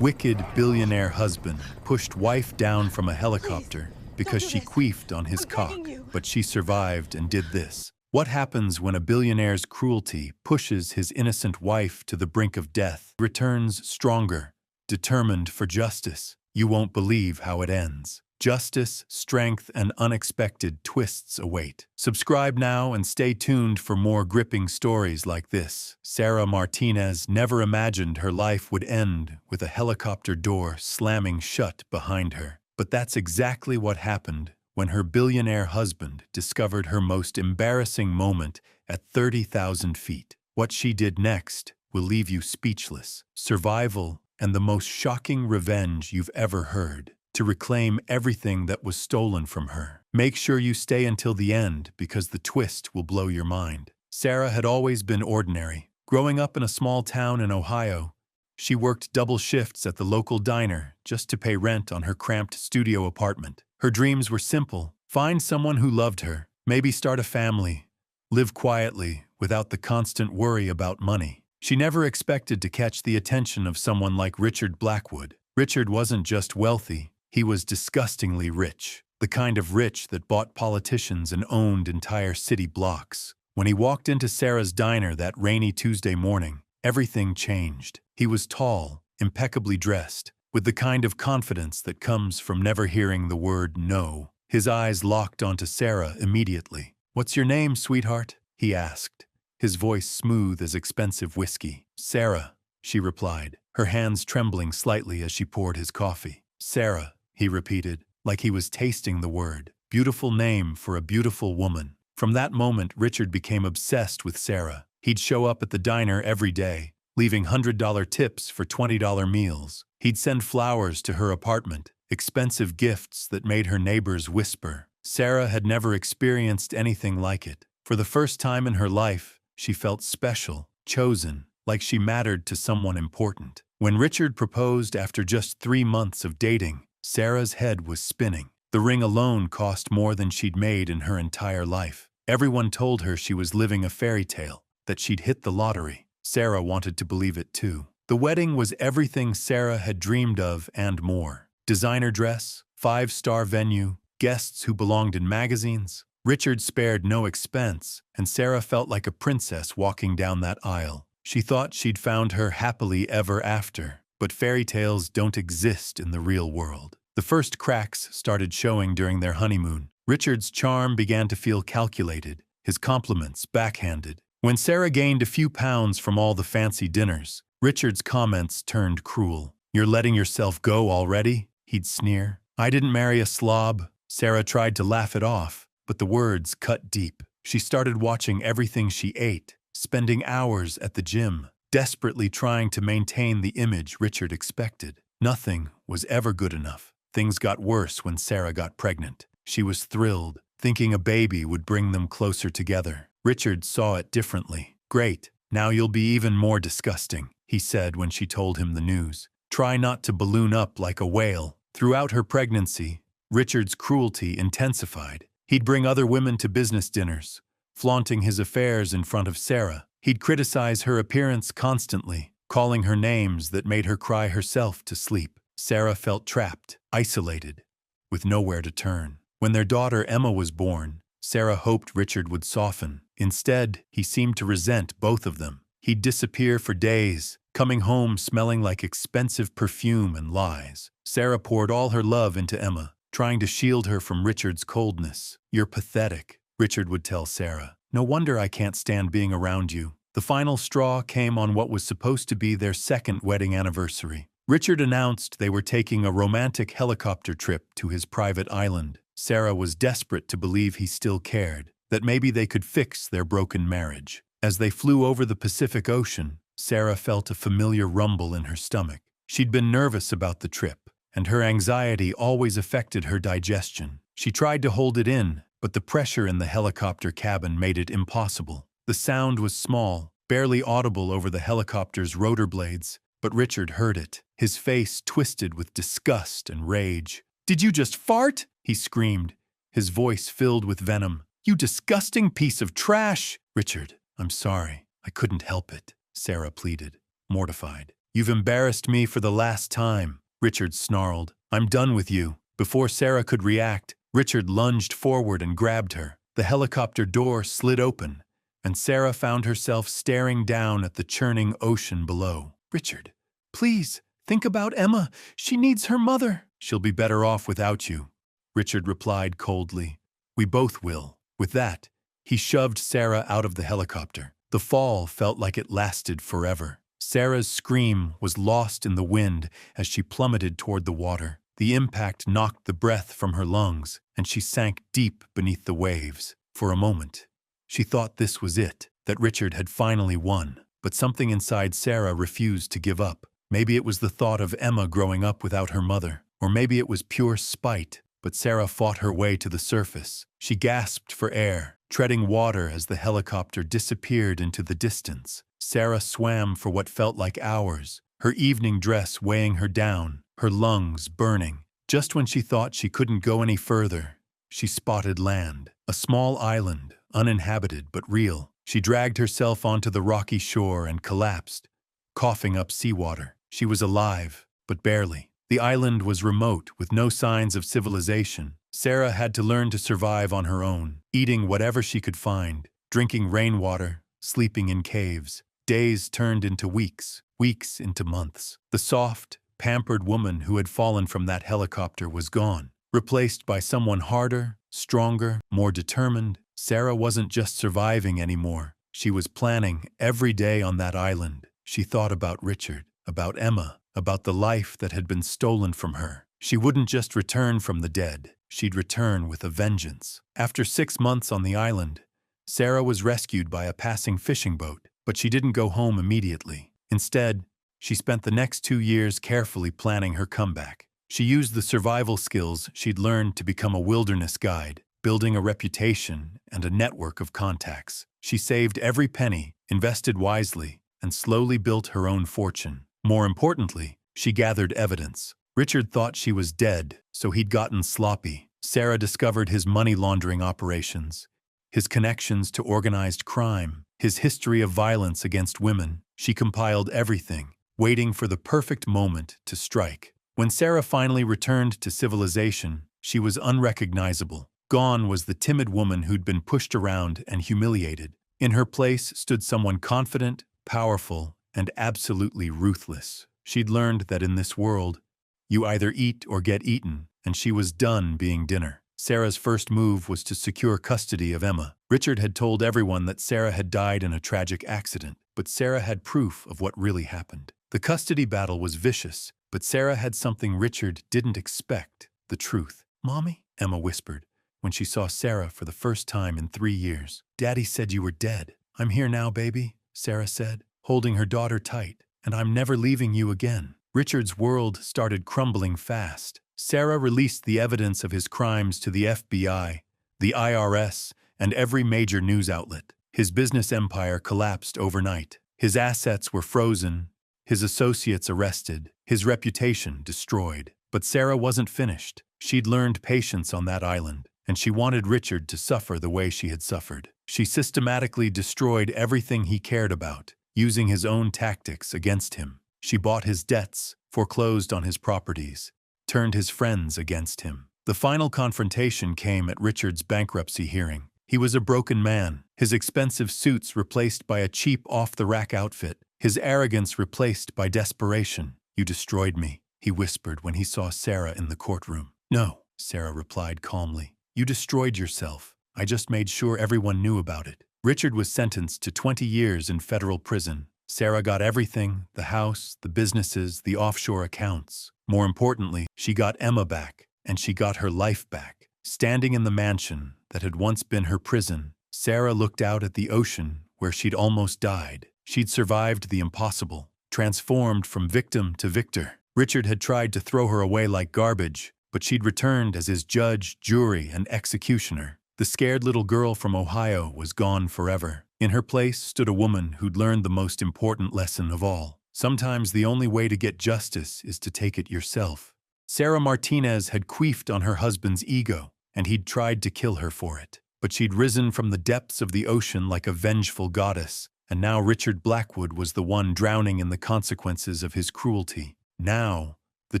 Wicked billionaire husband pushed wife down from a helicopter because she queefed on his cock, but she survived and did this. What happens when a billionaire's cruelty pushes his innocent wife to the brink of death? He returns stronger, determined for justice. You won't believe how it ends. Justice, strength, and unexpected twists await. Subscribe now and stay tuned for more gripping stories like this. Sarah Martinez never imagined her life would end with a helicopter door slamming shut behind her. But that's exactly what happened when her billionaire husband discovered her most embarrassing moment at 30,000 feet. What she did next will leave you speechless. Survival and the most shocking revenge you've ever heard. To reclaim everything that was stolen from her. Make sure you stay until the end because the twist will blow your mind. Sarah had always been ordinary. Growing up in a small town in Ohio, she worked double shifts at the local diner just to pay rent on her cramped studio apartment. Her dreams were simple: find someone who loved her, maybe start a family, live quietly without the constant worry about money. She never expected to catch the attention of someone like Richard Blackwood. Richard wasn't just wealthy. He was disgustingly rich, the kind of rich that bought politicians and owned entire city blocks. When he walked into Sarah's diner that rainy Tuesday morning, everything changed. He was tall, impeccably dressed, with the kind of confidence that comes from never hearing the word no. His eyes locked onto Sarah immediately. "What's your name, sweetheart?" he asked, his voice smooth as expensive whiskey. "Sarah," she replied, her hands trembling slightly as she poured his coffee. "Sarah," he repeated, like he was tasting the word. Beautiful name for a beautiful woman. From that moment, Richard became obsessed with Sarah. He'd show up at the diner every day, leaving $100 tips for $20 meals. He'd send flowers to her apartment, expensive gifts that made her neighbors whisper. Sarah had never experienced anything like it. For the first time in her life, she felt special, chosen, like she mattered to someone important. When Richard proposed after just 3 months of dating, Sarah's head was spinning. The ring alone cost more than she'd made in her entire life. Everyone told her she was living a fairy tale, that she'd hit the lottery. Sarah wanted to believe it too. The wedding was everything Sarah had dreamed of and more. Designer dress, 5-star venue, guests who belonged in magazines. Richard spared no expense, and Sarah felt like a princess walking down that aisle. She thought she'd found her happily ever after. But fairy tales don't exist in the real world. The first cracks started showing during their honeymoon. Richard's charm began to feel calculated, his compliments backhanded. When Sarah gained a few pounds from all the fancy dinners, Richard's comments turned cruel. "You're letting yourself go already?" he'd sneer. "I didn't marry a slob." Sarah tried to laugh it off, but the words cut deep. She started watching everything she ate, spending hours at the gym, desperately trying to maintain the image Richard expected. Nothing was ever good enough. Things got worse when Sarah got pregnant. She was thrilled, thinking a baby would bring them closer together. Richard saw it differently. "Great, now you'll be even more disgusting," he said when she told him the news. "Try not to balloon up like a whale." Throughout her pregnancy, Richard's cruelty intensified. He'd bring other women to business dinners, flaunting his affairs in front of Sarah. He'd criticize her appearance constantly, calling her names that made her cry herself to sleep. Sarah felt trapped, isolated, with nowhere to turn. When their daughter Emma was born, Sarah hoped Richard would soften. Instead, he seemed to resent both of them. He'd disappear for days, coming home smelling like expensive perfume and lies. Sarah poured all her love into Emma, trying to shield her from Richard's coldness. "You're pathetic," Richard would tell Sarah. "No wonder I can't stand being around you." The final straw came on what was supposed to be their second wedding anniversary. Richard announced they were taking a romantic helicopter trip to his private island. Sarah was desperate to believe he still cared, that maybe they could fix their broken marriage. As they flew over the Pacific Ocean, Sarah felt a familiar rumble in her stomach. She'd been nervous about the trip, and her anxiety always affected her digestion. She tried to hold it in, but the pressure in the helicopter cabin made it impossible. The sound was small, barely audible over the helicopter's rotor blades, but Richard heard it. His face twisted with disgust and rage. "Did you just fart?" he screamed, his voice filled with venom. "You disgusting piece of trash!" "Richard, I'm sorry. I couldn't help it," Sarah pleaded, mortified. You've embarrassed me for the last time, Richard snarled. I'm done with you. Before Sarah could react, Richard lunged forward and grabbed her. The helicopter door slid open, and Sarah found herself staring down at the churning ocean below. Richard, please, think about Emma. She needs her mother. She'll be better off without you, Richard replied coldly. We both will. With that, he shoved Sarah out of the helicopter. The fall felt like it lasted forever. Sarah's scream was lost in the wind as she plummeted toward the water. The impact knocked the breath from her lungs, and she sank deep beneath the waves. For a moment, she thought this was it, that Richard had finally won. But something inside Sarah refused to give up. Maybe it was the thought of Emma growing up without her mother, or maybe it was pure spite. But Sarah fought her way to the surface. She gasped for air, treading water as the helicopter disappeared into the distance. Sarah swam for what felt like hours, her evening dress weighing her down, her lungs burning. Just when she thought she couldn't go any further, she spotted land, a small island, uninhabited but real. She dragged herself onto the rocky shore and collapsed, coughing up seawater. She was alive, but barely. The island was remote, with no signs of civilization. Sarah had to learn to survive on her own, eating whatever she could find, drinking rainwater, sleeping in caves. Days turned into weeks, weeks into months. The soft, pampered woman who had fallen from that helicopter was gone, replaced by someone harder, stronger, more determined. Sarah wasn't just surviving anymore. She was planning every day on that island. She thought about Richard, about Emma, about the life that had been stolen from her. She wouldn't just return from the dead. She'd return with a vengeance. After 6 months on the island, Sarah was rescued by a passing fishing boat, but she didn't go home immediately. Instead, she spent the next 2 years carefully planning her comeback. She used the survival skills she'd learned to become a wilderness guide, building a reputation and a network of contacts. She saved every penny, invested wisely, and slowly built her own fortune. More importantly, she gathered evidence. Richard thought she was dead, so he'd gotten sloppy. Sarah discovered his money laundering operations, his connections to organized crime, his history of violence against women. She compiled everything, waiting for the perfect moment to strike. When Sarah finally returned to civilization, she was unrecognizable. Gone was the timid woman who'd been pushed around and humiliated. In her place stood someone confident, powerful, and absolutely ruthless. She'd learned that in this world, you either eat or get eaten, and she was done being dinner. Sarah's first move was to secure custody of Emma. Richard had told everyone that Sarah had died in a tragic accident, but Sarah had proof of what really happened. The custody battle was vicious, but Sarah had something Richard didn't expect: the truth. "Mommy," Emma whispered, when she saw Sarah for the first time in 3 years. "Daddy said you were dead." "I'm here now, baby," Sarah said, holding her daughter tight, "and I'm never leaving you again." Richard's world started crumbling fast. Sarah released the evidence of his crimes to the FBI, the IRS, and every major news outlet. His business empire collapsed overnight. His assets were frozen, his associates arrested, his reputation destroyed. But Sarah wasn't finished. She'd learned patience on that island, and she wanted Richard to suffer the way she had suffered. She systematically destroyed everything he cared about, using his own tactics against him. She bought his debts, foreclosed on his properties, turned his friends against him. The final confrontation came at Richard's bankruptcy hearing. He was a broken man, his expensive suits replaced by a cheap off-the-rack outfit, his arrogance replaced by desperation. "You destroyed me," he whispered when he saw Sarah in the courtroom. "No," Sarah replied calmly. "You destroyed yourself. I just made sure everyone knew about it." Richard was sentenced to 20 years in federal prison. Sarah got everything: the house, the businesses, the offshore accounts. More importantly, she got Emma back, and she got her life back. Standing in the mansion that had once been her prison, Sarah looked out at the ocean where she'd almost died. She'd survived the impossible, transformed from victim to victor. Richard had tried to throw her away like garbage, but she'd returned as his judge, jury, and executioner. The scared little girl from Ohio was gone forever. In her place stood a woman who'd learned the most important lesson of all. Sometimes the only way to get justice is to take it yourself. Sarah Martinez had queefed on her husband's ego, and he'd tried to kill her for it. But she'd risen from the depths of the ocean like a vengeful goddess, and now Richard Blackwood was the one drowning in the consequences of his cruelty. Now, the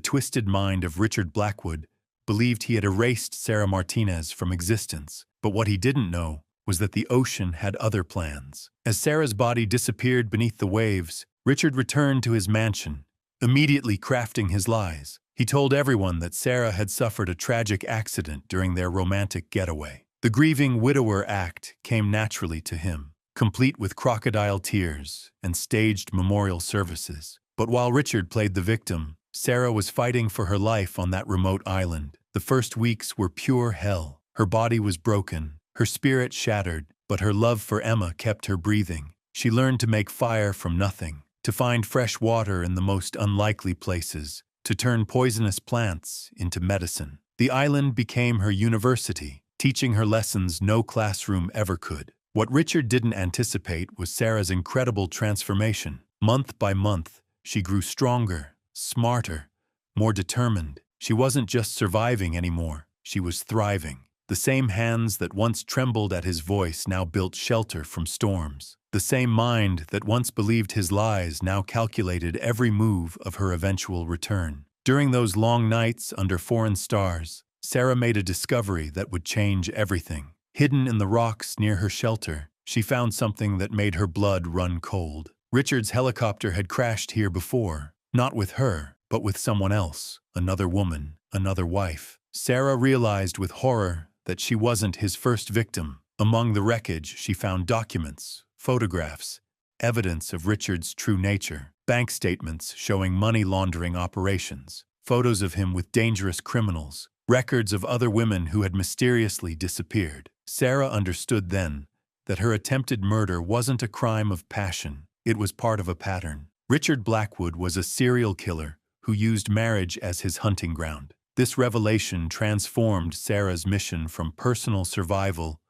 twisted mind of Richard Blackwood believed he had erased Sarah Martinez from existence, but what he didn't know was that the ocean had other plans. As Sarah's body disappeared beneath the waves, Richard returned to his mansion, immediately crafting his lies. He told everyone that Sarah had suffered a tragic accident during their romantic getaway. The grieving widower act came naturally to him, complete with crocodile tears and staged memorial services. But while Richard played the victim, Sarah was fighting for her life on that remote island. The first weeks were pure hell. Her body was broken, her spirit shattered, but her love for Emma kept her breathing. She learned to make fire from nothing, to find fresh water in the most unlikely places, to turn poisonous plants into medicine. The island became her university, teaching her lessons no classroom ever could. What Richard didn't anticipate was Sarah's incredible transformation. Month by month, she grew stronger, smarter, more determined. She wasn't just surviving anymore, she was thriving. The same hands that once trembled at his voice now built shelter from storms. The same mind that once believed his lies now calculated every move of her eventual return. During those long nights under foreign stars, Sarah made a discovery that would change everything. Hidden in the rocks near her shelter, she found something that made her blood run cold. Richard's helicopter had crashed here before, not with her, but with someone else, another woman, another wife. Sarah realized with horror that she wasn't his first victim. Among the wreckage, she found documents, photographs, evidence of Richard's true nature, bank statements showing money laundering operations, photos of him with dangerous criminals, records of other women who had mysteriously disappeared. Sarah understood then that her attempted murder wasn't a crime of passion, it was part of a pattern. Richard Blackwood was a serial killer who used marriage as his hunting ground. This revelation transformed Sarah's mission from personal survival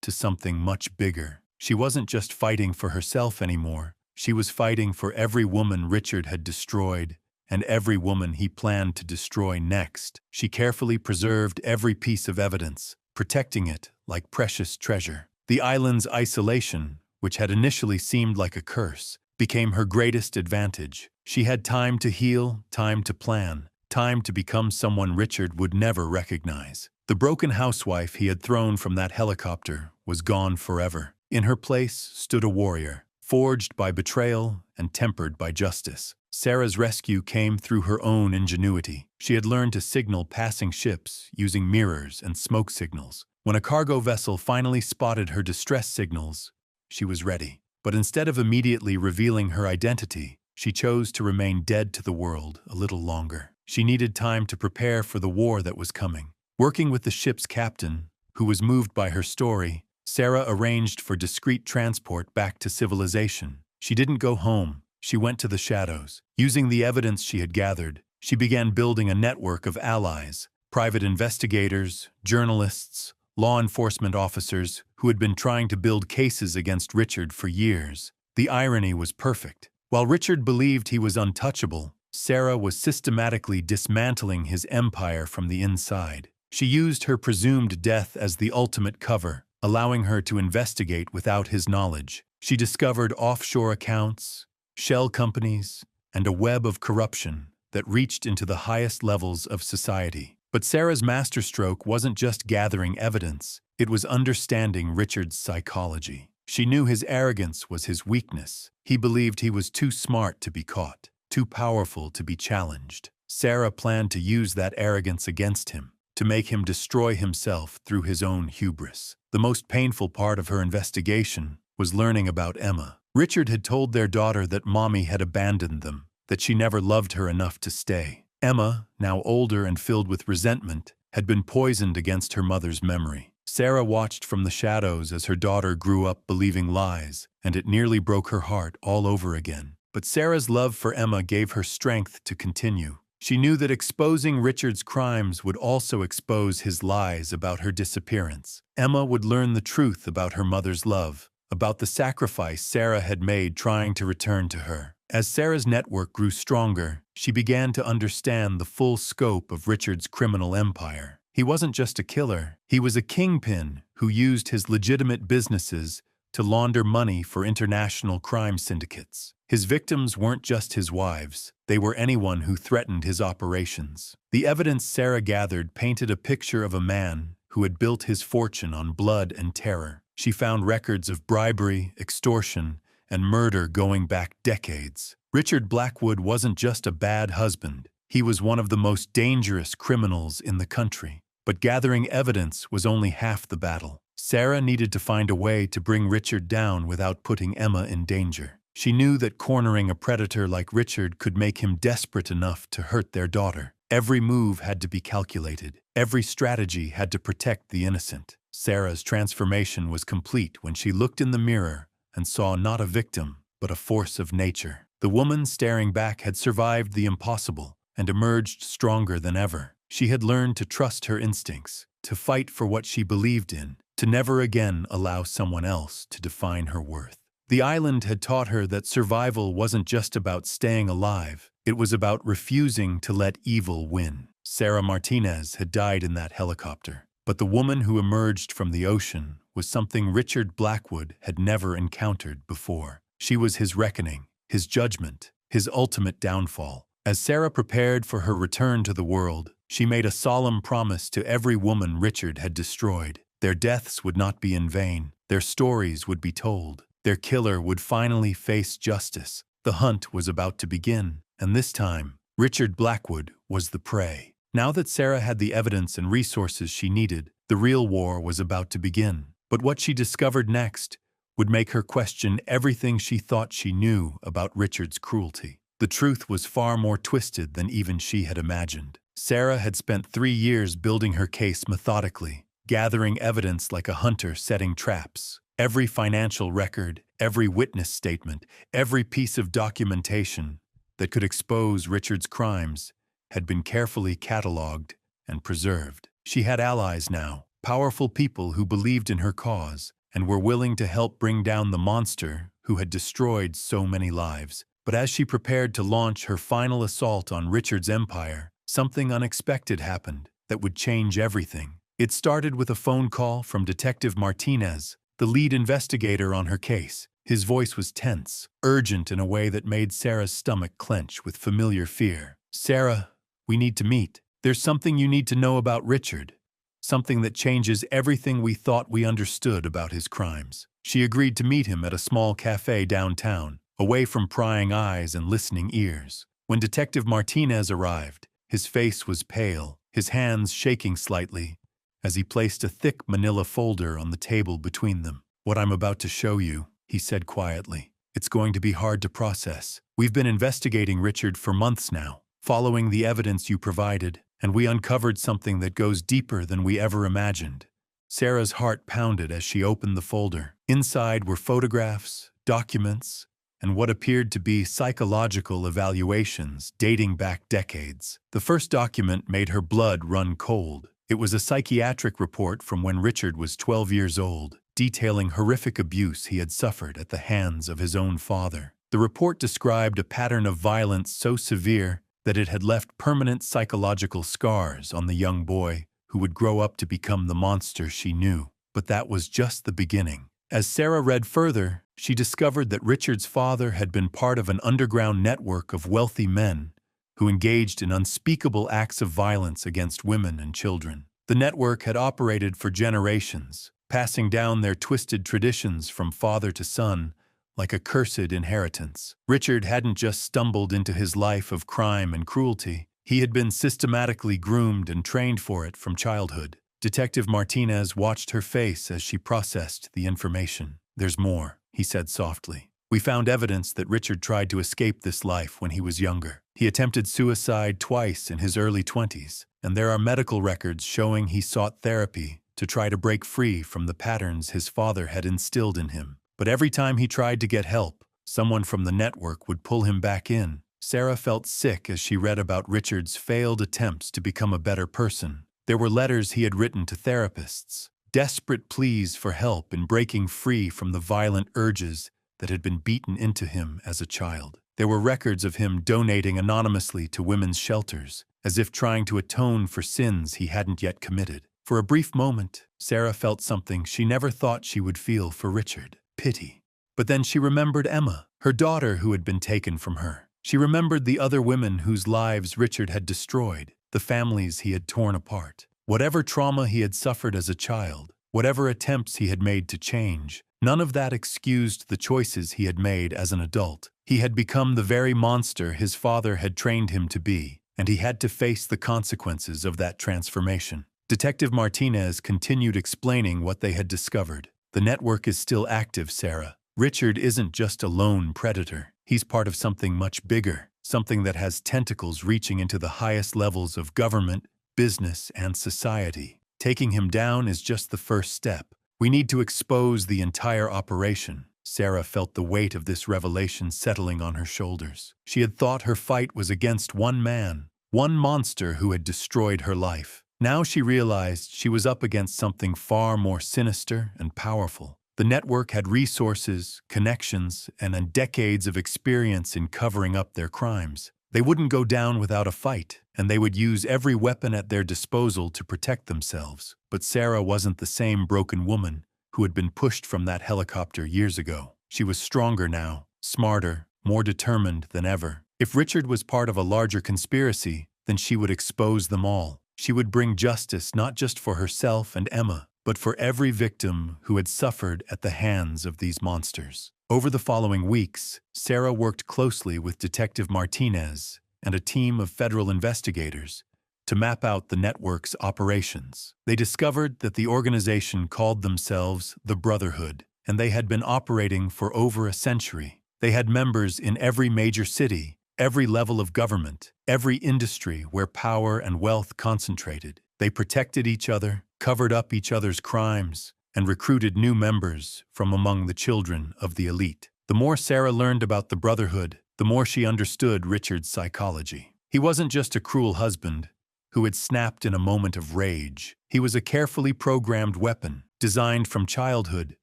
to something much bigger. She wasn't just fighting for herself anymore. She was fighting for every woman Richard had destroyed and every woman he planned to destroy next. She carefully preserved every piece of evidence, protecting it like precious treasure. The island's isolation, which had initially seemed like a curse, became her greatest advantage. She had time to heal, time to plan, time to become someone Richard would never recognize. The broken housewife he had thrown from that helicopter was gone forever. In her place stood a warrior, forged by betrayal and tempered by justice. Sarah's rescue came through her own ingenuity. She had learned to signal passing ships using mirrors and smoke signals. When a cargo vessel finally spotted her distress signals, she was ready. But instead of immediately revealing her identity, she chose to remain dead to the world a little longer. She needed time to prepare for the war that was coming. Working with the ship's captain, who was moved by her story, Sarah arranged for discreet transport back to civilization. She didn't go home. She went to the shadows. Using the evidence she had gathered, she began building a network of allies, private investigators, journalists, law enforcement officers who had been trying to build cases against Richard for years. The irony was perfect. While Richard believed he was untouchable, Sarah was systematically dismantling his empire from the inside. She used her presumed death as the ultimate cover, allowing her to investigate without his knowledge. She discovered offshore accounts, shell companies, and a web of corruption that reached into the highest levels of society. But Sarah's masterstroke wasn't just gathering evidence, it was understanding Richard's psychology. She knew his arrogance was his weakness. He believed he was too smart to be caught, too powerful to be challenged. Sarah planned to use that arrogance against him, to make him destroy himself through his own hubris. The most painful part of her investigation was learning about Emma. Richard had told their daughter that Mommy had abandoned them, that she never loved her enough to stay. Emma, now older and filled with resentment, had been poisoned against her mother's memory. Sarah watched from the shadows as her daughter grew up believing lies, and it nearly broke her heart all over again. But Sarah's love for Emma gave her strength to continue. She knew that exposing Richard's crimes would also expose his lies about her disappearance. Emma would learn the truth about her mother's love, about the sacrifice Sarah had made trying to return to her. As Sarah's network grew stronger, she began to understand the full scope of Richard's criminal empire. He wasn't just a killer, he was a kingpin who used his legitimate businesses to launder money for international crime syndicates. His victims weren't just his wives, they were anyone who threatened his operations. The evidence Sarah gathered painted a picture of a man who had built his fortune on blood and terror. She found records of bribery, extortion, and murder going back decades. Richard Blackwood wasn't just a bad husband, he was one of the most dangerous criminals in the country. But gathering evidence was only half the battle. Sarah needed to find a way to bring Richard down without putting Emma in danger. She knew that cornering a predator like Richard could make him desperate enough to hurt their daughter. Every move had to be calculated. Every strategy had to protect the innocent. Sarah's transformation was complete when she looked in the mirror and saw not a victim, but a force of nature. The woman staring back had survived the impossible and emerged stronger than ever. She had learned to trust her instincts, to fight for what she believed in, to never again allow someone else to define her worth. The island had taught her that survival wasn't just about staying alive, it was about refusing to let evil win. Sarah Martinez had died in that helicopter, but the woman who emerged from the ocean was something Richard Blackwood had never encountered before. She was his reckoning, his judgment, his ultimate downfall. As Sarah prepared for her return to the world, she made a solemn promise to every woman Richard had destroyed. Their deaths would not be in vain. Their stories would be told. Their killer would finally face justice. The hunt was about to begin, and this time, Richard Blackwood was the prey. Now that Sarah had the evidence and resources she needed, the real war was about to begin. But what she discovered next would make her question everything she thought she knew about Richard's cruelty. The truth was far more twisted than even she had imagined. Sarah had spent 3 years building her case methodically, gathering evidence like a hunter setting traps. Every financial record, every witness statement, every piece of documentation that could expose Richard's crimes had been carefully catalogued and preserved. She had allies now, powerful people who believed in her cause and were willing to help bring down the monster who had destroyed so many lives. But as she prepared to launch her final assault on Richard's empire, something unexpected happened that would change everything. It started with a phone call from Detective Martinez, the lead investigator on her case. His voice was tense, urgent in a way that made Sarah's stomach clench with familiar fear. "Sarah, we need to meet. There's something you need to know about Richard. Something that changes everything we thought we understood about his crimes." She agreed to meet him at a small cafe downtown, away from prying eyes and listening ears. When Detective Martinez arrived, his face was pale, his hands shaking slightly, as he placed a thick manila folder on the table between them. "What I'm about to show you," he said quietly, "it's going to be hard to process. We've been investigating Richard for months now, following the evidence you provided, and we uncovered something that goes deeper than we ever imagined." Sarah's heart pounded as she opened the folder. Inside were photographs, documents, and what appeared to be psychological evaluations dating back decades. The first document made her blood run cold. It was a psychiatric report from when Richard was 12 years old, detailing horrific abuse he had suffered at the hands of his own father. The report described a pattern of violence so severe that it had left permanent psychological scars on the young boy who would grow up to become the monster she knew. But that was just the beginning. As Sarah read further, she discovered that Richard's father had been part of an underground network of wealthy men who engaged in unspeakable acts of violence against women and children. The network had operated for generations, passing down their twisted traditions from father to son like a cursed inheritance. Richard hadn't just stumbled into his life of crime and cruelty. He had been systematically groomed and trained for it from childhood. Detective Martinez watched her face as she processed the information. "There's more," he said softly. "We found evidence that Richard tried to escape this life when he was younger. He attempted suicide twice in his early 20s, and there are medical records showing he sought therapy to try to break free from the patterns his father had instilled in him. But every time he tried to get help, someone from the network would pull him back in." Sarah felt sick as she read about Richard's failed attempts to become a better person. There were letters he had written to therapists, desperate pleas for help in breaking free from the violent urges that had been beaten into him as a child. There were records of him donating anonymously to women's shelters, as if trying to atone for sins he hadn't yet committed. For a brief moment, Sarah felt something she never thought she would feel for Richard: pity. But then she remembered Emma, her daughter who had been taken from her. She remembered the other women whose lives Richard had destroyed, the families he had torn apart. Whatever trauma he had suffered as a child, whatever attempts he had made to change, none of that excused the choices he had made as an adult. He had become the very monster his father had trained him to be, and he had to face the consequences of that transformation. Detective Martinez continued explaining what they had discovered. The network is still active, Sarah. Richard isn't just a lone predator. He's part of something much bigger, something that has tentacles reaching into the highest levels of government, business, and society. Taking him down is just the first step. We need to expose the entire operation. Sarah felt the weight of this revelation settling on her shoulders. She had thought her fight was against one man, one monster who had destroyed her life. Now she realized she was up against something far more sinister and powerful. The network had resources, connections, and decades of experience in covering up their crimes. They wouldn't go down without a fight, and they would use every weapon at their disposal to protect themselves. But Sarah wasn't the same broken woman who had been pushed from that helicopter years ago. She was stronger now, smarter, more determined than ever. If Richard was part of a larger conspiracy, then she would expose them all. She would bring justice not just for herself and Emma, but for every victim who had suffered at the hands of these monsters. Over the following weeks, Sarah worked closely with Detective Martinez and a team of federal investigators to map out the network's operations. They discovered that the organization called themselves the Brotherhood, and they had been operating for over a century. They had members in every major city, every level of government, every industry where power and wealth concentrated. They protected each other, covered up each other's crimes, and recruited new members from among the children of the elite. The more Sarah learned about the Brotherhood, the more she understood Richard's psychology. He wasn't just a cruel husband who had snapped in a moment of rage. He was a carefully programmed weapon, designed from childhood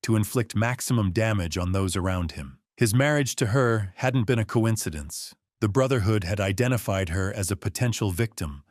to inflict maximum damage on those around him. His marriage to her hadn't been a coincidence. The Brotherhood had identified her as a potential victim,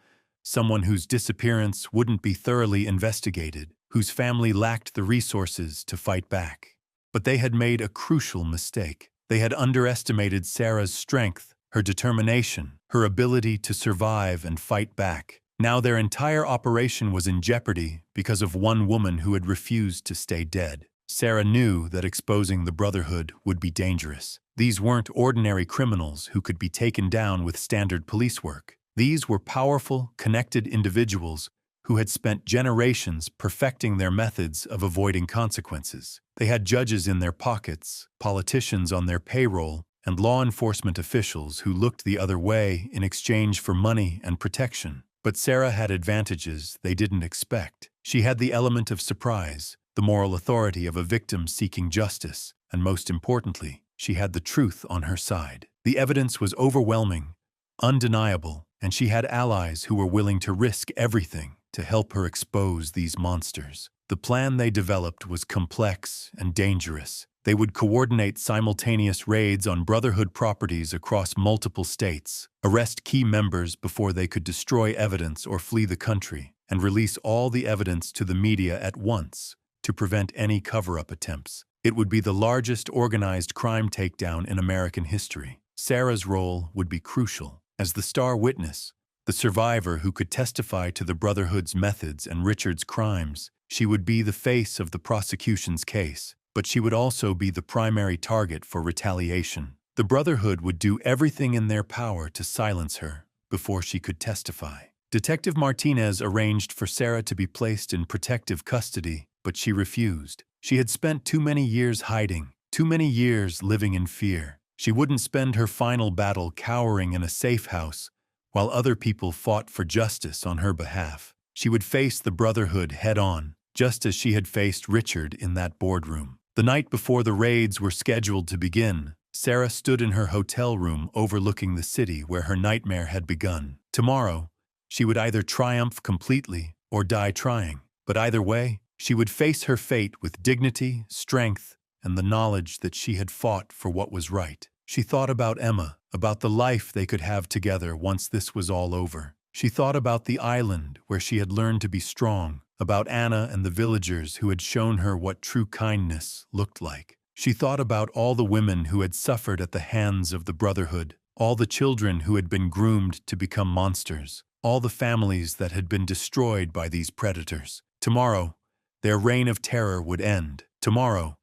someone whose disappearance wouldn't be thoroughly investigated, whose family lacked the resources to fight back. But they had made a crucial mistake. They had underestimated Sarah's strength, her determination, her ability to survive and fight back. Now their entire operation was in jeopardy because of one woman who had refused to stay dead. Sarah knew that exposing the Brotherhood would be dangerous. These weren't ordinary criminals who could be taken down with standard police work. These were powerful, connected individuals who had spent generations perfecting their methods of avoiding consequences. They had judges in their pockets, politicians on their payroll, and law enforcement officials who looked the other way in exchange for money and protection. But Sarah had advantages they didn't expect. She had the element of surprise, the moral authority of a victim seeking justice, and most importantly, she had the truth on her side. The evidence was overwhelming, undeniable, and she had allies who were willing to risk everything to help her expose these monsters. The plan they developed was complex and dangerous. They would coordinate simultaneous raids on Brotherhood properties across multiple states, arrest key members before they could destroy evidence or flee the country, and release all the evidence to the media at once to prevent any cover-up attempts. It would be the largest organized crime takedown in American history. Sarah's role would be crucial. As the star witness, the survivor who could testify to the Brotherhood's methods and Richard's crimes, she would be the face of the prosecution's case, but she would also be the primary target for retaliation. The Brotherhood would do everything in their power to silence her before she could testify. Detective Martinez arranged for Sarah to be placed in protective custody, but she refused. She had spent too many years hiding, too many years living in fear. She wouldn't spend her final battle cowering in a safe house while other people fought for justice on her behalf. She would face the Brotherhood head-on, just as she had faced Richard in that boardroom. The night before the raids were scheduled to begin, Sarah stood in her hotel room overlooking the city where her nightmare had begun. Tomorrow, she would either triumph completely or die trying. But either way, she would face her fate with dignity, strength, and the knowledge that she had fought for what was right. She thought about Emma, about the life they could have together once this was all over. She thought about the island where she had learned to be strong, about Anna and the villagers who had shown her what true kindness looked like. She thought about all the women who had suffered at the hands of the Brotherhood, all the children who had been groomed to become monsters, all the families that had been destroyed by these predators. Tomorrow, their reign of terror would end. Tomorrow,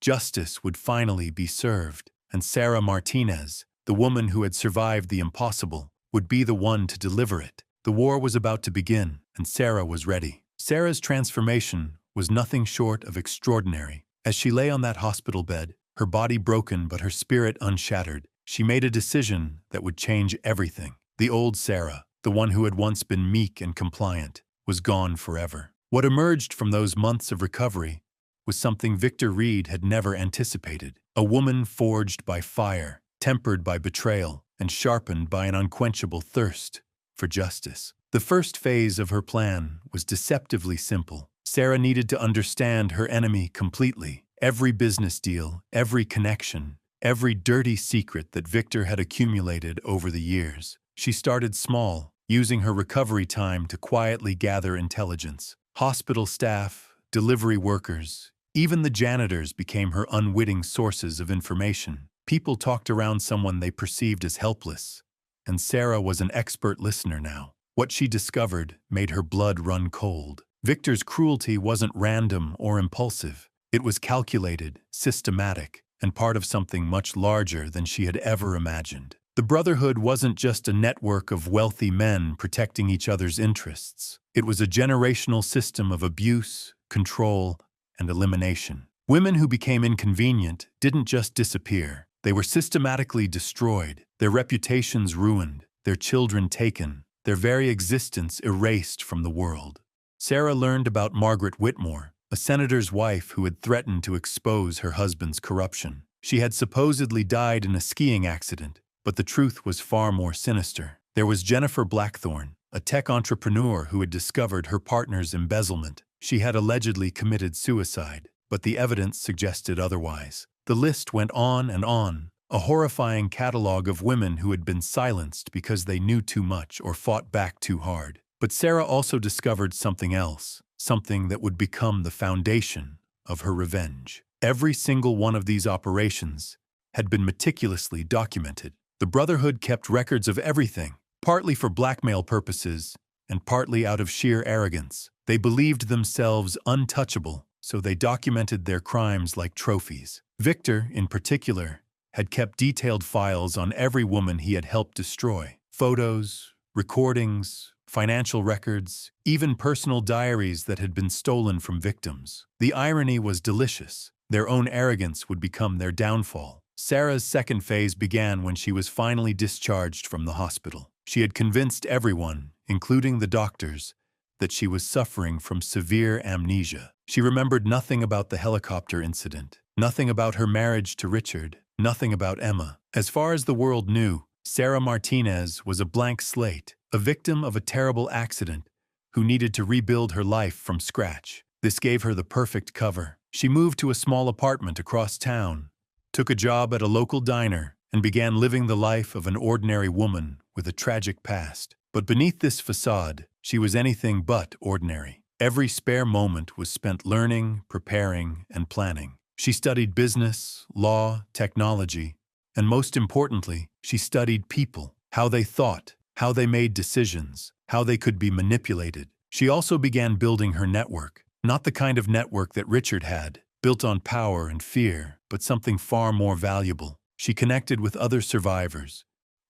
justice would finally be served, and Sarah Martinez, the woman who had survived the impossible, would be the one to deliver it. The war was about to begin, and Sarah was ready. Sarah's transformation was nothing short of extraordinary. As she lay on that hospital bed, her body broken but her spirit unshattered, she made a decision that would change everything. The old Sarah, the one who had once been meek and compliant, was gone forever. What emerged from those months of recovery was something Victor Reed had never anticipated. A woman forged by fire, tempered by betrayal, and sharpened by an unquenchable thirst for justice. The first phase of her plan was deceptively simple. Sarah needed to understand her enemy completely. Every business deal, every connection, every dirty secret that Victor had accumulated over the years. She started small, using her recovery time to quietly gather intelligence. Hospital staff, delivery workers, even the janitors became her unwitting sources of information. People talked around someone they perceived as helpless, and Sarah was an expert listener now. What she discovered made her blood run cold. Victor's cruelty wasn't random or impulsive. It was calculated, systematic, and part of something much larger than she had ever imagined. The Brotherhood wasn't just a network of wealthy men protecting each other's interests. It was a generational system of abuse, control, and elimination. Women who became inconvenient didn't just disappear. They were systematically destroyed, their reputations ruined, their children taken, their very existence erased from the world. Sarah learned about Margaret Whitmore, a senator's wife who had threatened to expose her husband's corruption. She had supposedly died in a skiing accident, but the truth was far more sinister. There was Jennifer Blackthorne, a tech entrepreneur who had discovered her partner's embezzlement. She had allegedly committed suicide, but the evidence suggested otherwise. The list went on and on, a horrifying catalog of women who had been silenced because they knew too much or fought back too hard. But Sarah also discovered something else, something that would become the foundation of her revenge. Every single one of these operations had been meticulously documented. The Brotherhood kept records of everything, partly for blackmail purposes and partly out of sheer arrogance. They believed themselves untouchable, so they documented their crimes like trophies. Victor, in particular, had kept detailed files on every woman he had helped destroy. Photos, recordings, financial records, even personal diaries that had been stolen from victims. The irony was delicious. Their own arrogance would become their downfall. Sarah's second phase began when she was finally discharged from the hospital. She had convinced everyone, including the doctors, that she was suffering from severe amnesia. She remembered nothing about the helicopter incident, nothing about her marriage to Richard, nothing about Emma. As far as the world knew, Sarah Martinez was a blank slate, a victim of a terrible accident who needed to rebuild her life from scratch. This gave her the perfect cover. She moved to a small apartment across town, took a job at a local diner, and began living the life of an ordinary woman with a tragic past. But beneath this facade, she was anything but ordinary. Every spare moment was spent learning, preparing, and planning. She studied business, law, technology, and most importantly, she studied people, how they thought, how they made decisions, how they could be manipulated. She also began building her network, not the kind of network that Richard had, built on power and fear, but something far more valuable. She connected with other survivors,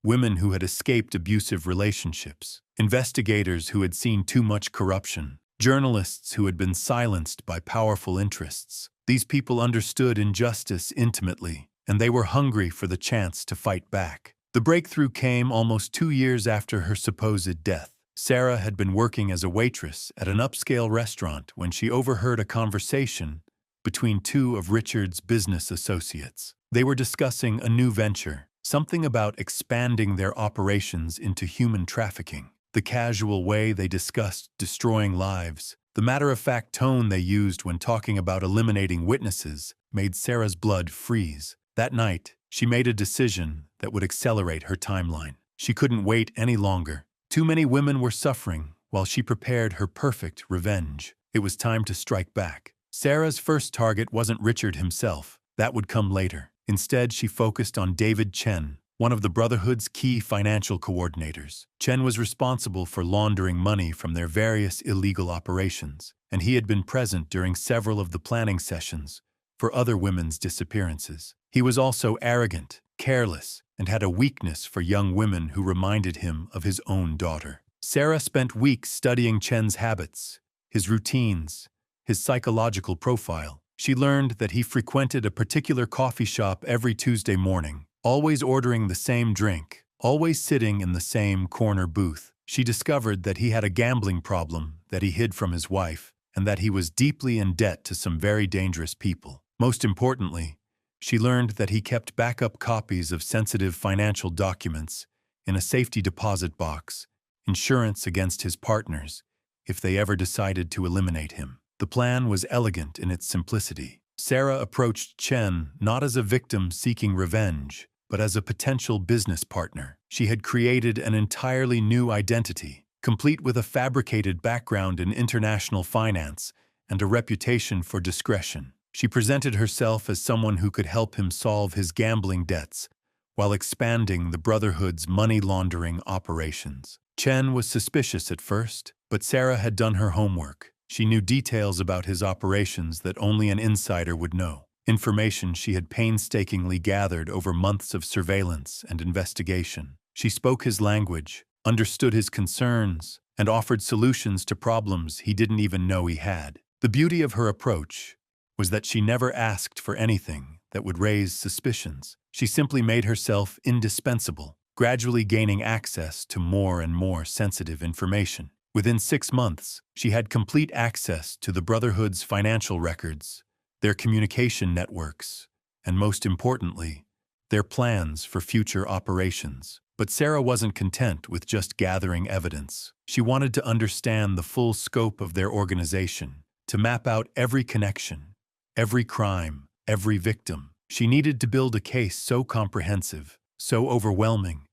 women who had escaped abusive relationships, investigators who had seen too much corruption, journalists who had been silenced by powerful interests. These people understood injustice intimately, and they were hungry for the chance to fight back. The breakthrough came almost 2 years after her supposed death. Sarah had been working as a waitress at an upscale restaurant when she overheard a conversation between two of Richard's business associates. They were discussing a new venture, something about expanding their operations into human trafficking. The casual way they discussed destroying lives, the matter-of-fact tone they used when talking about eliminating witnesses, made Sarah's blood freeze. That night, she made a decision that would accelerate her timeline. She couldn't wait any longer. Too many women were suffering while she prepared her perfect revenge. It was time to strike back. Sarah's first target wasn't Richard himself. That would come later. Instead, she focused on David Chen, one of the Brotherhood's key financial coordinators. Chen was responsible for laundering money from their various illegal operations, and he had been present during several of the planning sessions for other women's disappearances. He was also arrogant, careless, and had a weakness for young women who reminded him of his own daughter. Sarah spent weeks studying Chen's habits, his routines, his psychological profile. She learned that he frequented a particular coffee shop every Tuesday morning, always ordering the same drink, always sitting in the same corner booth. She discovered that he had a gambling problem that he hid from his wife, and that he was deeply in debt to some very dangerous people. Most importantly, she learned that he kept backup copies of sensitive financial documents in a safety deposit box, insurance against his partners if they ever decided to eliminate him. The plan was elegant in its simplicity. Sarah approached Chen not as a victim seeking revenge, but as a potential business partner. She had created an entirely new identity, complete with a fabricated background in international finance and a reputation for discretion. She presented herself as someone who could help him solve his gambling debts while expanding the Brotherhood's money laundering operations. Chen was suspicious at first, but Sarah had done her homework. She knew details about his operations that only an insider would know, information she had painstakingly gathered over months of surveillance and investigation. She spoke his language, understood his concerns, and offered solutions to problems he didn't even know he had. The beauty of her approach was that she never asked for anything that would raise suspicions. She simply made herself indispensable, gradually gaining access to more and more sensitive information. Within 6 months, she had complete access to the Brotherhood's financial records, their communication networks, and most importantly, their plans for future operations. But Sarah wasn't content with just gathering evidence. She wanted to understand the full scope of their organization, to map out every connection, every crime, every victim. She needed to build a case so comprehensive, so overwhelming,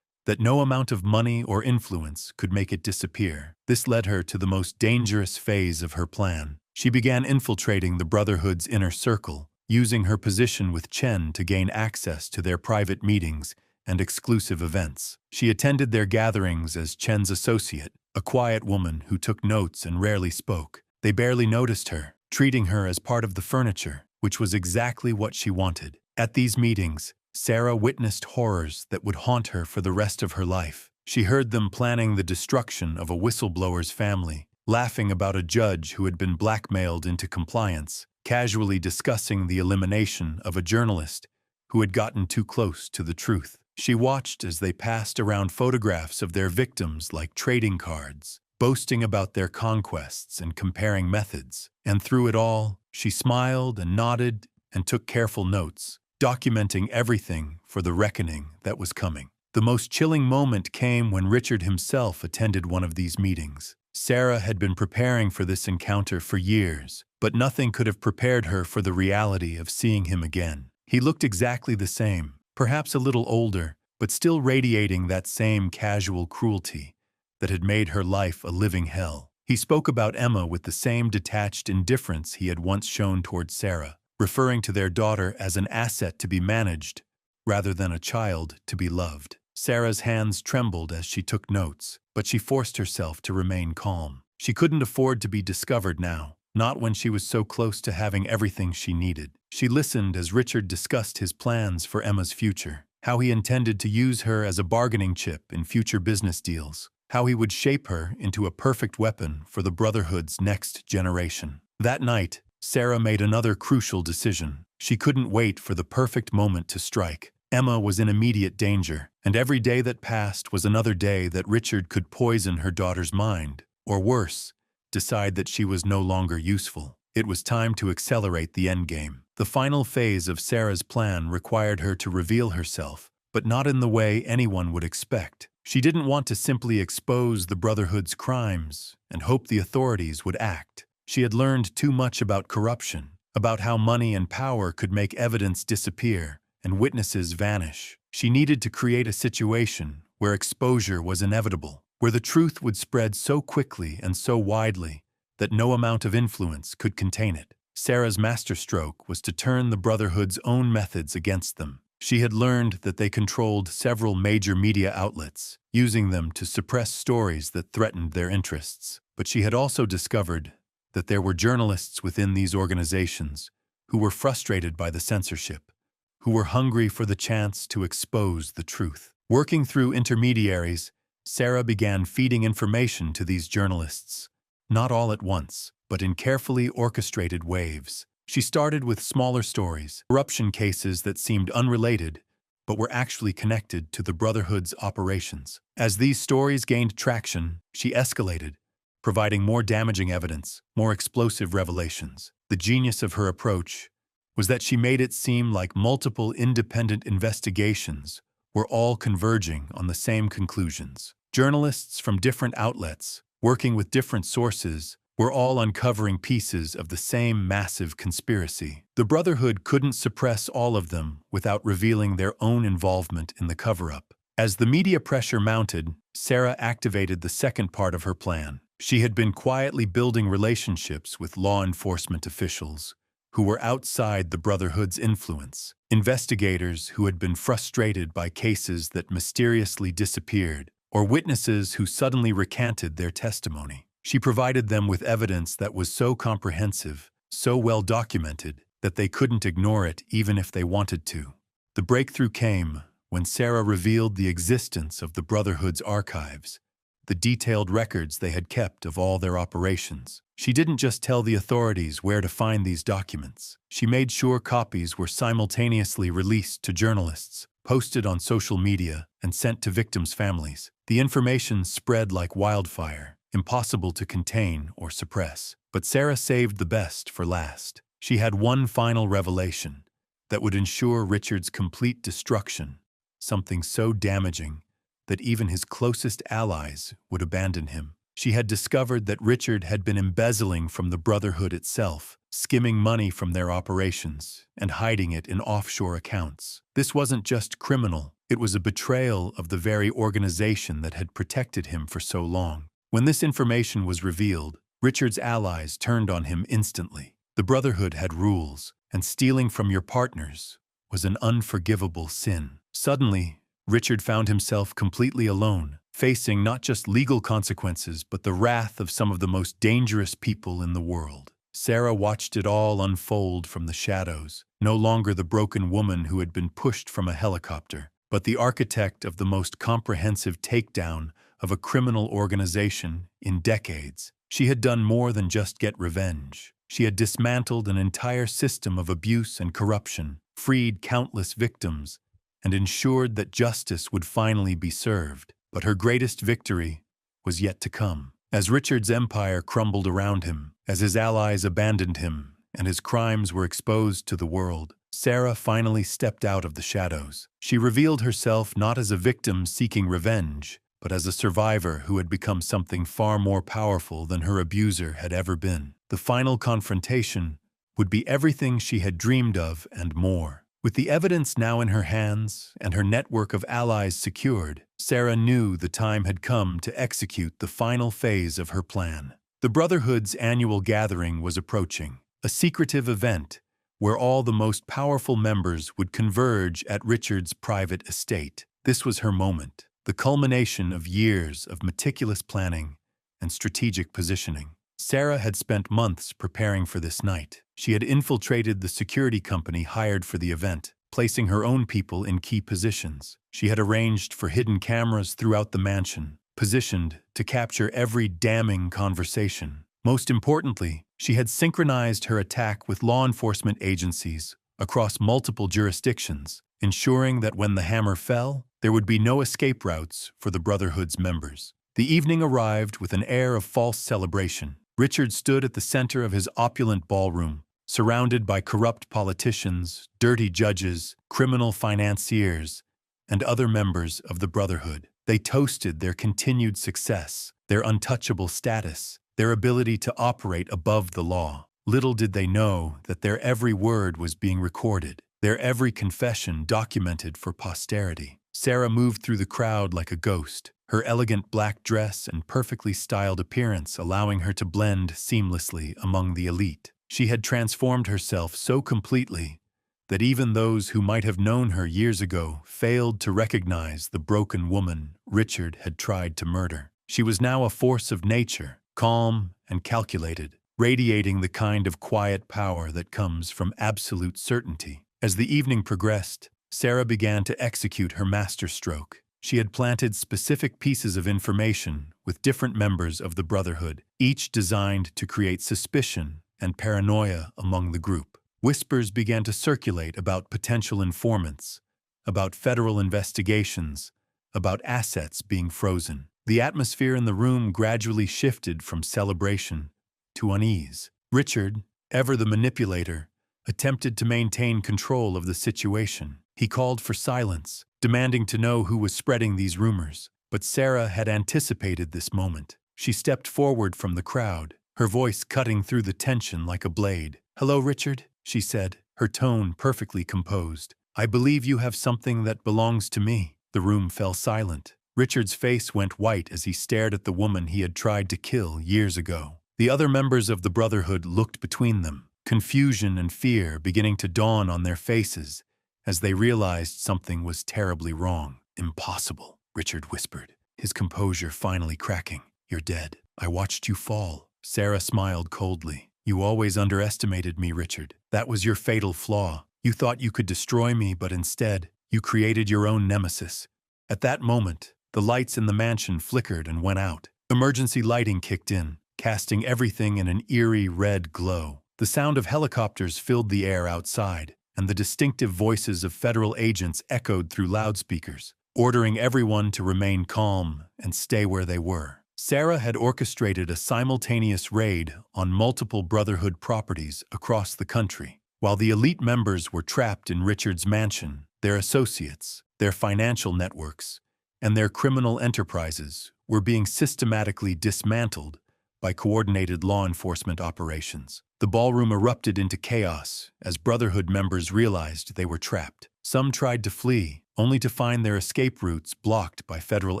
that no amount of money or influence could make it disappear. This led her to the most dangerous phase of her plan. She began infiltrating the Brotherhood's inner circle, using her position with Chen to gain access to their private meetings and exclusive events. She attended their gatherings as Chen's associate, a quiet woman who took notes and rarely spoke. They barely noticed her, treating her as part of the furniture, which was exactly what she wanted. At these meetings, Sarah witnessed horrors that would haunt her for the rest of her life. She heard them planning the destruction of a whistleblower's family, laughing about a judge who had been blackmailed into compliance, casually discussing the elimination of a journalist who had gotten too close to the truth. She watched as they passed around photographs of their victims like trading cards, boasting about their conquests and comparing methods. And through it all, she smiled and nodded and took careful notes, documenting everything for the reckoning that was coming. The most chilling moment came when Richard himself attended one of these meetings. Sarah had been preparing for this encounter for years, but nothing could have prepared her for the reality of seeing him again. He looked exactly the same, perhaps a little older, but still radiating that same casual cruelty that had made her life a living hell. He spoke about Emma with the same detached indifference he had once shown towards Sarah, referring to their daughter as an asset to be managed rather than a child to be loved. Sarah's hands trembled as she took notes, but she forced herself to remain calm. She couldn't afford to be discovered now, not when she was so close to having everything she needed. She listened as Richard discussed his plans for Emma's future, how he intended to use her as a bargaining chip in future business deals, how he would shape her into a perfect weapon for the Brotherhood's next generation. That night, Sarah made another crucial decision. She couldn't wait for the perfect moment to strike. Emma was in immediate danger, and every day that passed was another day that Richard could poison her daughter's mind, or worse, decide that she was no longer useful. It was time to accelerate the endgame. The final phase of Sarah's plan required her to reveal herself, but not in the way anyone would expect. She didn't want to simply expose the Brotherhood's crimes and hope the authorities would act. She had learned too much about corruption, about how money and power could make evidence disappear and witnesses vanish. She needed to create a situation where exposure was inevitable, where the truth would spread so quickly and so widely that no amount of influence could contain it. Sarah's masterstroke was to turn the Brotherhood's own methods against them. She had learned that they controlled several major media outlets, using them to suppress stories that threatened their interests. But she had also discovered that there were journalists within these organizations who were frustrated by the censorship, who were hungry for the chance to expose the truth. Working through intermediaries, Sarah began feeding information to these journalists, not all at once, but in carefully orchestrated waves. She started with smaller stories, corruption cases that seemed unrelated, but were actually connected to the Brotherhood's operations. As these stories gained traction, she escalated, providing more damaging evidence, more explosive revelations. The genius of her approach was that she made it seem like multiple independent investigations were all converging on the same conclusions. Journalists from different outlets, working with different sources, were all uncovering pieces of the same massive conspiracy. The Brotherhood couldn't suppress all of them without revealing their own involvement in the cover-up. As the media pressure mounted, Sarah activated the second part of her plan. She had been quietly building relationships with law enforcement officials who were outside the Brotherhood's influence, investigators who had been frustrated by cases that mysteriously disappeared, or witnesses who suddenly recanted their testimony. She provided them with evidence that was so comprehensive, so well documented, that they couldn't ignore it even if they wanted to. The breakthrough came when Sarah revealed the existence of the Brotherhood's archives, the detailed records they had kept of all their operations. She didn't just tell the authorities where to find these documents. She made sure copies were simultaneously released to journalists, posted on social media, and sent to victims' families. The information spread like wildfire, impossible to contain or suppress. But Sarah saved the best for last. She had one final revelation that would ensure Richard's complete destruction, something so damaging that even his closest allies would abandon him. She had discovered that Richard had been embezzling from the Brotherhood itself, skimming money from their operations and hiding it in offshore accounts. This wasn't just criminal, it was a betrayal of the very organization that had protected him for so long. When this information was revealed, Richard's allies turned on him instantly. The Brotherhood had rules, and stealing from your partners was an unforgivable sin. Suddenly, Richard found himself completely alone, facing not just legal consequences but the wrath of some of the most dangerous people in the world. Sarah watched it all unfold from the shadows, no longer the broken woman who had been pushed from a helicopter, but the architect of the most comprehensive takedown of a criminal organization in decades. She had done more than just get revenge. She had dismantled an entire system of abuse and corruption, freed countless victims, and ensured that justice would finally be served. But her greatest victory was yet to come. As Richard's empire crumbled around him, as his allies abandoned him, and his crimes were exposed to the world, Sarah finally stepped out of the shadows. She revealed herself not as a victim seeking revenge, but as a survivor who had become something far more powerful than her abuser had ever been. The final confrontation would be everything she had dreamed of and more. With the evidence now in her hands and her network of allies secured, Sarah knew the time had come to execute the final phase of her plan. The Brotherhood's annual gathering was approaching, a secretive event where all the most powerful members would converge at Richard's private estate. This was her moment, the culmination of years of meticulous planning and strategic positioning. Sarah had spent months preparing for this night. She had infiltrated the security company hired for the event, placing her own people in key positions. She had arranged for hidden cameras throughout the mansion, positioned to capture every damning conversation. Most importantly, she had synchronized her attack with law enforcement agencies across multiple jurisdictions, ensuring that when the hammer fell, there would be no escape routes for the Brotherhood's members. The evening arrived with an air of false celebration. Richard stood at the center of his opulent ballroom, surrounded by corrupt politicians, dirty judges, criminal financiers, and other members of the Brotherhood. They toasted their continued success, their untouchable status, their ability to operate above the law. Little did they know that their every word was being recorded, their every confession documented for posterity. Sarah moved through the crowd like a ghost, her elegant black dress and perfectly styled appearance allowing her to blend seamlessly among the elite. She had transformed herself so completely that even those who might have known her years ago failed to recognize the broken woman Richard had tried to murder. She was now a force of nature, calm and calculated, radiating the kind of quiet power that comes from absolute certainty. As the evening progressed, Sarah began to execute her masterstroke. She had planted specific pieces of information with different members of the Brotherhood, each designed to create suspicion and paranoia among the group. Whispers began to circulate about potential informants, about federal investigations, about assets being frozen. The atmosphere in the room gradually shifted from celebration to unease. Richard, ever the manipulator, attempted to maintain control of the situation. He called for silence, demanding to know who was spreading these rumors. But Sarah had anticipated this moment. She stepped forward from the crowd, her voice cutting through the tension like a blade. "Hello, Richard," she said, her tone perfectly composed. "I believe you have something that belongs to me." The room fell silent. Richard's face went white as he stared at the woman he had tried to kill years ago. The other members of the Brotherhood looked between them, confusion and fear beginning to dawn on their faces as they realized something was terribly wrong. "Impossible," Richard whispered, his composure finally cracking. "You're dead. I watched you fall." Sarah smiled coldly. "You always underestimated me, Richard. That was your fatal flaw. You thought you could destroy me, but instead, you created your own nemesis." At that moment, the lights in the mansion flickered and went out. Emergency lighting kicked in, casting everything in an eerie red glow. The sound of helicopters filled the air outside, and the distinctive voices of federal agents echoed through loudspeakers, ordering everyone to remain calm and stay where they were. Sarah had orchestrated a simultaneous raid on multiple Brotherhood properties across the country. While the elite members were trapped in Richard's mansion, their associates, their financial networks, and their criminal enterprises were being systematically dismantled by coordinated law enforcement operations. The ballroom erupted into chaos as Brotherhood members realized they were trapped. Some tried to flee, only to find their escape routes blocked by federal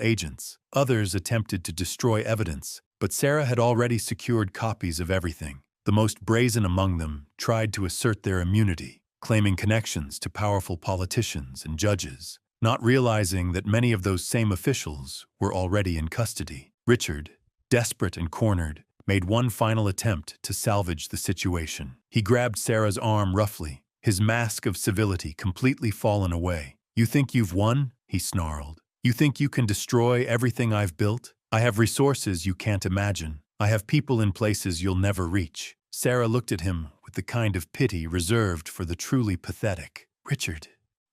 agents. Others attempted to destroy evidence, but Sarah had already secured copies of everything. The most brazen among them tried to assert their immunity, claiming connections to powerful politicians and judges, not realizing that many of those same officials were already in custody. Richard, desperate and cornered, made one final attempt to salvage the situation. He grabbed Sarah's arm roughly, his mask of civility completely fallen away. "You think you've won?" he snarled. "You think you can destroy everything I've built? I have resources you can't imagine. I have people in places you'll never reach." Sarah looked at him with the kind of pity reserved for the truly pathetic. "Richard,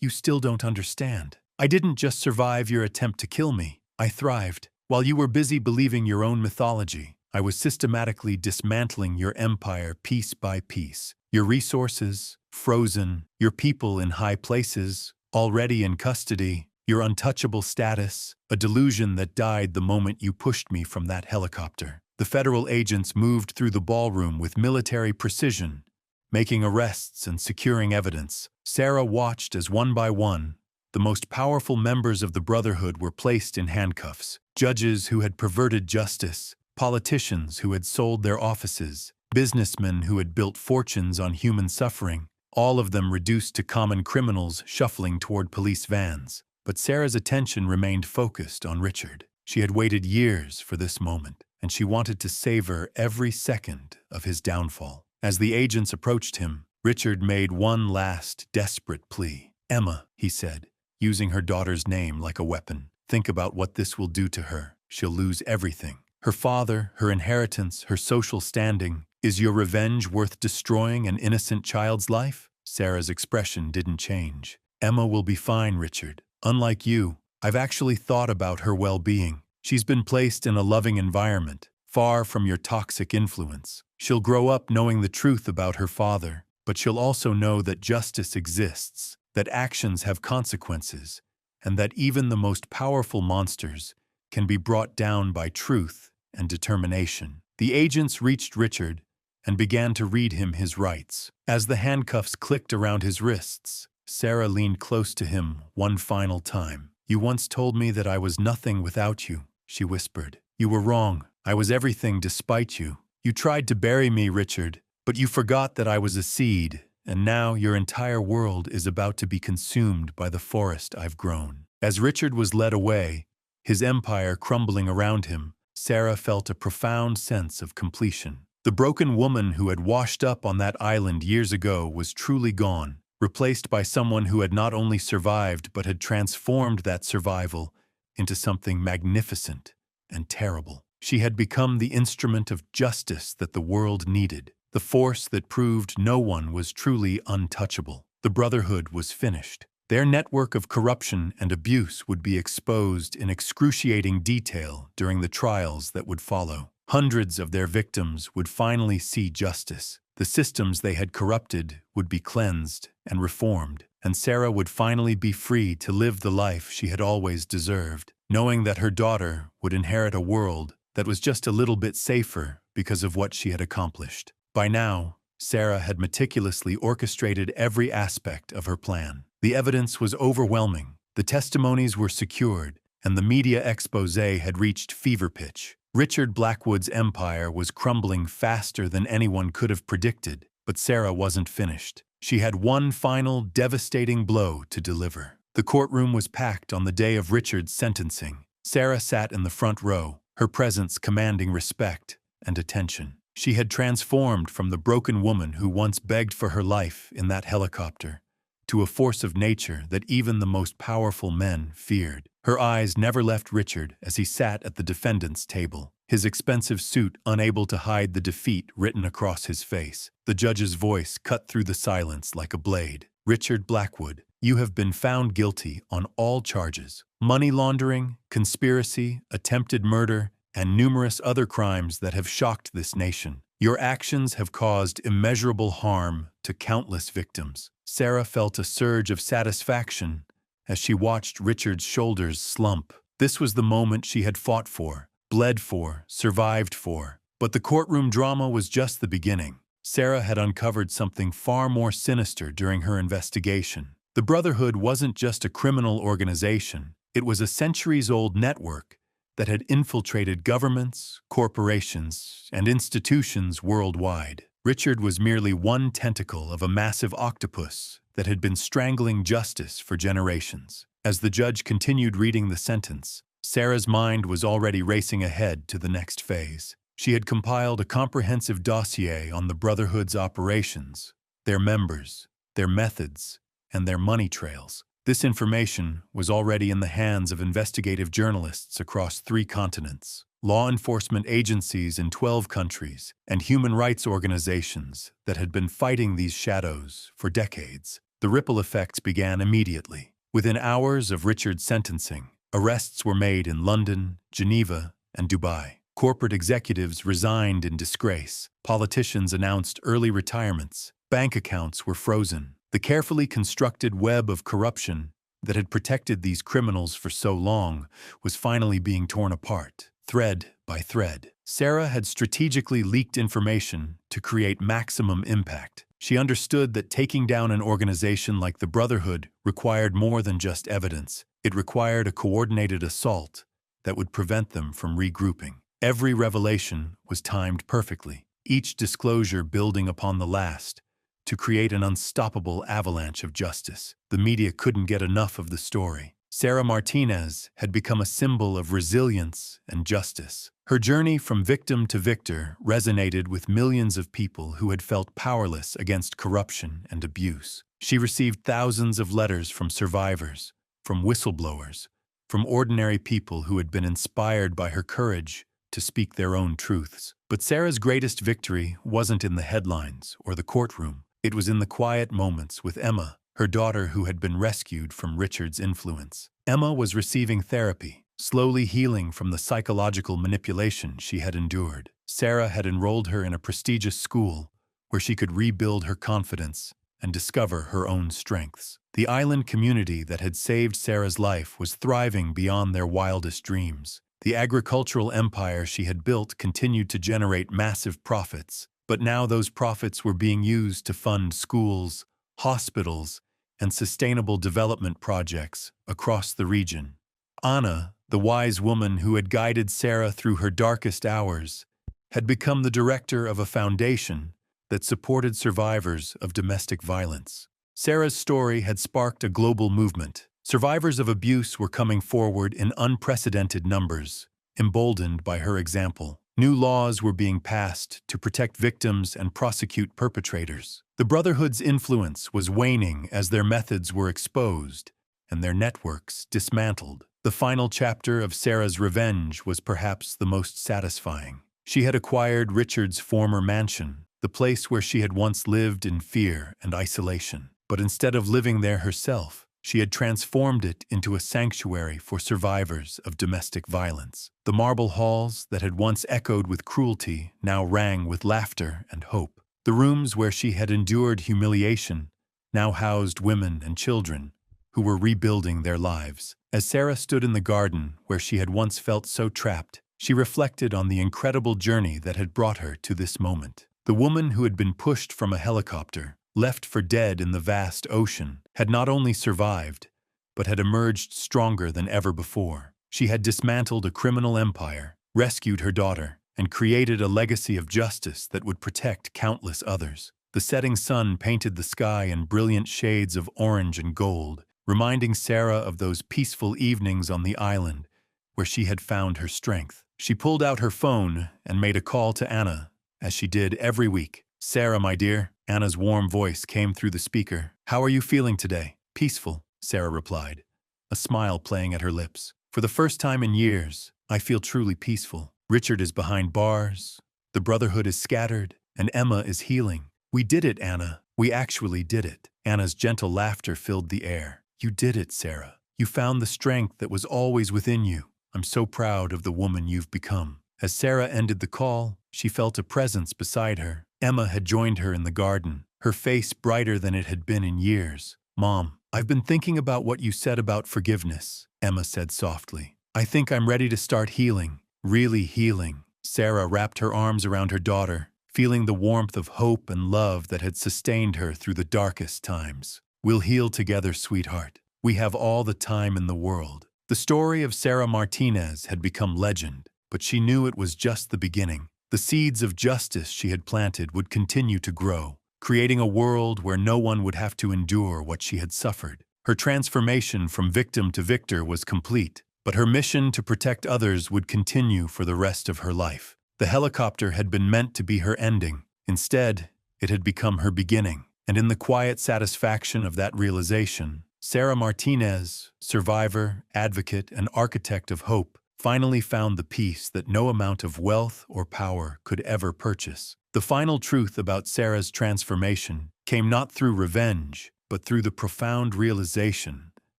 you still don't understand. I didn't just survive your attempt to kill me. I thrived. While you were busy believing your own mythology, I was systematically dismantling your empire piece by piece. Your resources, frozen, your people in high places, already in custody, your untouchable status, a delusion that died the moment you pushed me from that helicopter." The federal agents moved through the ballroom with military precision, making arrests and securing evidence. Sarah watched as one by one, the most powerful members of the Brotherhood were placed in handcuffs. Judges who had perverted justice, politicians who had sold their offices, businessmen who had built fortunes on human suffering, all of them reduced to common criminals shuffling toward police vans. But Sarah's attention remained focused on Richard. She had waited years for this moment, and she wanted to savor every second of his downfall. As the agents approached him, Richard made one last desperate plea. "Emma," he said, using her daughter's name like a weapon. "Think about what this will do to her. She'll lose everything. Her father, her inheritance, her social standing. Is your revenge worth destroying an innocent child's life?" Sarah's expression didn't change. "Emma will be fine, Richard. Unlike you, I've actually thought about her well-being. She's been placed in a loving environment, far from your toxic influence. She'll grow up knowing the truth about her father, but she'll also know that justice exists, that actions have consequences, and that even the most powerful monsters can be brought down by truth and determination." The agents reached Richard and began to read him his rights. As the handcuffs clicked around his wrists, Sarah leaned close to him one final time. "You once told me that I was nothing without you," she whispered. "You were wrong. I was everything despite you. You tried to bury me, Richard, But you forgot that I was a seed, and now your entire world is about to be consumed by the forest I've grown." As Richard was led away, his empire crumbling around him, Sarah felt a profound sense of completion. The broken woman who had washed up on that island years ago was truly gone, replaced by someone who had not only survived but had transformed that survival into something magnificent and terrible. She had become the instrument of justice that the world needed, the force that proved no one was truly untouchable. The Brotherhood was finished. Their network of corruption and abuse would be exposed in excruciating detail during the trials that would follow. Hundreds of their victims would finally see justice. The systems they had corrupted would be cleansed and reformed, and Sarah would finally be free to live the life she had always deserved, knowing that her daughter would inherit a world that was just a little bit safer because of what she had accomplished. By now, Sarah had meticulously orchestrated every aspect of her plan. The evidence was overwhelming, the testimonies were secured, and the media expose had reached fever pitch. Richard Blackwood's empire was crumbling faster than anyone could have predicted, but Sarah wasn't finished. She had one final, devastating blow to deliver. The courtroom was packed on the day of Richard's sentencing. Sarah sat in the front row, her presence commanding respect and attention. She had transformed from the broken woman who once begged for her life in that helicopter to a force of nature that even the most powerful men feared. Her eyes never left Richard as he sat at the defendant's table, his expensive suit unable to hide the defeat written across his face. The judge's voice cut through the silence like a blade. "Richard Blackwood, you have been found guilty on all charges: money laundering, conspiracy, attempted murder, and numerous other crimes that have shocked this nation. Your actions have caused immeasurable harm to countless victims." Sarah felt a surge of satisfaction as she watched Richard's shoulders slump. This was the moment she had fought for, bled for, survived for. But the courtroom drama was just the beginning. Sarah had uncovered something far more sinister during her investigation. The Brotherhood wasn't just a criminal organization, it was a centuries-old network that had infiltrated governments, corporations, and institutions worldwide. Richard was merely one tentacle of a massive octopus that had been strangling justice for generations. As the judge continued reading the sentence, Sarah's mind was already racing ahead to the next phase. She had compiled a comprehensive dossier on the Brotherhood's operations, their members, their methods, and their money trails. This information was already in the hands of investigative journalists across 3 continents, law enforcement agencies in 12 countries, and human rights organizations that had been fighting these shadows for decades. The ripple effects began immediately. Within hours of Richard's sentencing, arrests were made in London, Geneva, and Dubai. Corporate executives resigned in disgrace. Politicians announced early retirements. Bank accounts were frozen. The carefully constructed web of corruption that had protected these criminals for so long was finally being torn apart, thread by thread. Sarah had strategically leaked information to create maximum impact. She understood that taking down an organization like the Brotherhood required more than just evidence. It required a coordinated assault that would prevent them from regrouping. Every revelation was timed perfectly, each disclosure building upon the last, to create an unstoppable avalanche of justice. The media couldn't get enough of the story. Sarah Martinez had become a symbol of resilience and justice. Her journey from victim to victor resonated with millions of people who had felt powerless against corruption and abuse. She received thousands of letters from survivors, from whistleblowers, from ordinary people who had been inspired by her courage to speak their own truths. But Sarah's greatest victory wasn't in the headlines or the courtroom. It was in the quiet moments with Emma, her daughter who had been rescued from Richard's influence. Emma was receiving therapy, slowly healing from the psychological manipulation she had endured. Sarah had enrolled her in a prestigious school where she could rebuild her confidence and discover her own strengths. The island community that had saved Sarah's life was thriving beyond their wildest dreams. The agricultural empire she had built continued to generate massive profits, but now those profits were being used to fund schools, hospitals, and sustainable development projects across the region. Anna, the wise woman who had guided Sarah through her darkest hours, had become the director of a foundation that supported survivors of domestic violence. Sarah's story had sparked a global movement. Survivors of abuse were coming forward in unprecedented numbers, emboldened by her example. New laws were being passed to protect victims and prosecute perpetrators. The Brotherhood's influence was waning as their methods were exposed and their networks dismantled. The final chapter of Sarah's revenge was perhaps the most satisfying. She had acquired Richard's former mansion, the place where she had once lived in fear and isolation. But instead of living there herself, she had transformed it into a sanctuary for survivors of domestic violence. The marble halls that had once echoed with cruelty now rang with laughter and hope. The rooms where she had endured humiliation now housed women and children who were rebuilding their lives. As Sarah stood in the garden where she had once felt so trapped, she reflected on the incredible journey that had brought her to this moment. The woman who had been pushed from a helicopter, left for dead in the vast ocean, had not only survived, but had emerged stronger than ever before. She had dismantled a criminal empire, rescued her daughter, and created a legacy of justice that would protect countless others. The setting sun painted the sky in brilliant shades of orange and gold, reminding Sarah of those peaceful evenings on the island where she had found her strength. She pulled out her phone and made a call to Anna, as she did every week. "Sarah, my dear," Anna's warm voice came through the speaker. "How are you feeling today?" "Peaceful," Sarah replied, a smile playing at her lips. "For the first time in years, I feel truly peaceful. Richard is behind bars, the Brotherhood is scattered, and Emma is healing. We did it, Anna. We actually did it." Anna's gentle laughter filled the air. "You did it, Sarah. You found the strength that was always within you. I'm so proud of the woman you've become." As Sarah ended the call, she felt a presence beside her. Emma had joined her in the garden, her face brighter than it had been in years. "Mom, I've been thinking about what you said about forgiveness," Emma said softly. "I think I'm ready to start healing, really healing." Sarah wrapped her arms around her daughter, feeling the warmth of hope and love that had sustained her through the darkest times. "We'll heal together, sweetheart. We have all the time in the world." The story of Sarah Martinez had become legend, but she knew it was just the beginning. The seeds of justice she had planted would continue to grow, creating a world where no one would have to endure what she had suffered. Her transformation from victim to victor was complete, but her mission to protect others would continue for the rest of her life. The helicopter had been meant to be her ending. Instead, it had become her beginning. And in the quiet satisfaction of that realization, Sarah Martinez, survivor, advocate, and architect of hope, finally found the peace that no amount of wealth or power could ever purchase. The final truth about Sarah's transformation came not through revenge, but through the profound realization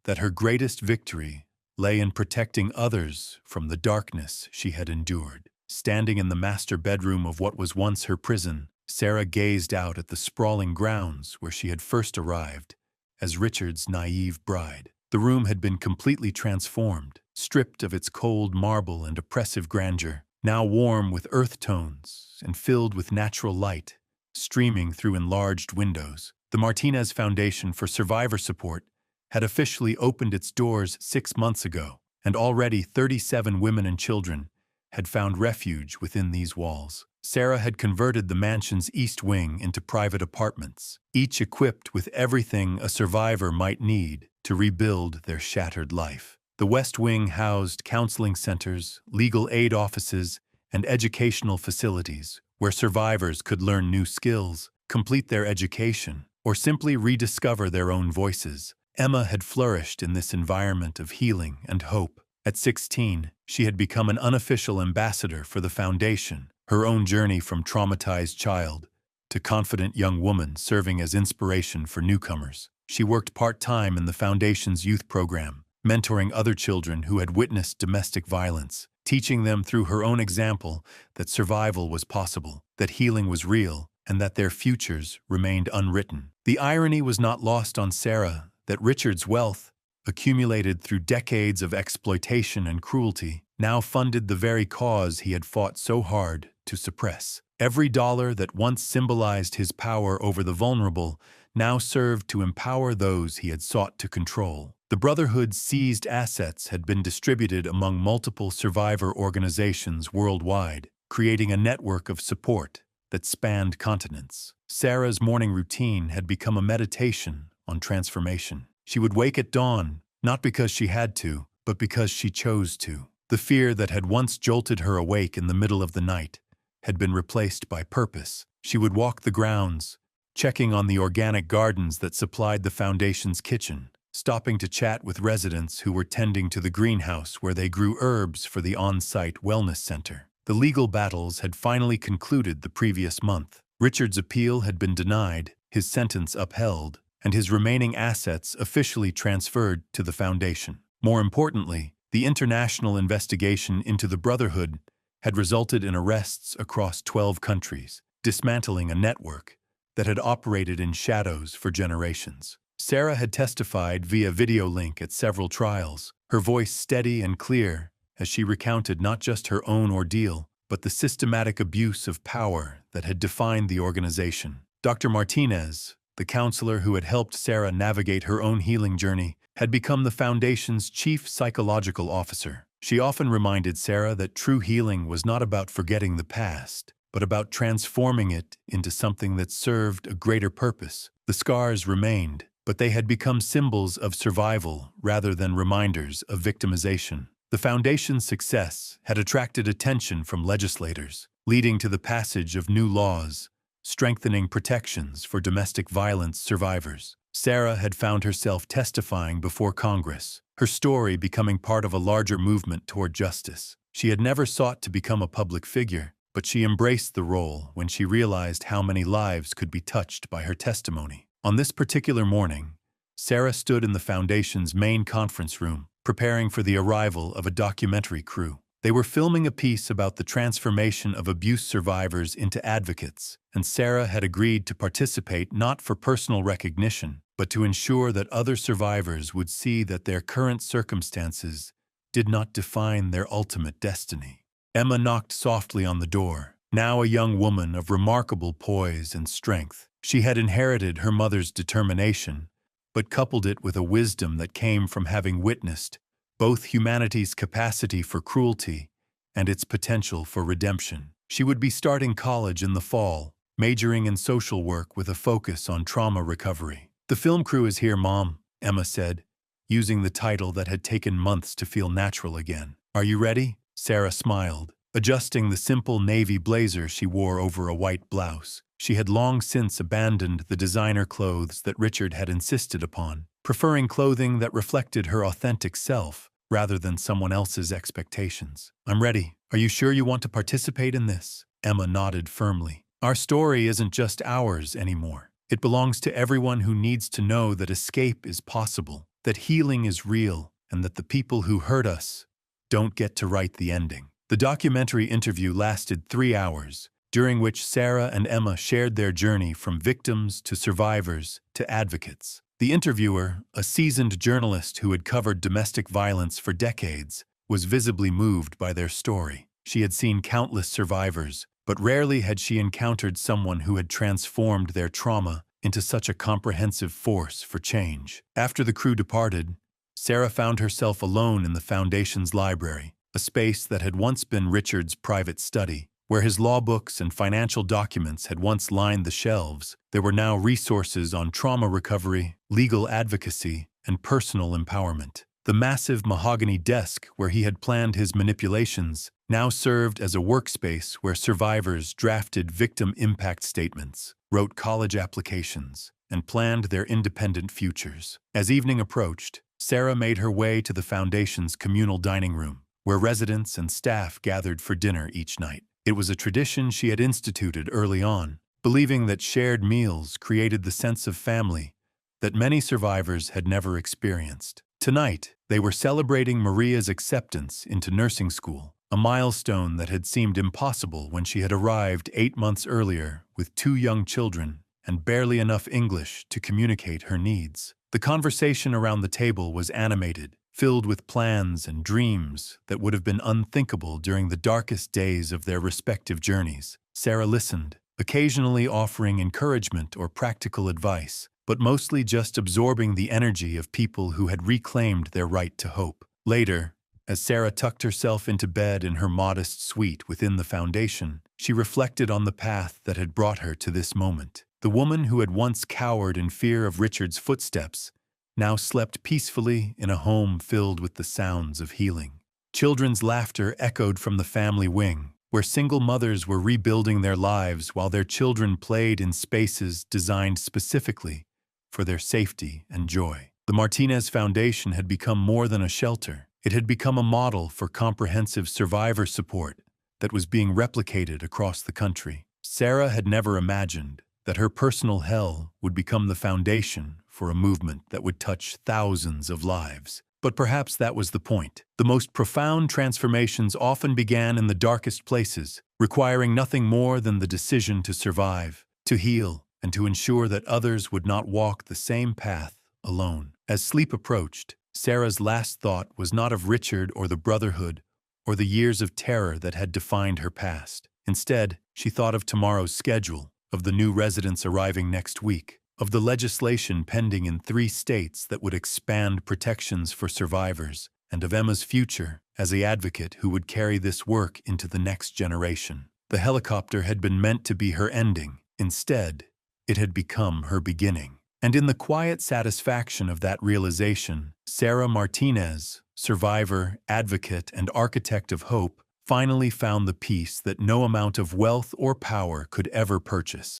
that her greatest victory lay in protecting others from the darkness she had endured. Standing in the master bedroom of what was once her prison, Sarah gazed out at the sprawling grounds where she had first arrived as Richard's naive bride. The room had been completely transformed, stripped of its cold marble and oppressive grandeur, now warm with earth tones and filled with natural light, streaming through enlarged windows. The Martinez Foundation for Survivor Support had officially opened its doors 6 months ago, and already 37 women and children had found refuge within these walls. Sarah had converted the mansion's east wing into private apartments, each equipped with everything a survivor might need to rebuild their shattered life. The west wing housed counseling centers, legal aid offices, and educational facilities where survivors could learn new skills, complete their education, or simply rediscover their own voices. Emma had flourished in this environment of healing and hope. At 16, she had become an unofficial ambassador for the foundation, her own journey from traumatized child to confident young woman serving as inspiration for newcomers. She worked part-time in the foundation's youth program, mentoring other children who had witnessed domestic violence, teaching them through her own example that survival was possible, that healing was real, and that their futures remained unwritten. The irony was not lost on Sarah that Richard's wealth, accumulated through decades of exploitation and cruelty, now funded the very cause he had fought so hard to suppress. Every dollar that once symbolized his power over the vulnerable now served to empower those he had sought to control. The Brotherhood's seized assets had been distributed among multiple survivor organizations worldwide, creating a network of support that spanned continents. Sarah's morning routine had become a meditation on transformation. She would wake at dawn, not because she had to, but because she chose to. The fear that had once jolted her awake in the middle of the night had been replaced by purpose. She would walk the grounds, checking on the organic gardens that supplied the foundation's kitchen, stopping to chat with residents who were tending to the greenhouse where they grew herbs for the on-site wellness center. The legal battles had finally concluded the previous month. Richard's appeal had been denied, his sentence upheld, and his remaining assets officially transferred to the foundation. More importantly, the international investigation into the Brotherhood had resulted in arrests across 12 countries, dismantling a network that had operated in shadows for generations. Sarah had testified via video link at several trials, her voice steady and clear as she recounted not just her own ordeal, but the systematic abuse of power that had defined the organization. Dr. Martinez, the counselor who had helped Sarah navigate her own healing journey, had become the foundation's chief psychological officer. She often reminded Sarah that true healing was not about forgetting the past, but about transforming it into something that served a greater purpose. The scars remained, but they had become symbols of survival rather than reminders of victimization. The foundation's success had attracted attention from legislators, leading to the passage of new laws, strengthening protections for domestic violence survivors. Sarah had found herself testifying before Congress, her story becoming part of a larger movement toward justice. She had never sought to become a public figure, but she embraced the role when she realized how many lives could be touched by her testimony. On this particular morning, Sarah stood in the foundation's main conference room, preparing for the arrival of a documentary crew. They were filming a piece about the transformation of abuse survivors into advocates, and Sarah had agreed to participate not for personal recognition, but to ensure that other survivors would see that their current circumstances did not define their ultimate destiny. Emma knocked softly on the door, now a young woman of remarkable poise and strength. She had inherited her mother's determination, but coupled it with a wisdom that came from having witnessed both humanity's capacity for cruelty and its potential for redemption. She would be starting college in the fall, majoring in social work with a focus on trauma recovery. "The film crew is here, Mom," Emma said, using the title that had taken months to feel natural again. "Are you ready?" Sarah smiled, adjusting the simple navy blazer she wore over a white blouse. She had long since abandoned the designer clothes that Richard had insisted upon, preferring clothing that reflected her authentic self rather than someone else's expectations. "I'm ready. Are you sure you want to participate in this?" Emma nodded firmly. "Our story isn't just ours anymore. It belongs to everyone who needs to know that escape is possible, that healing is real, and that the people who hurt us don't get to write the ending." The documentary interview lasted 3 hours, during which Sarah and Emma shared their journey from victims to survivors to advocates. The interviewer, a seasoned journalist who had covered domestic violence for decades, was visibly moved by their story. She had seen countless survivors, but rarely had she encountered someone who had transformed their trauma into such a comprehensive force for change. After the crew departed, Sarah found herself alone in the Foundation's library, a space that had once been Richard's private study. Where his law books and financial documents had once lined the shelves, there were now resources on trauma recovery, legal advocacy, and personal empowerment. The massive mahogany desk where he had planned his manipulations now served as a workspace where survivors drafted victim impact statements, wrote college applications, and planned their independent futures. As evening approached, Sarah made her way to the Foundation's communal dining room, where residents and staff gathered for dinner each night. It was a tradition she had instituted early on, believing that shared meals created the sense of family that many survivors had never experienced. Tonight, they were celebrating Maria's acceptance into nursing school, a milestone that had seemed impossible when she had arrived 8 months earlier with 2 young children and barely enough English to communicate her needs. The conversation around the table was animated, filled with plans and dreams that would have been unthinkable during the darkest days of their respective journeys. Sarah listened, occasionally offering encouragement or practical advice, but mostly just absorbing the energy of people who had reclaimed their right to hope. Later, As Sarah tucked herself into bed in her modest suite within the foundation, she reflected on the path that had brought her to this moment. The woman who had once cowered in fear of Richard's footsteps now slept peacefully in a home filled with the sounds of healing. Children's laughter echoed from the family wing, where single mothers were rebuilding their lives while their children played in spaces designed specifically for their safety and joy. The Martinez Foundation had become more than a shelter. It had become a model for comprehensive survivor support that was being replicated across the country. Sarah had never imagined that her personal hell would become the foundation for a movement that would touch thousands of lives. But perhaps that was the point. The most profound transformations often began in the darkest places, requiring nothing more than the decision to survive, to heal, and to ensure that others would not walk the same path alone. As sleep approached, Sarah's last thought was not of Richard or the Brotherhood or the years of terror that had defined her past. Instead, she thought of tomorrow's schedule, of the new residents arriving next week, of the legislation pending in 3 states that would expand protections for survivors, and of Emma's future as the advocate who would carry this work into the next generation. The helicopter had been meant to be her ending. Instead, it had become her beginning. And in the quiet satisfaction of that realization, Sarah Martinez, survivor, advocate, and architect of hope, finally found the peace that no amount of wealth or power could ever purchase.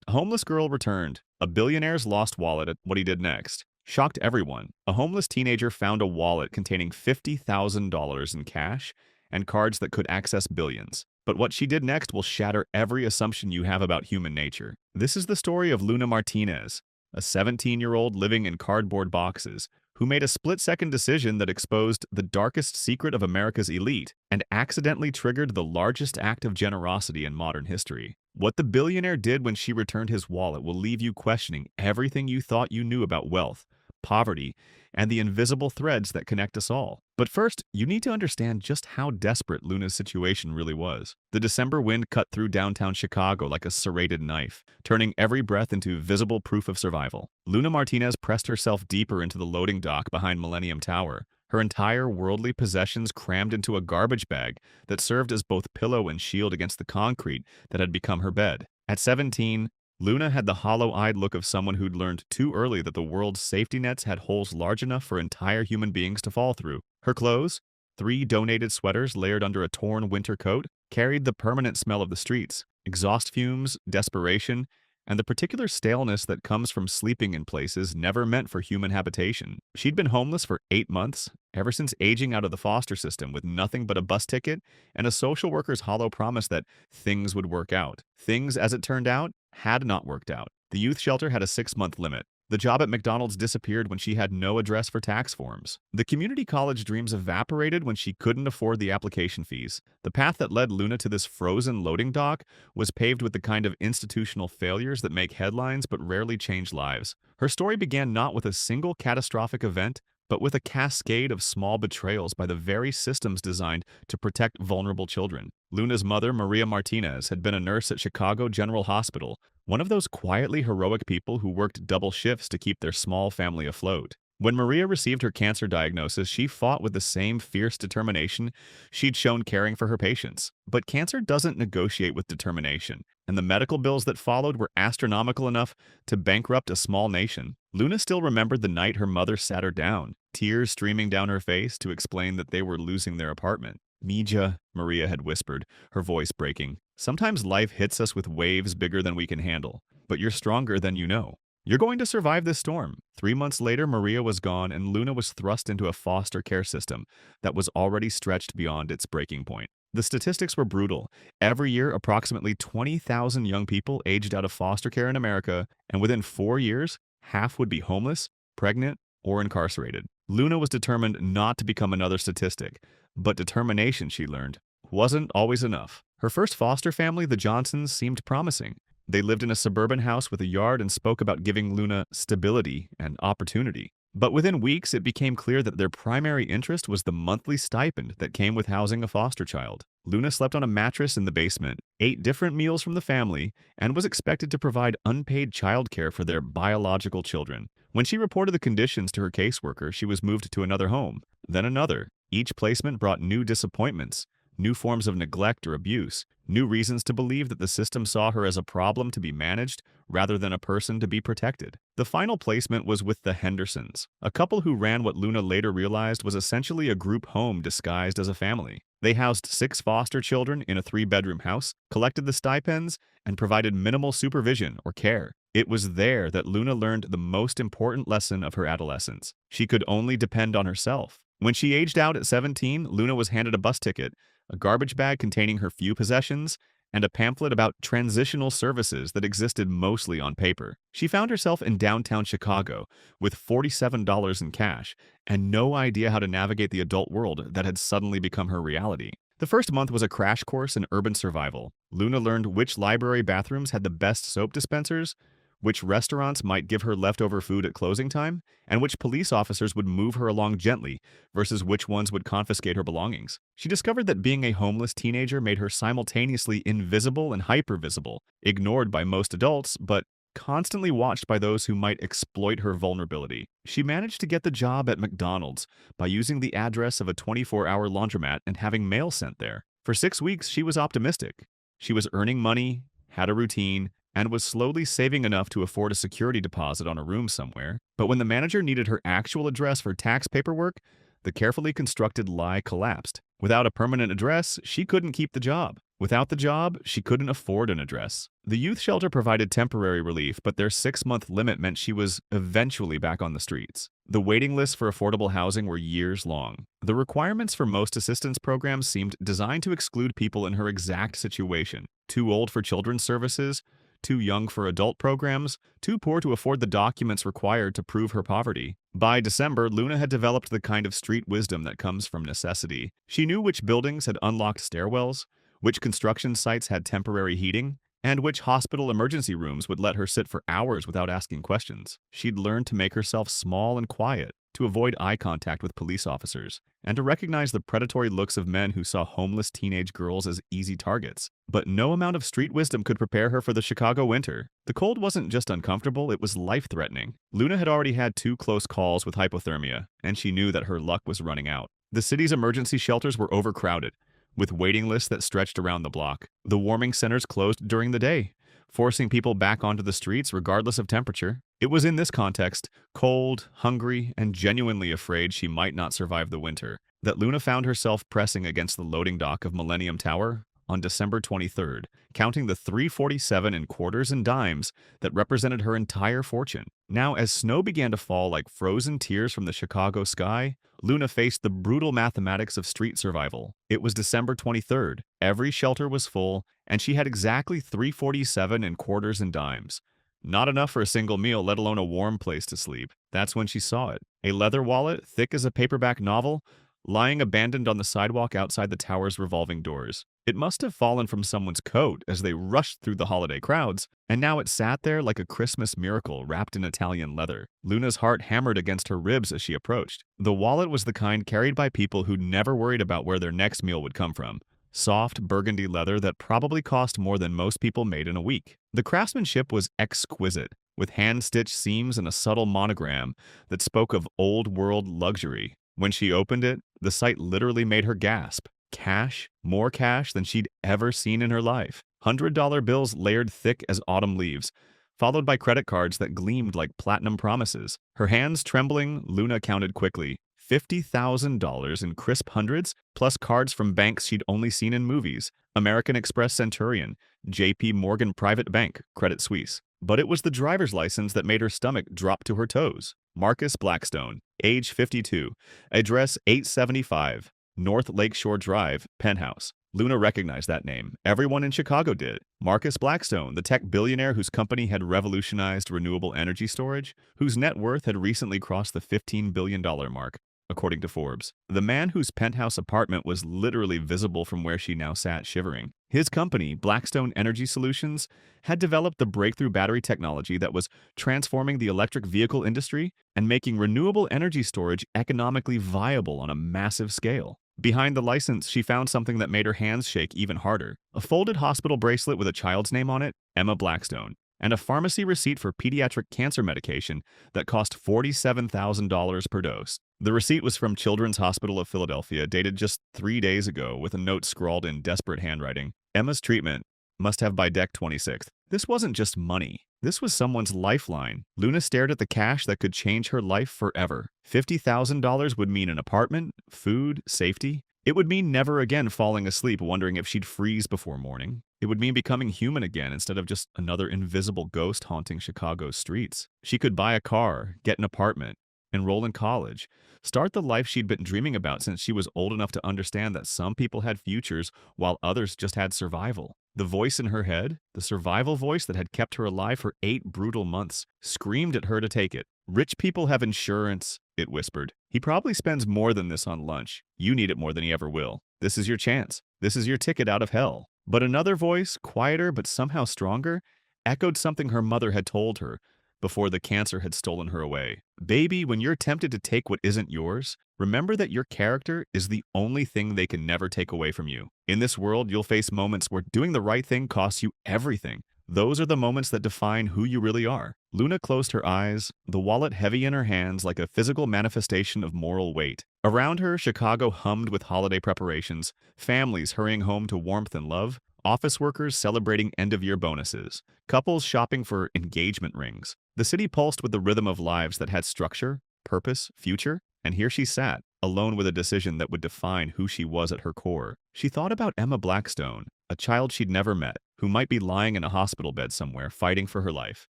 A homeless girl returned. A billionaire's lost wallet at what he did next shocked everyone. A homeless teenager found a wallet containing $50,000 in cash and cards that could access billions. But what she did next will shatter every assumption you have about human nature. This is the story of Luna Martinez, a 17-year-old living in cardboard boxes, who made a split-second decision that exposed the darkest secret of America's elite and accidentally triggered the largest act of generosity in modern history. What the billionaire did when she returned his wallet will leave you questioning everything you thought you knew about wealth, poverty, and the invisible threads that connect us all. But first, you need to understand just how desperate Luna's situation really was. The December wind cut through downtown Chicago like a serrated knife, turning every breath into visible proof of survival. Luna Martinez pressed herself deeper into the loading dock behind Millennium Tower, her entire worldly possessions crammed into a garbage bag that served as both pillow and shield against the concrete that had become her bed. At 17, Luna had the hollow-eyed look of someone who'd learned too early that the world's safety nets had holes large enough for entire human beings to fall through. Her clothes, 3 donated sweaters layered under a torn winter coat, carried the permanent smell of the streets, exhaust fumes, desperation, and the particular staleness that comes from sleeping in places never meant for human habitation. She'd been homeless for 8 months, ever since aging out of the foster system with nothing but a bus ticket and a social worker's hollow promise that things would work out. Things, as it turned out, had not worked out. The youth shelter had a 6-month limit. The job at McDonald's disappeared when she had no address for tax forms. The community college dreams evaporated when she couldn't afford the application fees. The path that led Luna to this frozen loading dock was paved with the kind of institutional failures that make headlines but rarely change lives. Her story began not with a single catastrophic event, but with a cascade of small betrayals by the very systems designed to protect vulnerable children. Luna's mother, Maria Martinez, had been a nurse at Chicago General Hospital, one of those quietly heroic people who worked double shifts to keep their small family afloat. When Maria received her cancer diagnosis, she fought with the same fierce determination she'd shown caring for her patients. But cancer doesn't negotiate with determination, and the medical bills that followed were astronomical enough to bankrupt a small nation. Luna still remembered the night her mother sat her down, tears streaming down her face to explain that they were losing their apartment. "Mija," Maria had whispered, her voice breaking. "Sometimes life hits us with waves bigger than we can handle, but you're stronger than you know. You're going to survive this storm." 3 months later, Maria was gone, and Luna was thrust into a foster care system that was already stretched beyond its breaking point. The statistics were brutal. Every year, approximately 20,000 young people aged out of foster care in America, and within 4 years, half would be homeless, pregnant, or incarcerated. Luna was determined not to become another statistic, but determination, she learned, wasn't always enough. Her first foster family, the Johnsons, seemed promising. They lived in a suburban house with a yard and spoke about giving Luna stability and opportunity. But within weeks, it became clear that their primary interest was the monthly stipend that came with housing a foster child. Luna slept on a mattress in the basement, ate different meals from the family, and was expected to provide unpaid childcare for their biological children. When she reported the conditions to her caseworker, she was moved to another home, then another. Each placement brought new disappointments, new forms of neglect or abuse, new reasons to believe that the system saw her as a problem to be managed rather than a person to be protected. The final placement was with the Hendersons, a couple who ran what Luna later realized was essentially a group home disguised as a family. They housed 6 foster children in a 3-bedroom house, collected the stipends, and provided minimal supervision or care. It was there that Luna learned the most important lesson of her adolescence. She could only depend on herself. When she aged out at 17, Luna was handed a bus ticket, a garbage bag containing her few possessions, and a pamphlet about transitional services that existed mostly on paper. She found herself in downtown Chicago with $47 in cash and no idea how to navigate the adult world that had suddenly become her reality. The first month was a crash course in urban survival. Luna learned which library bathrooms had the best soap dispensers, which restaurants might give her leftover food at closing time, and which police officers would move her along gently versus which ones would confiscate her belongings. She discovered that being a homeless teenager made her simultaneously invisible and hypervisible, ignored by most adults, but constantly watched by those who might exploit her vulnerability. She managed to get the job at McDonald's by using the address of a 24-hour laundromat and having mail sent there. For 6 weeks, she was optimistic. She was earning money, had a routine, and was slowly saving enough to afford a security deposit on a room somewhere. But when the manager needed her actual address for tax paperwork, the carefully constructed lie collapsed. Without a permanent address, she couldn't keep the job. Without the job, she couldn't afford an address. The youth shelter provided temporary relief, but their 6-month limit meant she was eventually back on the streets. The waiting lists for affordable housing were years long. The requirements for most assistance programs seemed designed to exclude people in her exact situation. Too old for children's services, too young for adult programs, too poor to afford the documents required to prove her poverty. By December, Luna had developed the kind of street wisdom that comes from necessity. She knew which buildings had unlocked stairwells, which construction sites had temporary heating, and which hospital emergency rooms would let her sit for hours without asking questions. She'd learned to make herself small and quiet, to avoid eye contact with police officers, and to recognize the predatory looks of men who saw homeless teenage girls as easy targets. But no amount of street wisdom could prepare her for the Chicago winter. The cold wasn't just uncomfortable, it was life-threatening. Luna had already had 2 close calls with hypothermia, and she knew that her luck was running out. The city's emergency shelters were overcrowded, with waiting lists that stretched around the block. The warming centers closed during the day, forcing people back onto the streets regardless of temperature. It was in this context, cold, hungry, and genuinely afraid she might not survive the winter, that Luna found herself pressing against the loading dock of Millennium Tower on December 23rd, counting the $3.47 in quarters and dimes that represented her entire fortune. Now, as snow began to fall like frozen tears from the Chicago sky, Luna faced the brutal mathematics of street survival. It was December 23rd, every shelter was full, and she had exactly $3.47 in quarters and dimes. Not enough for a single meal, let alone a warm place to sleep. That's when she saw it. A leather wallet, thick as a paperback novel, lying abandoned on the sidewalk outside the tower's revolving doors. It must have fallen from someone's coat as they rushed through the holiday crowds, and now it sat there like a Christmas miracle wrapped in Italian leather. Luna's heart hammered against her ribs as she approached. The wallet was the kind carried by people who never worried about where their next meal would come from. Soft burgundy leather that probably cost more than most people made in a week. The craftsmanship was exquisite, with hand-stitched seams and a subtle monogram that spoke of old-world luxury. When she opened it, the sight literally made her gasp. Cash, more cash than she'd ever seen in her life. $100 bills layered thick as autumn leaves, followed by credit cards that gleamed like platinum promises. Her hands trembling, Luna counted quickly. $50,000 in crisp hundreds, plus cards from banks she'd only seen in movies. American Express Centurion, JP Morgan Private Bank, Credit Suisse. But it was the driver's license that made her stomach drop to her toes. Marcus Blackstone, age 52, address 875, North Lakeshore Drive, Penthouse. Luna recognized that name. Everyone in Chicago did. Marcus Blackstone, the tech billionaire whose company had revolutionized renewable energy storage, whose net worth had recently crossed the $15 billion mark, according to Forbes. The man whose penthouse apartment was literally visible from where she now sat shivering. His company, Blackstone Energy Solutions, had developed the breakthrough battery technology that was transforming the electric vehicle industry and making renewable energy storage economically viable on a massive scale. Behind the license, she found something that made her hands shake even harder. A folded hospital bracelet with a child's name on it, Emma Blackstone, and a pharmacy receipt for pediatric cancer medication that cost $47,000 per dose. The receipt was from Children's Hospital of Philadelphia, dated just 3 days ago, with a note scrawled in desperate handwriting. Emma's treatment must have by Dec 26th. This wasn't just money. This was someone's lifeline. Luna stared at the cash that could change her life forever. $50,000 would mean an apartment, food, safety. It would mean never again falling asleep wondering if she'd freeze before morning. It would mean becoming human again instead of just another invisible ghost haunting Chicago's streets. She could buy a car, get an apartment, enroll in college, start the life she'd been dreaming about since she was old enough to understand that some people had futures while others just had survival. The voice in her head, the survival voice that had kept her alive for 8 brutal months, screamed at her to take it. "Rich people have insurance," it whispered. "He probably spends more than this on lunch. You need it more than he ever will. This is your chance. This is your ticket out of hell." But another voice, quieter but somehow stronger, echoed something her mother had told her before the cancer had stolen her away. "Baby, when you're tempted to take what isn't yours, remember that your character is the only thing they can never take away from you. In this world, you'll face moments where doing the right thing costs you everything. Those are the moments that define who you really are." Luna closed her eyes, the wallet heavy in her hands like a physical manifestation of moral weight. Around her, Chicago hummed with holiday preparations, families hurrying home to warmth and love, office workers celebrating end-of-year bonuses, couples shopping for engagement rings. The city pulsed with the rhythm of lives that had structure, purpose, future, and here she sat, alone with a decision that would define who she was at her core. She thought about Emma Blackstone, a child she'd never met, who might be lying in a hospital bed somewhere fighting for her life.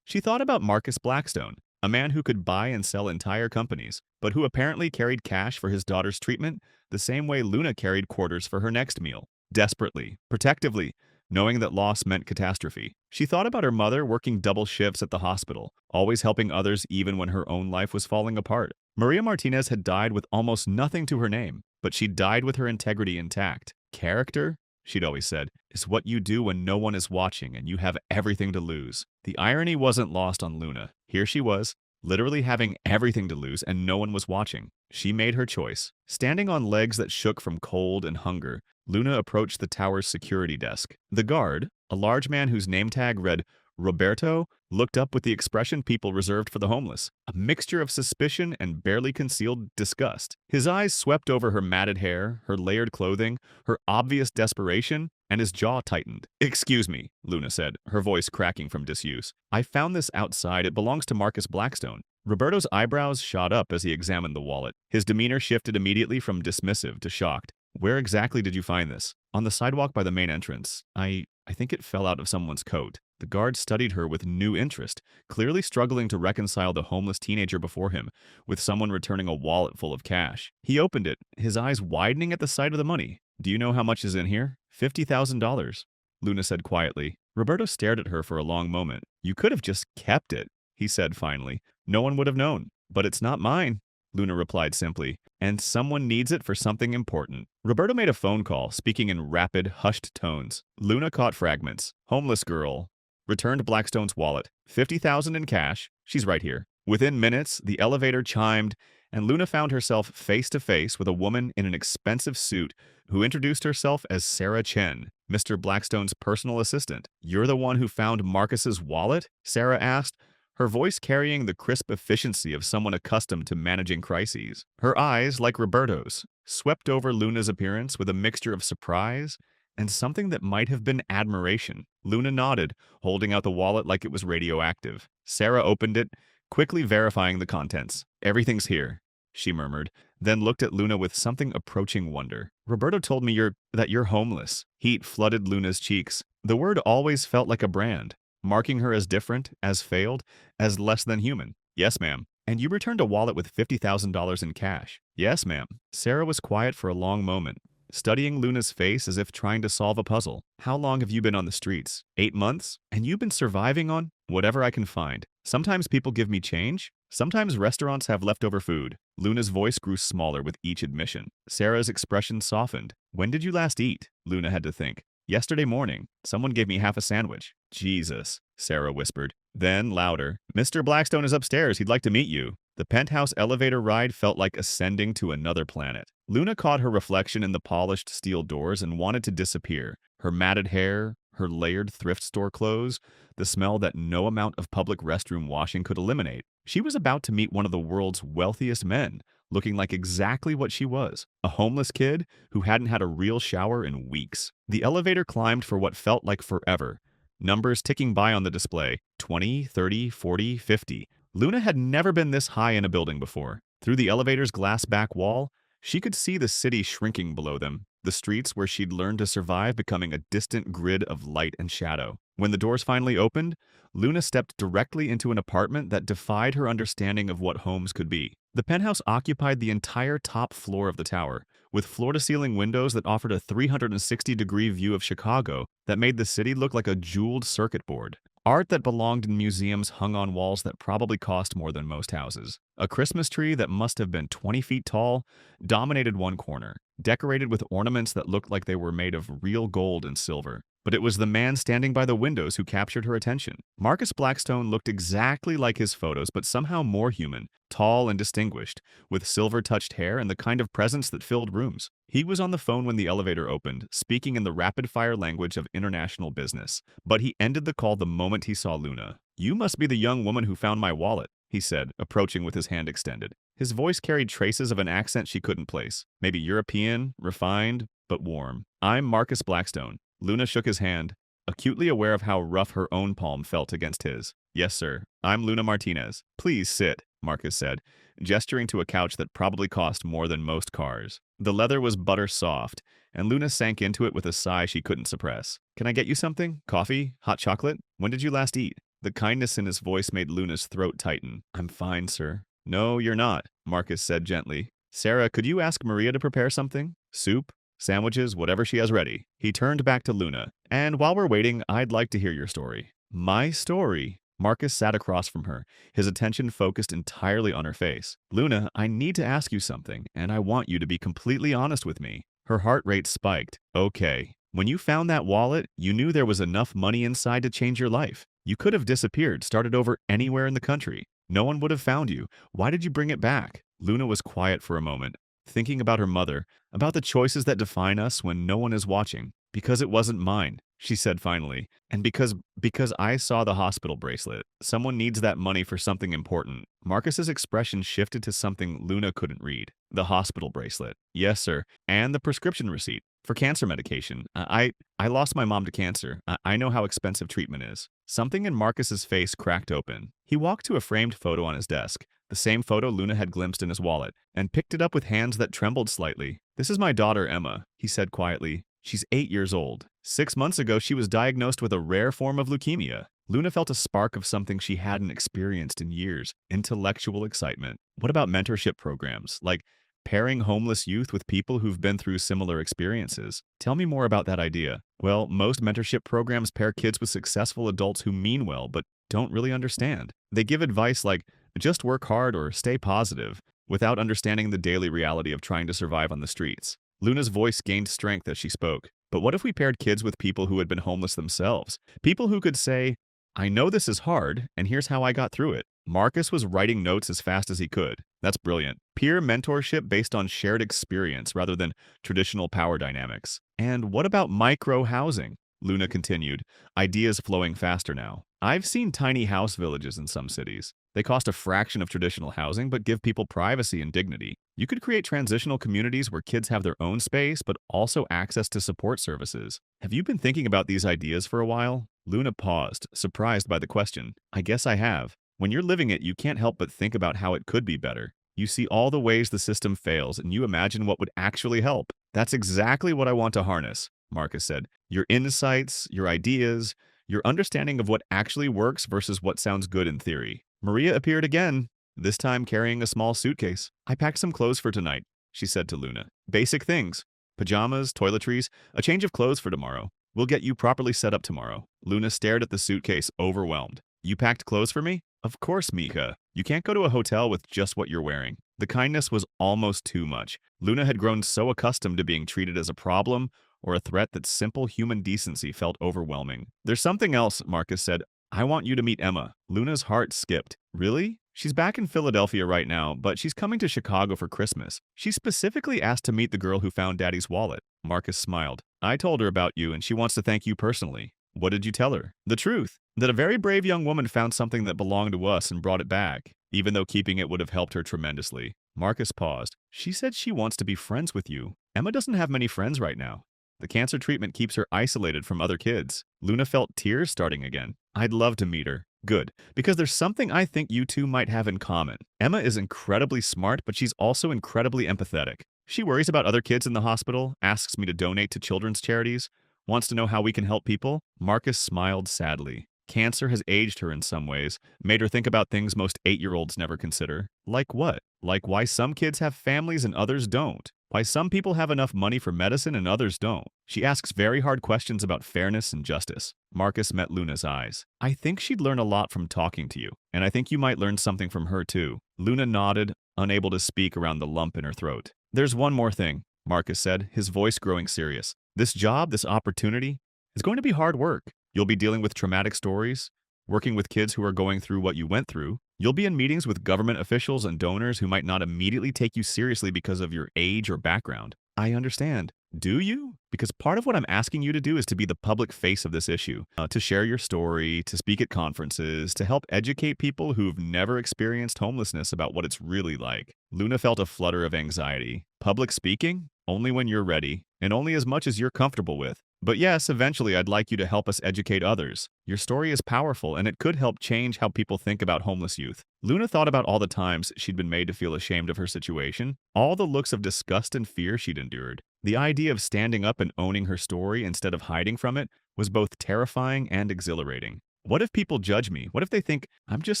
She thought about Marcus Blackstone, a man who could buy and sell entire companies, but who apparently carried cash for his daughter's treatment the same way Luna carried quarters for her next meal. Desperately, protectively, knowing that loss meant catastrophe. She thought about her mother working double shifts at the hospital, always helping others even when her own life was falling apart. Maria Martinez had died with almost nothing to her name, but she died with her integrity intact. Character, she'd always said, is what you do when no one is watching and you have everything to lose. The irony wasn't lost on Luna. Here she was, literally having everything to lose and no one was watching. She made her choice. Standing on legs that shook from cold and hunger, Luna approached the tower's security desk. The guard, a large man whose name tag read Roberto, looked up with the expression people reserved for the homeless, a mixture of suspicion and barely concealed disgust. His eyes swept over her matted hair, her layered clothing, her obvious desperation, and his jaw tightened. "Excuse me," Luna said, her voice cracking from disuse. "I found this outside. It belongs to Marcus Blackstone." Roberto's eyebrows shot up as he examined the wallet. His demeanor shifted immediately from dismissive to shocked. "Where exactly did you find this?" "On the sidewalk by the main entrance. I think it fell out of someone's coat." The guard studied her with new interest, clearly struggling to reconcile the homeless teenager before him with someone returning a wallet full of cash. He opened it, his eyes widening at the sight of the money. "Do you know how much is in here?" $50,000, Luna said quietly. Roberto stared at her for a long moment. "You could have just kept it," he said finally. "No one would have known." "But it's not mine," Luna replied simply, "and someone needs it for something important." Roberto made a phone call, speaking in rapid, hushed tones. Luna caught fragments. "Homeless girl. Returned Blackstone's wallet. 50,000 in cash. She's right here." Within minutes, the elevator chimed, and Luna found herself face to face with a woman in an expensive suit who introduced herself as Sarah Chen, Mr. Blackstone's personal assistant. "You're the one who found Marcus's wallet?" Sarah asked, her voice carrying the crisp efficiency of someone accustomed to managing crises. Her eyes, like Roberto's, swept over Luna's appearance with a mixture of surprise and something that might have been admiration. Luna nodded, holding out the wallet like it was radioactive. Sarah opened it, quickly verifying the contents. "Everything's here," she murmured, then looked at Luna with something approaching wonder. "Roberto told me that you're homeless." Heat flooded Luna's cheeks. The word always felt like a brand, marking her as different, as failed, as less than human. "Yes, ma'am." "And you returned a wallet with $50,000 in cash." "Yes, ma'am." Sarah was quiet for a long moment, studying Luna's face as if trying to solve a puzzle. "How long have you been on the streets?" 8 months? "And you've been surviving on?" "Whatever I can find. Sometimes people give me change. Sometimes restaurants have leftover food." Luna's voice grew smaller with each admission. Sarah's expression softened. "When did you last eat?" Luna had to think. "Yesterday morning. Someone gave me half a sandwich." "Jesus," Sarah whispered. Then, louder, "Mr. Blackstone is upstairs. He'd like to meet you." The penthouse elevator ride felt like ascending to another planet. Luna caught her reflection in the polished steel doors and wanted to disappear. Her matted hair, her layered thrift store clothes, the smell that no amount of public restroom washing could eliminate. She was about to meet one of the world's wealthiest men, looking like exactly what she was, a homeless kid who hadn't had a real shower in weeks. The elevator climbed for what felt like forever. Numbers ticking by on the display, 20, 30, 40, 50. Luna had never been this high in a building before. Through the elevator's glass back wall, she could see the city shrinking below them, the streets where she'd learned to survive becoming a distant grid of light and shadow. When the doors finally opened, Luna stepped directly into an apartment that defied her understanding of what homes could be. The penthouse occupied the entire top floor of the tower, with floor-to-ceiling windows that offered a 360-degree view of Chicago that made the city look like a jeweled circuit board. Art that belonged in museums hung on walls that probably cost more than most houses. A Christmas tree that must have been 20 feet tall dominated one corner, decorated with ornaments that looked like they were made of real gold and silver. But it was the man standing by the windows who captured her attention. Marcus Blackstone looked exactly like his photos, but somehow more human, tall and distinguished, with silver-touched hair and the kind of presence that filled rooms. He was on the phone when the elevator opened, speaking in the rapid-fire language of international business. But he ended the call the moment he saw Luna. "You must be the young woman who found my wallet," he said, approaching with his hand extended. His voice carried traces of an accent she couldn't place. Maybe European, refined, but warm. "I'm Marcus Blackstone." Luna shook his hand, acutely aware of how rough her own palm felt against his. "Yes, sir. I'm Luna Martinez. Please sit," Marcus said, gesturing to a couch that probably cost more than most cars. The leather was butter soft, and Luna sank into it with a sigh she couldn't suppress. "Can I get you something? Coffee? Hot chocolate? When did you last eat?" The kindness in his voice made Luna's throat tighten. "I'm fine, sir." "No, you're not," Marcus said gently. "Sarah, could you ask Maria to prepare something? Soup? Sandwiches, whatever she has ready." He turned back to Luna. "And while we're waiting, I'd like to hear your story." "My story?" Marcus sat across from her, his attention focused entirely on her face. "Luna, I need to ask you something, and I want you to be completely honest with me." Her heart rate spiked. "Okay. When you found that wallet, you knew there was enough money inside to change your life. You could have disappeared, started over anywhere in the country. No one would have found you. Why did you bring it back?" Luna was quiet for a moment, thinking about her mother, about the choices that define us when no one is watching. "Because it wasn't mine," she said finally. "And because I saw the hospital bracelet. Someone needs that money for something important." Marcus's expression shifted to something Luna couldn't read. "The hospital bracelet." "Yes, sir. And the prescription receipt for cancer medication. I lost my mom to cancer. I know how expensive treatment is." Something in Marcus's face cracked open. He walked to a framed photo on his desk, the same photo Luna had glimpsed in his wallet, and picked it up with hands that trembled slightly. "This is my daughter, Emma," he said quietly. "She's 8 years old. 6 months ago, she was diagnosed with a rare form of leukemia." Luna felt a spark of something she hadn't experienced in years, intellectual excitement. "What about mentorship programs, like pairing homeless youth with people who've been through similar experiences? Tell me more about that idea." "Well, most mentorship programs pair kids with successful adults who mean well but don't really understand. They give advice like, just work hard or stay positive, without understanding the daily reality of trying to survive on the streets." Luna's voice gained strength as she spoke. "But what if we paired kids with people who had been homeless themselves? People who could say, 'I know this is hard, and here's how I got through it.'" Marcus was writing notes as fast as he could. "That's brilliant. Peer mentorship based on shared experience rather than traditional power dynamics." "And what about micro-housing?" Luna continued, ideas flowing faster now. "I've seen tiny house villages in some cities. They cost a fraction of traditional housing but give people privacy and dignity. You could create transitional communities where kids have their own space but also access to support services. Have you been thinking about these ideas for a while?" Luna paused, surprised by the question. "I guess I have. When you're living it, you can't help but think about how it could be better. You see all the ways the system fails, and you imagine what would actually help." "That's exactly what I want to harness," Marcus said. "Your insights, your ideas, your understanding of what actually works versus what sounds good in theory." Maria appeared again, this time carrying a small suitcase. "I packed some clothes for tonight," she said to Luna. "Basic things. Pajamas, toiletries, a change of clothes for tomorrow. We'll get you properly set up tomorrow." Luna stared at the suitcase, overwhelmed. "You packed clothes for me?" "Of course, Mika. You can't go to a hotel with just what you're wearing." The kindness was almost too much. Luna had grown so accustomed to being treated as a problem or a threat that simple human decency felt overwhelming. "There's something else," Marcus said. "I want you to meet Emma." Luna's heart skipped. "Really?" She's back in Philadelphia right now, but she's coming to Chicago for Christmas. She specifically asked to meet the girl who found Daddy's wallet. Marcus smiled. I told her about you, and she wants to thank you personally. What did you tell her? The truth. That a very brave young woman found something that belonged to us and brought it back, even though keeping it would have helped her tremendously. Marcus paused. She said she wants to be friends with you. Emma doesn't have many friends right now. The cancer treatment keeps her isolated from other kids. Luna felt tears starting again. I'd love to meet her. Good, because there's something I think you two might have in common. Emma is incredibly smart, but she's also incredibly empathetic. She worries about other kids in the hospital, asks me to donate to children's charities, wants to know how we can help people. Marcus smiled sadly. Cancer has aged her in some ways, made her think about things most 8-year-olds never consider. Like what? Like why some kids have families and others don't. Why some people have enough money for medicine and others don't. She asks very hard questions about fairness and justice. Marcus met Luna's eyes. I think she'd learn a lot from talking to you, and I think you might learn something from her too. Luna nodded, unable to speak around the lump in her throat. There's one more thing, Marcus said, his voice growing serious. This job, this opportunity, is going to be hard work. You'll be dealing with traumatic stories, working with kids who are going through what you went through. You'll be in meetings with government officials and donors who might not immediately take you seriously because of your age or background. I understand. Do you? Because part of what I'm asking you to do is to be the public face of this issue, to share your story, to speak at conferences, to help educate people who've never experienced homelessness about what it's really like. Luna felt a flutter of anxiety. Public speaking? Only when you're ready, and only as much as you're comfortable with. But yes, eventually I'd like you to help us educate others. Your story is powerful, and it could help change how people think about homeless youth. Luna thought about all the times she'd been made to feel ashamed of her situation, all the looks of disgust and fear she'd endured. The idea of standing up and owning her story instead of hiding from it was both terrifying and exhilarating. What if people judge me? What if they think I'm just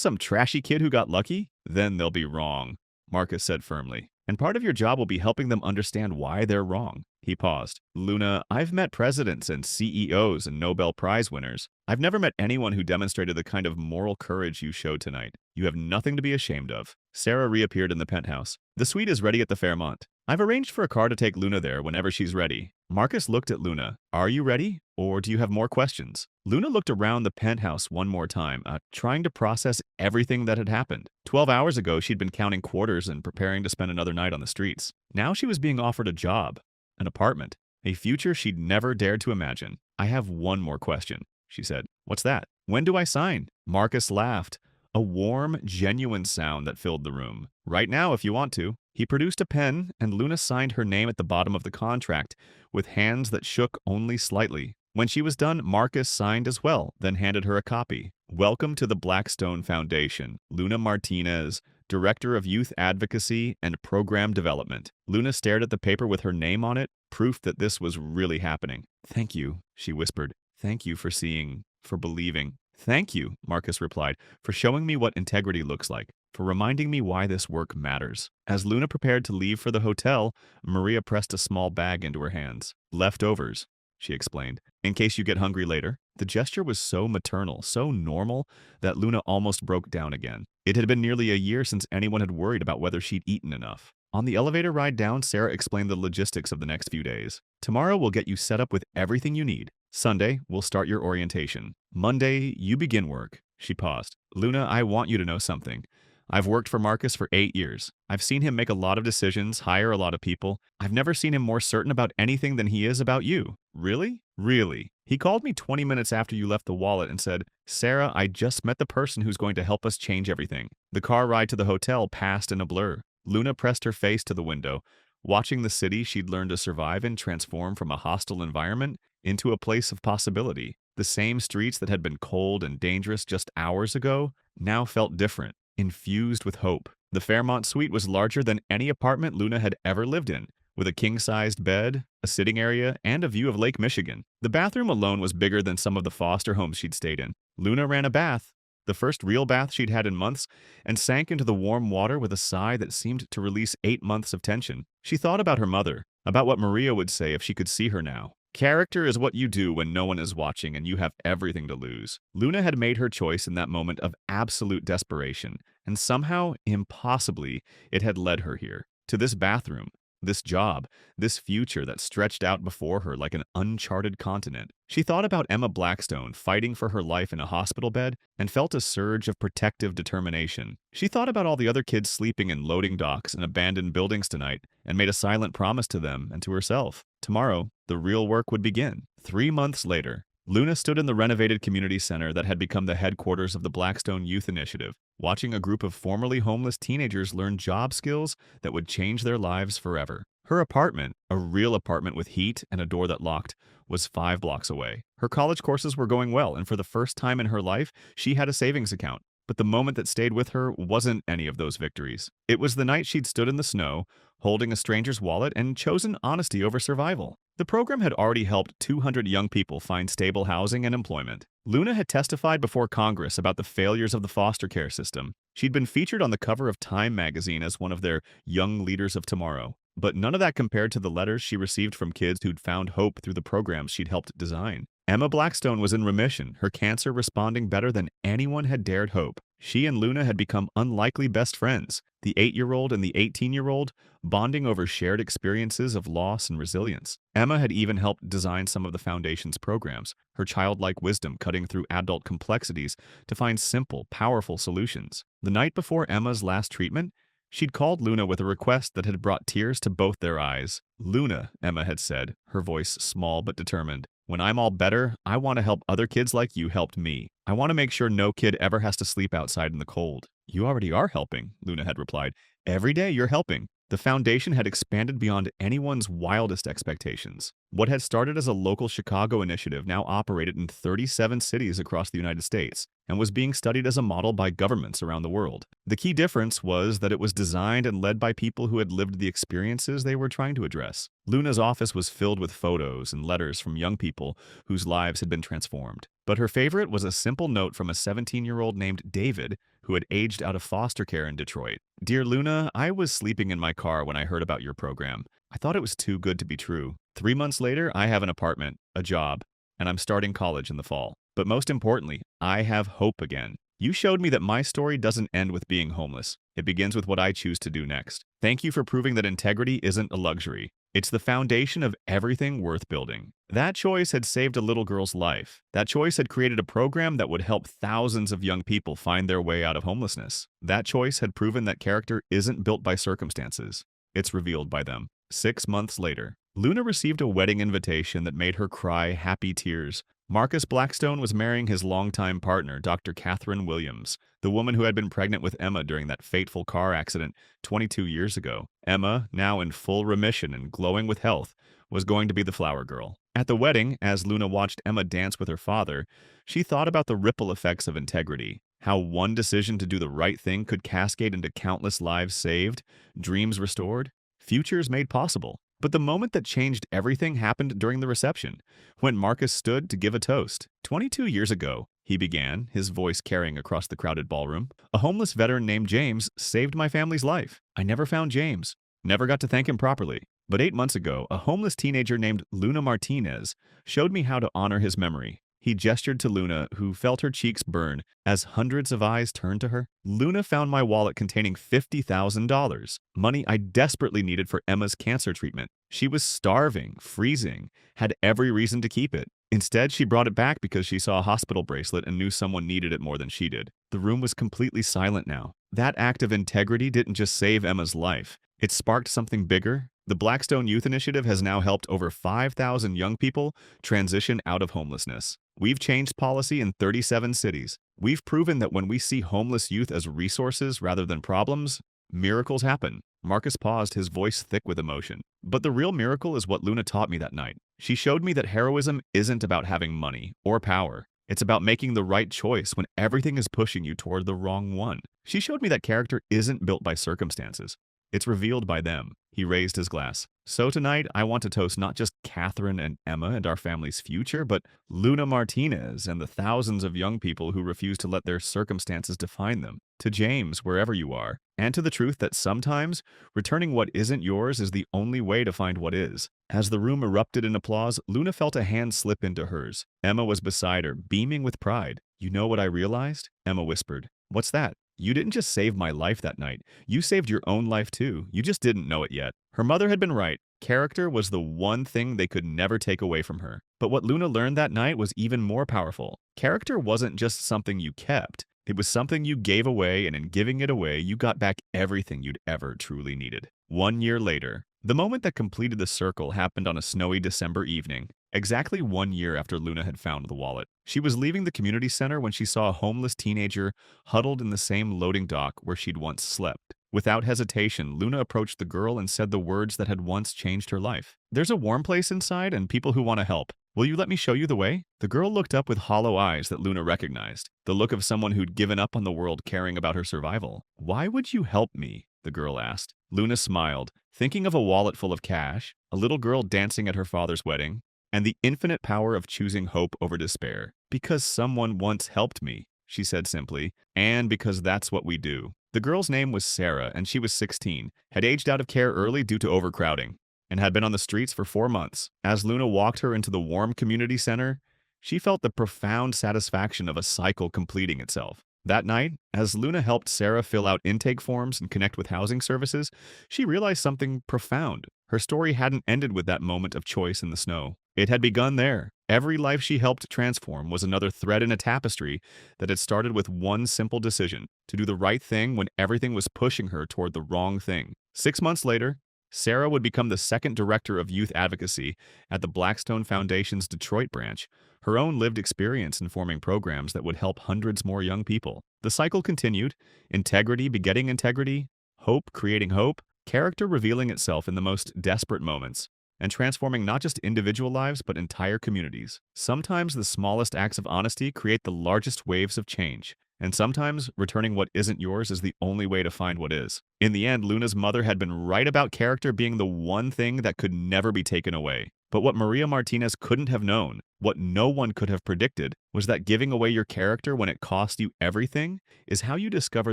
some trashy kid who got lucky? Then they'll be wrong, Marcus said firmly. And part of your job will be helping them understand why they're wrong. He paused. Luna, I've met presidents and CEOs and Nobel Prize winners. I've never met anyone who demonstrated the kind of moral courage you showed tonight. You have nothing to be ashamed of. Sarah reappeared in the penthouse. The suite is ready at the Fairmont. I've arranged for a car to take Luna there whenever she's ready. Marcus looked at Luna. Are you ready? Or do you have more questions? Luna looked around the penthouse one more time, trying to process everything that had happened. 12 hours ago, she'd been counting quarters and preparing to spend another night on the streets. Now she was being offered a job, an apartment, a future she'd never dared to imagine. I have one more question, she said. What's that? When do I sign? Marcus laughed. A warm, genuine sound that filled the room. Right now, if you want to. He produced a pen, and Luna signed her name at the bottom of the contract, with hands that shook only slightly. When she was done, Marcus signed as well, then handed her a copy. Welcome to the Blackstone Foundation, Luna Martinez, Director of Youth Advocacy and Program Development. Luna stared at the paper with her name on it, proof that this was really happening. Thank you, she whispered. Thank you for seeing, for believing. Thank you, Marcus replied, for showing me what integrity looks like, for reminding me why this work matters. As Luna prepared to leave for the hotel, Maria pressed a small bag into her hands. Leftovers, she explained, in case you get hungry later. The gesture was so maternal, so normal, that Luna almost broke down again. It had been nearly a year since anyone had worried about whether she'd eaten enough. On the elevator ride down, Sarah explained the logistics of the next few days. Tomorrow we'll get you set up with everything you need. Sunday, we'll start your orientation. Monday, you begin work. She paused. Luna, I want you to know something. I've worked for Marcus for 8 years. I've seen him make a lot of decisions, hire a lot of people. I've never seen him more certain about anything than he is about you. Really? Really. He called me 20 minutes after you left the wallet and said, Sarah, I just met the person who's going to help us change everything. The car ride to the hotel passed in a blur. Luna pressed her face to the window, watching the city she'd learned to survive in transform from a hostile environment into a place of possibility. The same streets that had been cold and dangerous just hours ago now felt different, infused with hope. The Fairmont suite was larger than any apartment Luna had ever lived in, with a king-sized bed, a sitting area, and a view of Lake Michigan. The bathroom alone was bigger than some of the foster homes she'd stayed in. Luna ran a bath, the first real bath she'd had in months, and sank into the warm water with a sigh that seemed to release 8 months of tension. She thought about her mother, about what Maria would say if she could see her now. Character is what you do when no one is watching and you have everything to lose. Luna had made her choice in that moment of absolute desperation, and somehow, impossibly, it had led her here, to this bathroom. this job, this future that stretched out before her like an uncharted continent. She thought about Emma Blackstone fighting for her life in a hospital bed and felt a surge of protective determination. She thought about all the other kids sleeping in loading docks and abandoned buildings tonight and made a silent promise to them and to herself. Tomorrow, the real work would begin. 3 months later, Luna stood in the renovated community center that had become the headquarters of the Blackstone Youth Initiative, watching a group of formerly homeless teenagers learn job skills that would change their lives forever. Her apartment, a real apartment with heat and a door that locked, was 5 blocks away. Her college courses were going well, and for the first time in her life, she had a savings account. But the moment that stayed with her wasn't any of those victories. It was the night she'd stood in the snow, holding a stranger's wallet, and chosen honesty over survival. The program had already helped 200 young people find stable housing and employment. Luna had testified before Congress about the failures of the foster care system. She'd been featured on the cover of Time magazine as one of their young leaders of tomorrow. But none of that compared to the letters she received from kids who'd found hope through the programs she'd helped design. Emma Blackstone was in remission, her cancer responding better than anyone had dared hope. She and Luna had become unlikely best friends, the 8-year-old and the 18-year-old, bonding over shared experiences of loss and resilience. Emma had even helped design some of the Foundation's programs, her childlike wisdom cutting through adult complexities to find simple, powerful solutions. The night before Emma's last treatment, she'd called Luna with a request that had brought tears to both their eyes. "Luna," Emma had said, her voice small but determined, "when I'm all better, I want to help other kids like you helped me. I want to make sure no kid ever has to sleep outside in the cold." "You already are helping," Luna had replied. "Every day you're helping." The foundation had expanded beyond anyone's wildest expectations. What had started as a local Chicago initiative now operated in 37 cities across the United States and was being studied as a model by governments around the world. The key difference was that it was designed and led by people who had lived the experiences they were trying to address. Luna's office was filled with photos and letters from young people whose lives had been transformed. But her favorite was a simple note from a 17-year-old named David who had aged out of foster care in Detroit. "Dear Luna, I was sleeping in my car when I heard about your program. I thought it was too good to be true. 3 months later, I have an apartment, a job, and I'm starting college in the fall. But most importantly, I have hope again. You showed me that my story doesn't end with being homeless. It begins with what I choose to do next. Thank you for proving that integrity isn't a luxury. It's the foundation of everything worth building." That choice had saved a little girl's life. That choice had created a program that would help thousands of young people find their way out of homelessness. That choice had proven that character isn't built by circumstances. It's revealed by them. 6 months later, Luna received a wedding invitation that made her cry happy tears. Marcus Blackstone was marrying his longtime partner, Dr. Catherine Williams, the woman who had been pregnant with Emma during that fateful car accident 22 years ago. Emma, now in full remission and glowing with health, was going to be the flower girl. At the wedding, as Luna watched Emma dance with her father, she thought about the ripple effects of integrity, how one decision to do the right thing could cascade into countless lives saved, dreams restored, futures made possible. But the moment that changed everything happened during the reception, when Marcus stood to give a toast. 22 years ago, he began, his voice carrying across the crowded ballroom, "A homeless veteran named James saved my family's life. I never found James, never got to thank him properly. But 8 months ago, a homeless teenager named Luna Martinez showed me how to honor his memory." He gestured to Luna, who felt her cheeks burn as hundreds of eyes turned to her. "Luna found my wallet containing $50,000, money I desperately needed for Emma's cancer treatment. She was starving, freezing, had every reason to keep it. Instead, she brought it back because she saw a hospital bracelet and knew someone needed it more than she did." The room was completely silent now. That act of integrity didn't just save Emma's life. It sparked something bigger. The Blackstone Youth Initiative has now helped over 5,000 young people transition out of homelessness. We've changed policy in 37 cities. We've proven that when we see homeless youth as resources rather than problems, miracles happen. Marcus paused, his voice thick with emotion. "But the real miracle is what Luna taught me that night. She showed me that heroism isn't about having money or power. It's about making the right choice when everything is pushing you toward the wrong one. She showed me that character isn't built by circumstances. It's revealed by them." He raised his glass. "So tonight, I want to toast not just Catherine and Emma and our family's future, but Luna Martinez and the thousands of young people who refuse to let their circumstances define them. To James, wherever you are, and to the truth that sometimes returning what isn't yours is the only way to find what is." As the room erupted in applause, Luna felt a hand slip into hers. Emma was beside her, beaming with pride. "You know what I realized?" Emma whispered. "What's that?" "You didn't just save my life that night. You saved your own life too. You just didn't know it yet." Her mother had been right. Character was the one thing they could never take away from her. But what Luna learned that night was even more powerful. Character wasn't just something you kept. It was something you gave away, and in giving it away, you got back everything you'd ever truly needed. 1 year later, the moment that completed the circle happened on a snowy December evening, exactly 1 year after Luna had found the wallet. She was leaving the community center when she saw a homeless teenager huddled in the same loading dock where she'd once slept. Without hesitation, Luna approached the girl and said the words that had once changed her life. "There's a warm place inside and people who want to help. Will you let me show you the way?" The girl looked up with hollow eyes that Luna recognized, the look of someone who'd given up on the world caring about her survival. "Why would you help me?" the girl asked. Luna smiled, thinking of a wallet full of cash, a little girl dancing at her father's wedding, and the infinite power of choosing hope over despair. "Because someone once helped me," she said simply, "and because that's what we do." The girl's name was Sarah, and she was 16, had aged out of care early due to overcrowding, and had been on the streets for 4 months. As Luna walked her into the warm community center, she felt the profound satisfaction of a cycle completing itself. That night, as Luna helped Sarah fill out intake forms and connect with housing services, she realized something profound. Her story hadn't ended with that moment of choice in the snow. It had begun there. Every life she helped transform was another thread in a tapestry that had started with one simple decision: to do the right thing when everything was pushing her toward the wrong thing. 6 months later, Sarah would become the second director of youth advocacy at the Blackstone Foundation's Detroit branch, her own lived experience informing programs that would help hundreds more young people. The cycle continued, integrity begetting integrity, hope creating hope, character revealing itself in the most desperate moments, and transforming not just individual lives but entire communities. Sometimes the smallest acts of honesty create the largest waves of change, and sometimes returning what isn't yours is the only way to find what is. In the end, Luna's mother had been right about character being the one thing that could never be taken away. But what Maria Martinez couldn't have known, what no one could have predicted, was that giving away your character when it cost you everything is how you discover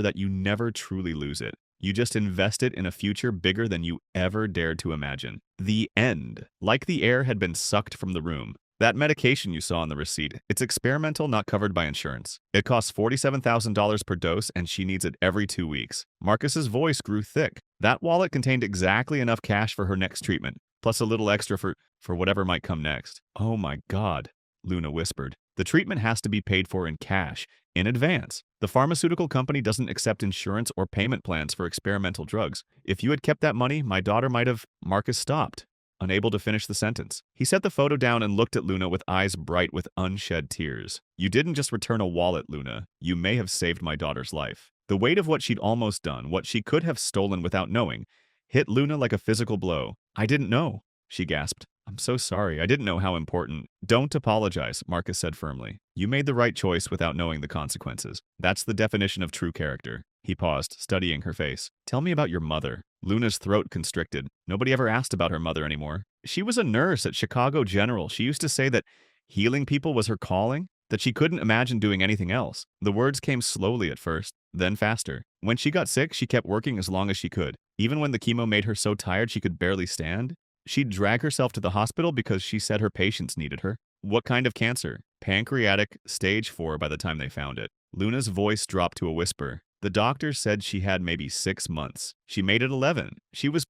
that you never truly lose it. You just invest it in a future bigger than you ever dared to imagine. The end. Like the air had been sucked from the room. That medication you saw on the receipt, it's experimental, not covered by insurance. It costs $47,000 per dose, and she needs it every 2 weeks. Marcus's voice grew thick. That wallet contained exactly enough cash for her next treatment, plus a little extra for whatever might come next. "Oh my God," Luna whispered. "The treatment has to be paid for in cash, in advance. The pharmaceutical company doesn't accept insurance or payment plans for experimental drugs. If you had kept that money, my daughter might have—" Marcus stopped, unable to finish the sentence. He set the photo down and looked at Luna with eyes bright with unshed tears. "You didn't just return a wallet, Luna. You may have saved my daughter's life." The weight of what she'd almost done, what she could have stolen without knowing, hit Luna like a physical blow. "I didn't know," she gasped. "I'm so sorry. I didn't know how important." "Don't apologize," Marcus said firmly. "You made the right choice without knowing the consequences. That's the definition of true character." He paused, studying her face. "Tell me about your mother." Luna's throat constricted. Nobody ever asked about her mother anymore. She was a nurse at Chicago General. She used to say that healing people was her calling, that she couldn't imagine doing anything else. The words came slowly at first, then faster. When she got sick, she kept working as long as she could. Even when the chemo made her so tired she could barely stand, she'd drag herself to the hospital because she said her patients needed her. What kind of cancer? Pancreatic, stage 4 by the time they found it. Luna's voice dropped to a whisper. The doctors said she had maybe 6 months. She made it 11. She was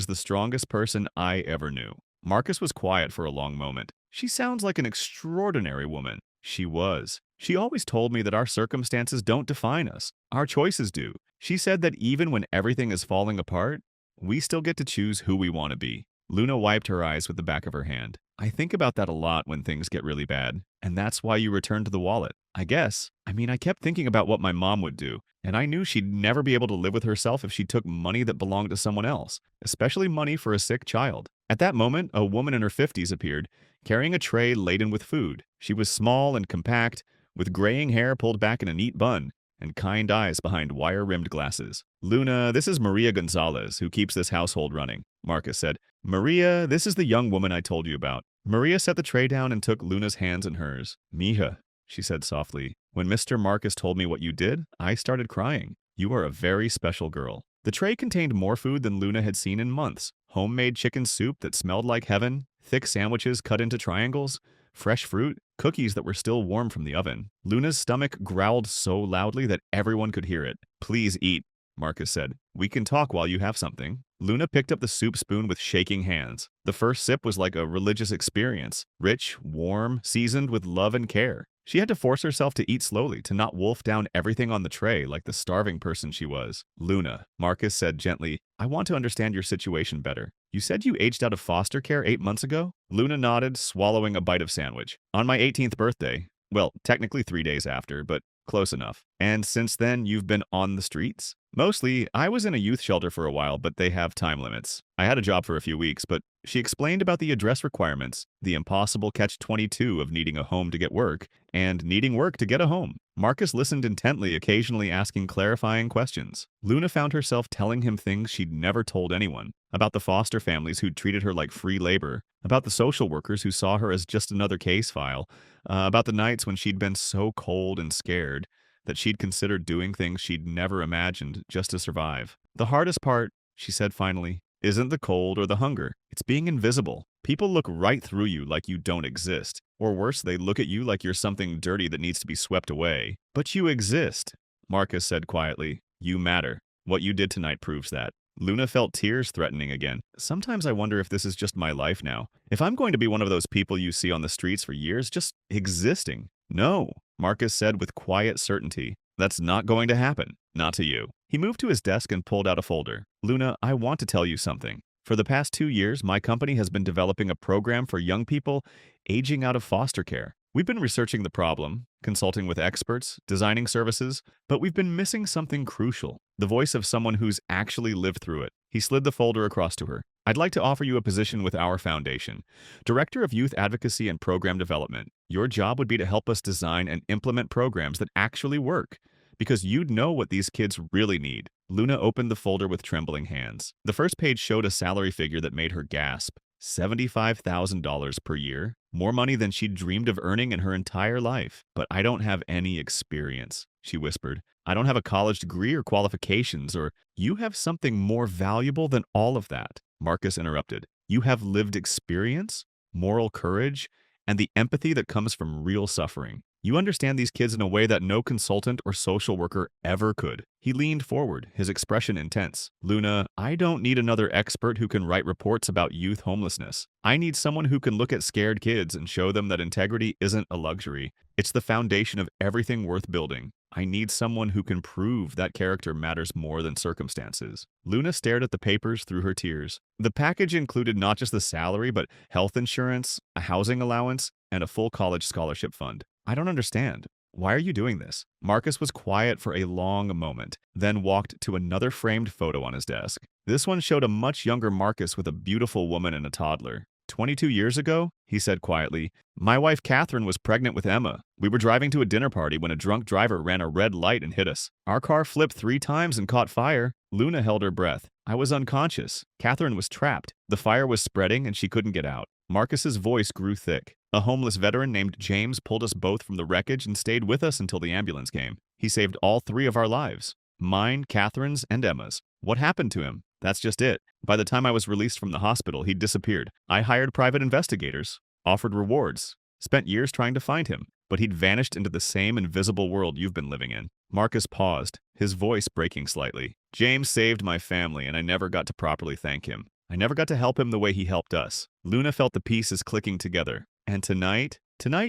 the strongest person I ever knew. Marcus was quiet for a long moment. "She sounds like an extraordinary woman." She was. "She always told me that our circumstances don't define us. Our choices do. She said that even when everything is falling apart, we still get to choose who we want to be." Luna wiped her eyes with the back of her hand. "I think about that a lot when things get really bad. And that's why you returned to the wallet. I guess. I kept thinking about what my mom would do. And I knew she'd never be able to live with herself if she took money that belonged to someone else, especially money for a sick child." At that moment, a woman in her 50s appeared, carrying a tray laden with food. She was small and compact, with graying hair pulled back in a neat bun, and kind eyes behind wire-rimmed glasses. "Luna, this is Maria Gonzalez, who keeps this household running," Marcus said. "Maria, this is the young woman I told you about." Maria set the tray down and took Luna's hands in hers. "Mija," she said softly, "when Mr. Marcus told me what you did, I started crying. You are a very special girl." The tray contained more food than Luna had seen in months. Homemade chicken soup that smelled like heaven, thick sandwiches cut into triangles, fresh fruit, cookies that were still warm from the oven. Luna's stomach growled so loudly that everyone could hear it. "Please eat," Marcus said. "We can talk while you have something." Luna picked up the soup spoon with shaking hands. The first sip was like a religious experience, rich, warm, seasoned with love and care. She had to force herself to eat slowly, to not wolf down everything on the tray like the starving person she was. Luna, Marcus said gently, I want to understand your situation better. You said you aged out of foster care 8 months ago? Luna nodded, swallowing a bite of sandwich. On my 18th birthday. Well, technically 3 days after, but close enough. And since then, you've been on the streets? Mostly, I was in a youth shelter for a while, but they have time limits. I had a job for a few weeks, but she explained about the address requirements, the impossible catch-22 of needing a home to get work, and needing work to get a home. Marcus listened intently, occasionally asking clarifying questions. Luna found herself telling him things she'd never told anyone, about the foster families who'd treated her like free labor, about the social workers who saw her as just another case file, about the nights when she'd been so cold and scared that she'd considered doing things she'd never imagined just to survive. The hardest part, she said finally, isn't the cold or the hunger. It's being invisible. People look right through you like you don't exist. Or worse, they look at you like you're something dirty that needs to be swept away. But you exist, Marcus said quietly. You matter. What you did tonight proves that. Luna felt tears threatening again. Sometimes I wonder if this is just my life now. If I'm going to be one of those people you see on the streets for years, just existing. No, Marcus said with quiet certainty. That's not going to happen. Not to you. He moved to his desk and pulled out a folder. Luna, I want to tell you something. For the past 2 years, my company has been developing a program for young people aging out of foster care. We've been researching the problem, consulting with experts, designing services, but we've been missing something crucial, the voice of someone who's actually lived through it. He slid the folder across to her. I'd like to offer you a position with our foundation, Director of Youth Advocacy and Program Development. Your job would be to help us design and implement programs that actually work, because you'd know what these kids really need. Luna opened the folder with trembling hands. The first page showed a salary figure that made her gasp. $75,000 per year, more money than she'd dreamed of earning in her entire life. But I don't have any experience, she whispered. I don't have a college degree or qualifications, or you have something more valuable than all of that. Marcus interrupted. You have lived experience, moral courage, and the empathy that comes from real suffering. You understand these kids in a way that no consultant or social worker ever could. He leaned forward, his expression intense. Luna, I don't need another expert who can write reports about youth homelessness. I need someone who can look at scared kids and show them that integrity isn't a luxury. It's the foundation of everything worth building. I need someone who can prove that character matters more than circumstances. Luna stared at the papers through her tears. The package included not just the salary, but health insurance, a housing allowance, and a full college scholarship fund. I don't understand. Why are you doing this? Marcus was quiet for a long moment, then walked to another framed photo on his desk. This one showed a much younger Marcus with a beautiful woman and a toddler. 22 years ago, he said quietly, my wife Catherine was pregnant with Emma. We were driving to a dinner party when a drunk driver ran a red light and hit us. Our car flipped 3 times and caught fire. Luna held her breath. I was unconscious. Catherine was trapped. The fire was spreading and she couldn't get out. Marcus's voice grew thick. A homeless veteran named James pulled us both from the wreckage and stayed with us until the ambulance came. He saved all 3 of our lives. Mine, Catherine's, and Emma's. What happened to him? That's just it. By the time I was released from the hospital, he'd disappeared. I hired private investigators, offered rewards, spent years trying to find him, but he'd vanished into the same invisible world you've been living in. Marcus paused, his voice breaking slightly. James saved my family, and I never got to properly thank him. I never got to help him the way he helped us. Luna felt the pieces clicking together. And tonight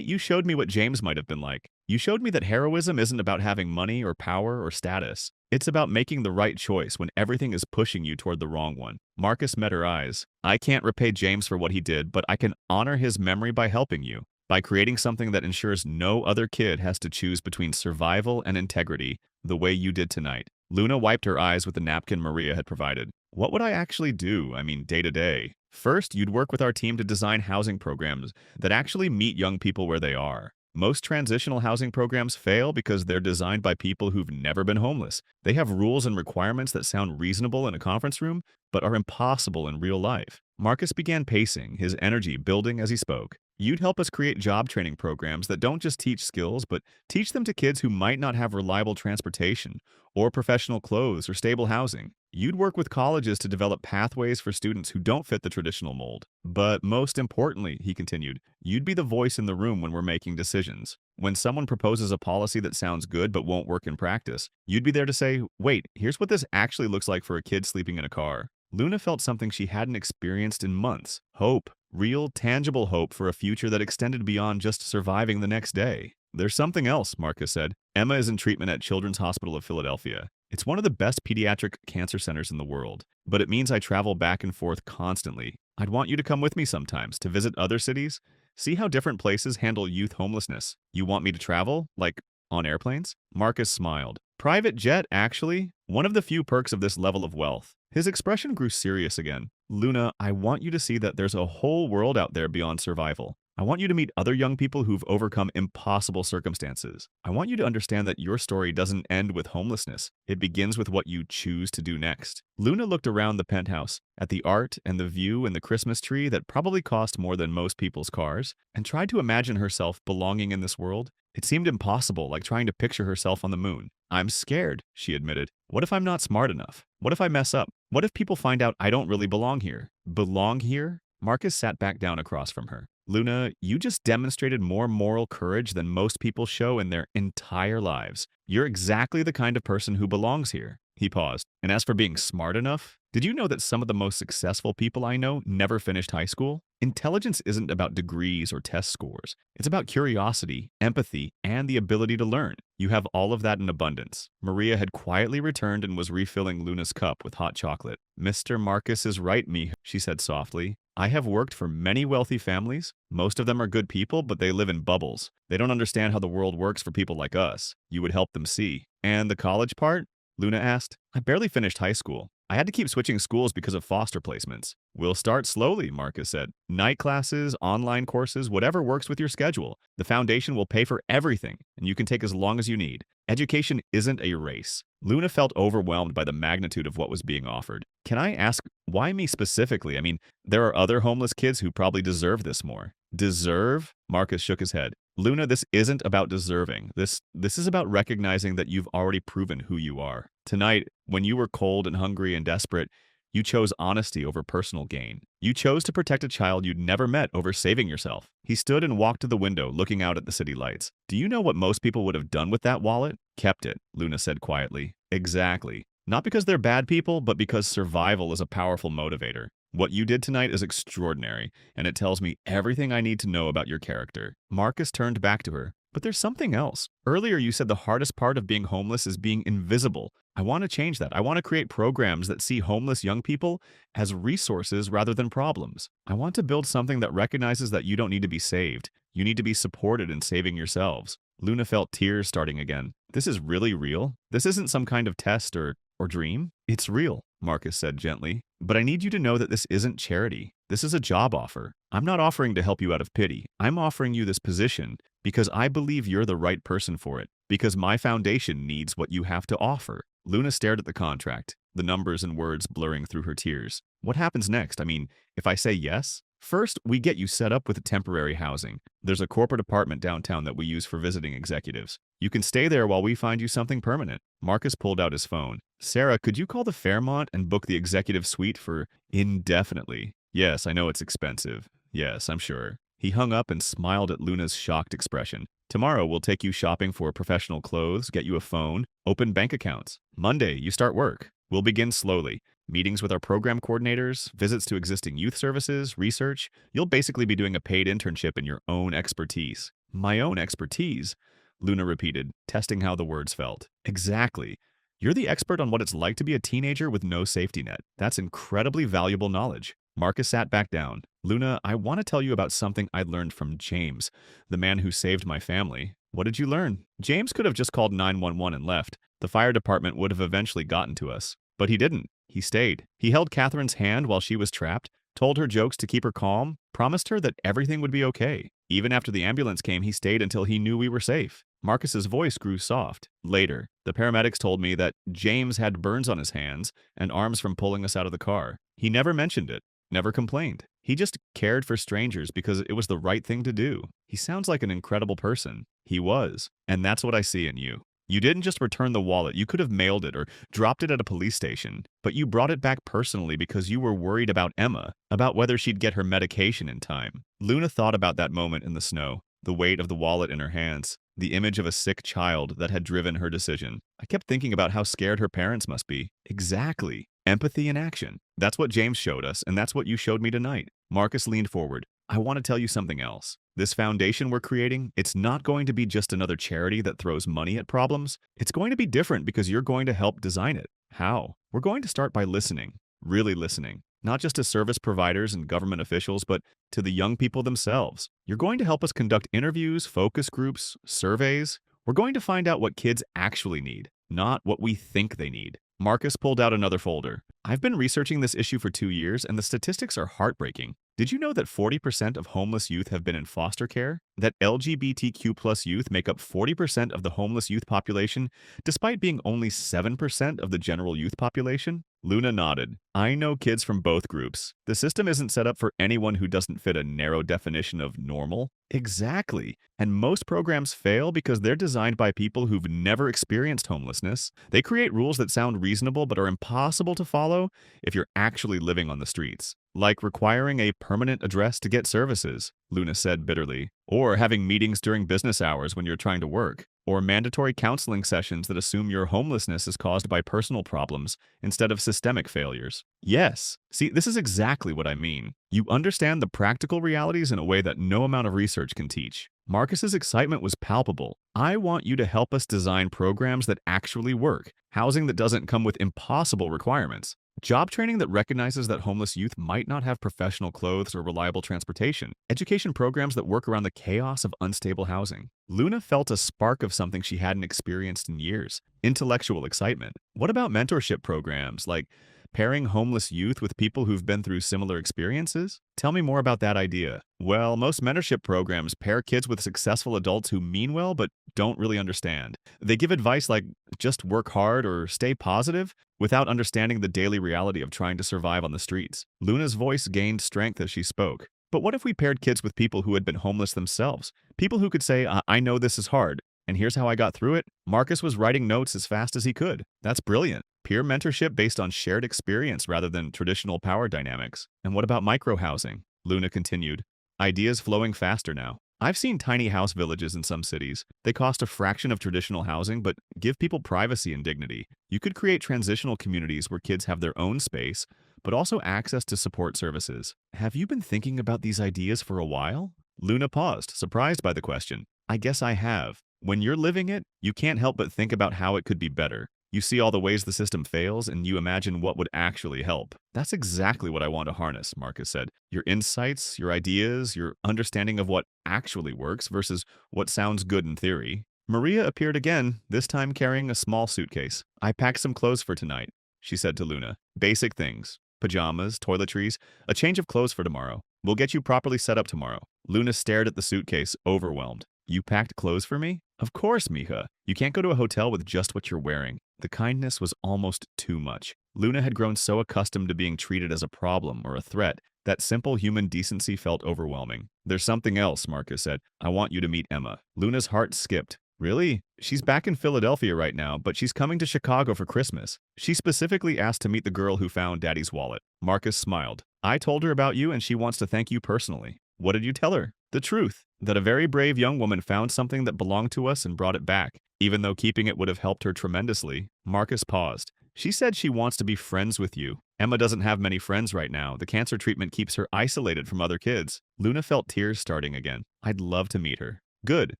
you showed me what James might have been like. You showed me that heroism isn't about having money or power or status. It's about making the right choice when everything is pushing you toward the wrong one. Marcus met her eyes. I can't repay James for what he did, but I can honor his memory by helping you, by creating something that ensures no other kid has to choose between survival and integrity the way you did tonight. Luna wiped her eyes with the napkin Maria had provided. What would I actually do? Day to day. First, you'd work with our team to design housing programs that actually meet young people where they are. Most transitional housing programs fail because they're designed by people who've never been homeless. They have rules and requirements that sound reasonable in a conference room, but are impossible in real life. Marcus began pacing, his energy building as he spoke. You'd help us create job training programs that don't just teach skills, but teach them to kids who might not have reliable transportation, or professional clothes, or stable housing. You'd work with colleges to develop pathways for students who don't fit the traditional mold. But most importantly, he continued, you'd be the voice in the room when we're making decisions. When someone proposes a policy that sounds good but won't work in practice, you'd be there to say, wait, here's what this actually looks like for a kid sleeping in a car. Luna felt something she hadn't experienced in months. Hope. Real, tangible hope for a future that extended beyond just surviving the next day. There's something else, Marcus said. Emma is in treatment at Children's Hospital of Philadelphia. It's one of the best pediatric cancer centers in the world, but it means I travel back and forth constantly. I'd want you to come with me sometimes to visit other cities, see how different places handle youth homelessness. You want me to travel? Like, on airplanes? Marcus smiled. Private jet, actually? One of the few perks of this level of wealth. His expression grew serious again. Luna, I want you to see that there's a whole world out there beyond survival. I want you to meet other young people who've overcome impossible circumstances. I want you to understand that your story doesn't end with homelessness. It begins with what you choose to do next. Luna looked around the penthouse, at the art and the view and the Christmas tree that probably cost more than most people's cars, and tried to imagine herself belonging in this world. It seemed impossible, like trying to picture herself on the moon. I'm scared, she admitted. What if I'm not smart enough? What if I mess up? What if people find out I don't really belong here? Belong here? Marcus sat back down across from her. Luna, you just demonstrated more moral courage than most people show in their entire lives. You're exactly the kind of person who belongs here. He paused. And as for being smart enough, did you know that some of the most successful people I know never finished high school? Intelligence isn't about degrees or test scores. It's about curiosity, empathy, and the ability to learn. You have all of that in abundance. Maria had quietly returned and was refilling Luna's cup with hot chocolate. Mr. Marcus is right, she said softly. I have worked for many wealthy families. Most of them are good people, but they live in bubbles. They don't understand how the world works for people like us. You would help them see. And the college part? Luna asked. I barely finished high school. I had to keep switching schools because of foster placements. We'll start slowly, Marcus said. Night classes, online courses, whatever works with your schedule. The foundation will pay for everything, and you can take as long as you need. Education isn't a race. Luna felt overwhelmed by the magnitude of what was being offered. Can I ask, why me specifically? I mean, there are other homeless kids who probably deserve this more. Deserve? Marcus shook his head. Luna, this isn't about deserving. This is about recognizing that you've already proven who you are. Tonight, when you were cold and hungry and desperate, you chose honesty over personal gain. You chose to protect a child you'd never met over saving yourself. He stood and walked to the window, looking out at the city lights. Do you know what most people would have done with that wallet? Kept it, Luna said quietly. Exactly. Not because they're bad people, but because survival is a powerful motivator. What you did tonight is extraordinary, and it tells me everything I need to know about your character. Marcus turned back to her. But there's something else. Earlier you said the hardest part of being homeless is being invisible. I want to change that. I want to create programs that see homeless young people as resources rather than problems. I want to build something that recognizes that you don't need to be saved. You need to be supported in saving yourselves. Luna felt tears starting again. This is really real? This isn't some kind of test or dream? It's real, Marcus said gently. But I need you to know that this isn't charity. This is a job offer. I'm not offering to help you out of pity. I'm offering you this position because I believe you're the right person for it, because my foundation needs what you have to offer. Luna stared at the contract, the numbers and words blurring through her tears. What happens next? I mean, if I say yes? First, we get you set up with temporary housing. There's a corporate apartment downtown that we use for visiting executives. You can stay there while we find you something permanent. Marcus pulled out his phone. Sarah, could you call the Fairmont and book the executive suite for indefinitely? Yes, I know it's expensive. Yes, I'm sure. He hung up and smiled at Luna's shocked expression. Tomorrow, we'll take you shopping for professional clothes, get you a phone, open bank accounts. Monday, you start work. We'll begin slowly. Meetings with our program coordinators, visits to existing youth services, research. You'll basically be doing a paid internship in your own expertise. My own expertise? Luna repeated, testing how the words felt. Exactly. You're the expert on what it's like to be a teenager with no safety net. That's incredibly valuable knowledge. Marcus sat back down. Luna, I want to tell you about something I learned from James, the man who saved my family. What did you learn? James could have just called 911 and left. The fire department would have eventually gotten to us. But he didn't. He stayed. He held Catherine's hand while she was trapped, told her jokes to keep her calm, promised her that everything would be okay. Even after the ambulance came, he stayed until he knew we were safe. Marcus's voice grew soft. Later, the paramedics told me that James had burns on his hands and arms from pulling us out of the car. He never mentioned it, never complained. He just cared for strangers because it was the right thing to do. He sounds like an incredible person. He was. And that's what I see in you. You didn't just return the wallet. You could have mailed it or dropped it at a police station. But you brought it back personally because you were worried about Emma, about whether she'd get her medication in time. Luna thought about that moment in the snow, the weight of the wallet in her hands, the image of a sick child that had driven her decision. I kept thinking about how scared her parents must be. Exactly. Empathy in action. That's what James showed us, and that's what you showed me tonight. Marcus leaned forward. I want to tell you something else. This foundation we're creating, it's not going to be just another charity that throws money at problems. It's going to be different because you're going to help design it. How? We're going to start by listening. Really listening. Not just to service providers and government officials, but to the young people themselves. You're going to help us conduct interviews, focus groups, surveys. We're going to find out what kids actually need, not what we think they need. Marcus pulled out another folder. I've been researching this issue for 2 years, and the statistics are heartbreaking. Did you know that 40% of homeless youth have been in foster care? That LGBTQ+ youth make up 40% of the homeless youth population, despite being only 7% of the general youth population? Luna nodded. I know kids from both groups. The system isn't set up for anyone who doesn't fit a narrow definition of normal. Exactly. And most programs fail because they're designed by people who've never experienced homelessness. They create rules that sound reasonable but are impossible to follow if you're actually living on the streets. Like requiring a permanent address to get services, Luna said bitterly, or having meetings during business hours when you're trying to work, or mandatory counseling sessions that assume your homelessness is caused by personal problems instead of systemic failures. Yes, see, this is exactly what I mean. You understand the practical realities in a way that no amount of research can teach. Marcus's excitement was palpable. I want you to help us design programs that actually work, housing that doesn't come with impossible requirements, job training that recognizes that homeless youth might not have professional clothes or reliable transportation, education programs that work around the chaos of unstable housing. Luna felt a spark of something she hadn't experienced in years, intellectual excitement. What about mentorship programs, like pairing homeless youth with people who've been through similar experiences? Tell me more about that idea. Well, most mentorship programs pair kids with successful adults who mean well but don't really understand. They give advice like just work hard or stay positive without understanding the daily reality of trying to survive on the streets. Luna's voice gained strength as she spoke. But what if we paired kids with people who had been homeless themselves? People who could say, I know this is hard, and here's how I got through it. Marcus was writing notes as fast as he could. That's brilliant. Peer mentorship based on shared experience rather than traditional power dynamics. And what about microhousing? Luna continued. Ideas flowing faster now. I've seen tiny house villages in some cities. They cost a fraction of traditional housing, but give people privacy and dignity. You could create transitional communities where kids have their own space, but also access to support services. Have you been thinking about these ideas for a while? Luna paused, surprised by the question. I guess I have. When you're living it, you can't help but think about how it could be better. You see all the ways the system fails, and you imagine what would actually help. That's exactly what I want to harness, Marcus said. Your insights, your ideas, your understanding of what actually works versus what sounds good in theory. Maria appeared again, this time carrying a small suitcase. I packed some clothes for tonight, she said to Luna. Basic things. Pajamas, toiletries, a change of clothes for tomorrow. We'll get you properly set up tomorrow. Luna stared at the suitcase, overwhelmed. You packed clothes for me? Of course, Mija. You can't go to a hotel with just what you're wearing. The kindness was almost too much. Luna had grown so accustomed to being treated as a problem or a threat that simple human decency felt overwhelming. There's something else, Marcus said. I want you to meet Emma. Luna's heart skipped. Really? She's back in Philadelphia right now, but she's coming to Chicago for Christmas. She specifically asked to meet the girl who found Daddy's wallet. Marcus smiled. I told her about you and she wants to thank you personally. What did you tell her? The truth, that a very brave young woman found something that belonged to us and brought it back. Even though keeping it would have helped her tremendously. Marcus paused. She said she wants to be friends with you. Emma doesn't have many friends right now. The cancer treatment keeps her isolated from other kids. Luna felt tears starting again. I'd love to meet her. Good,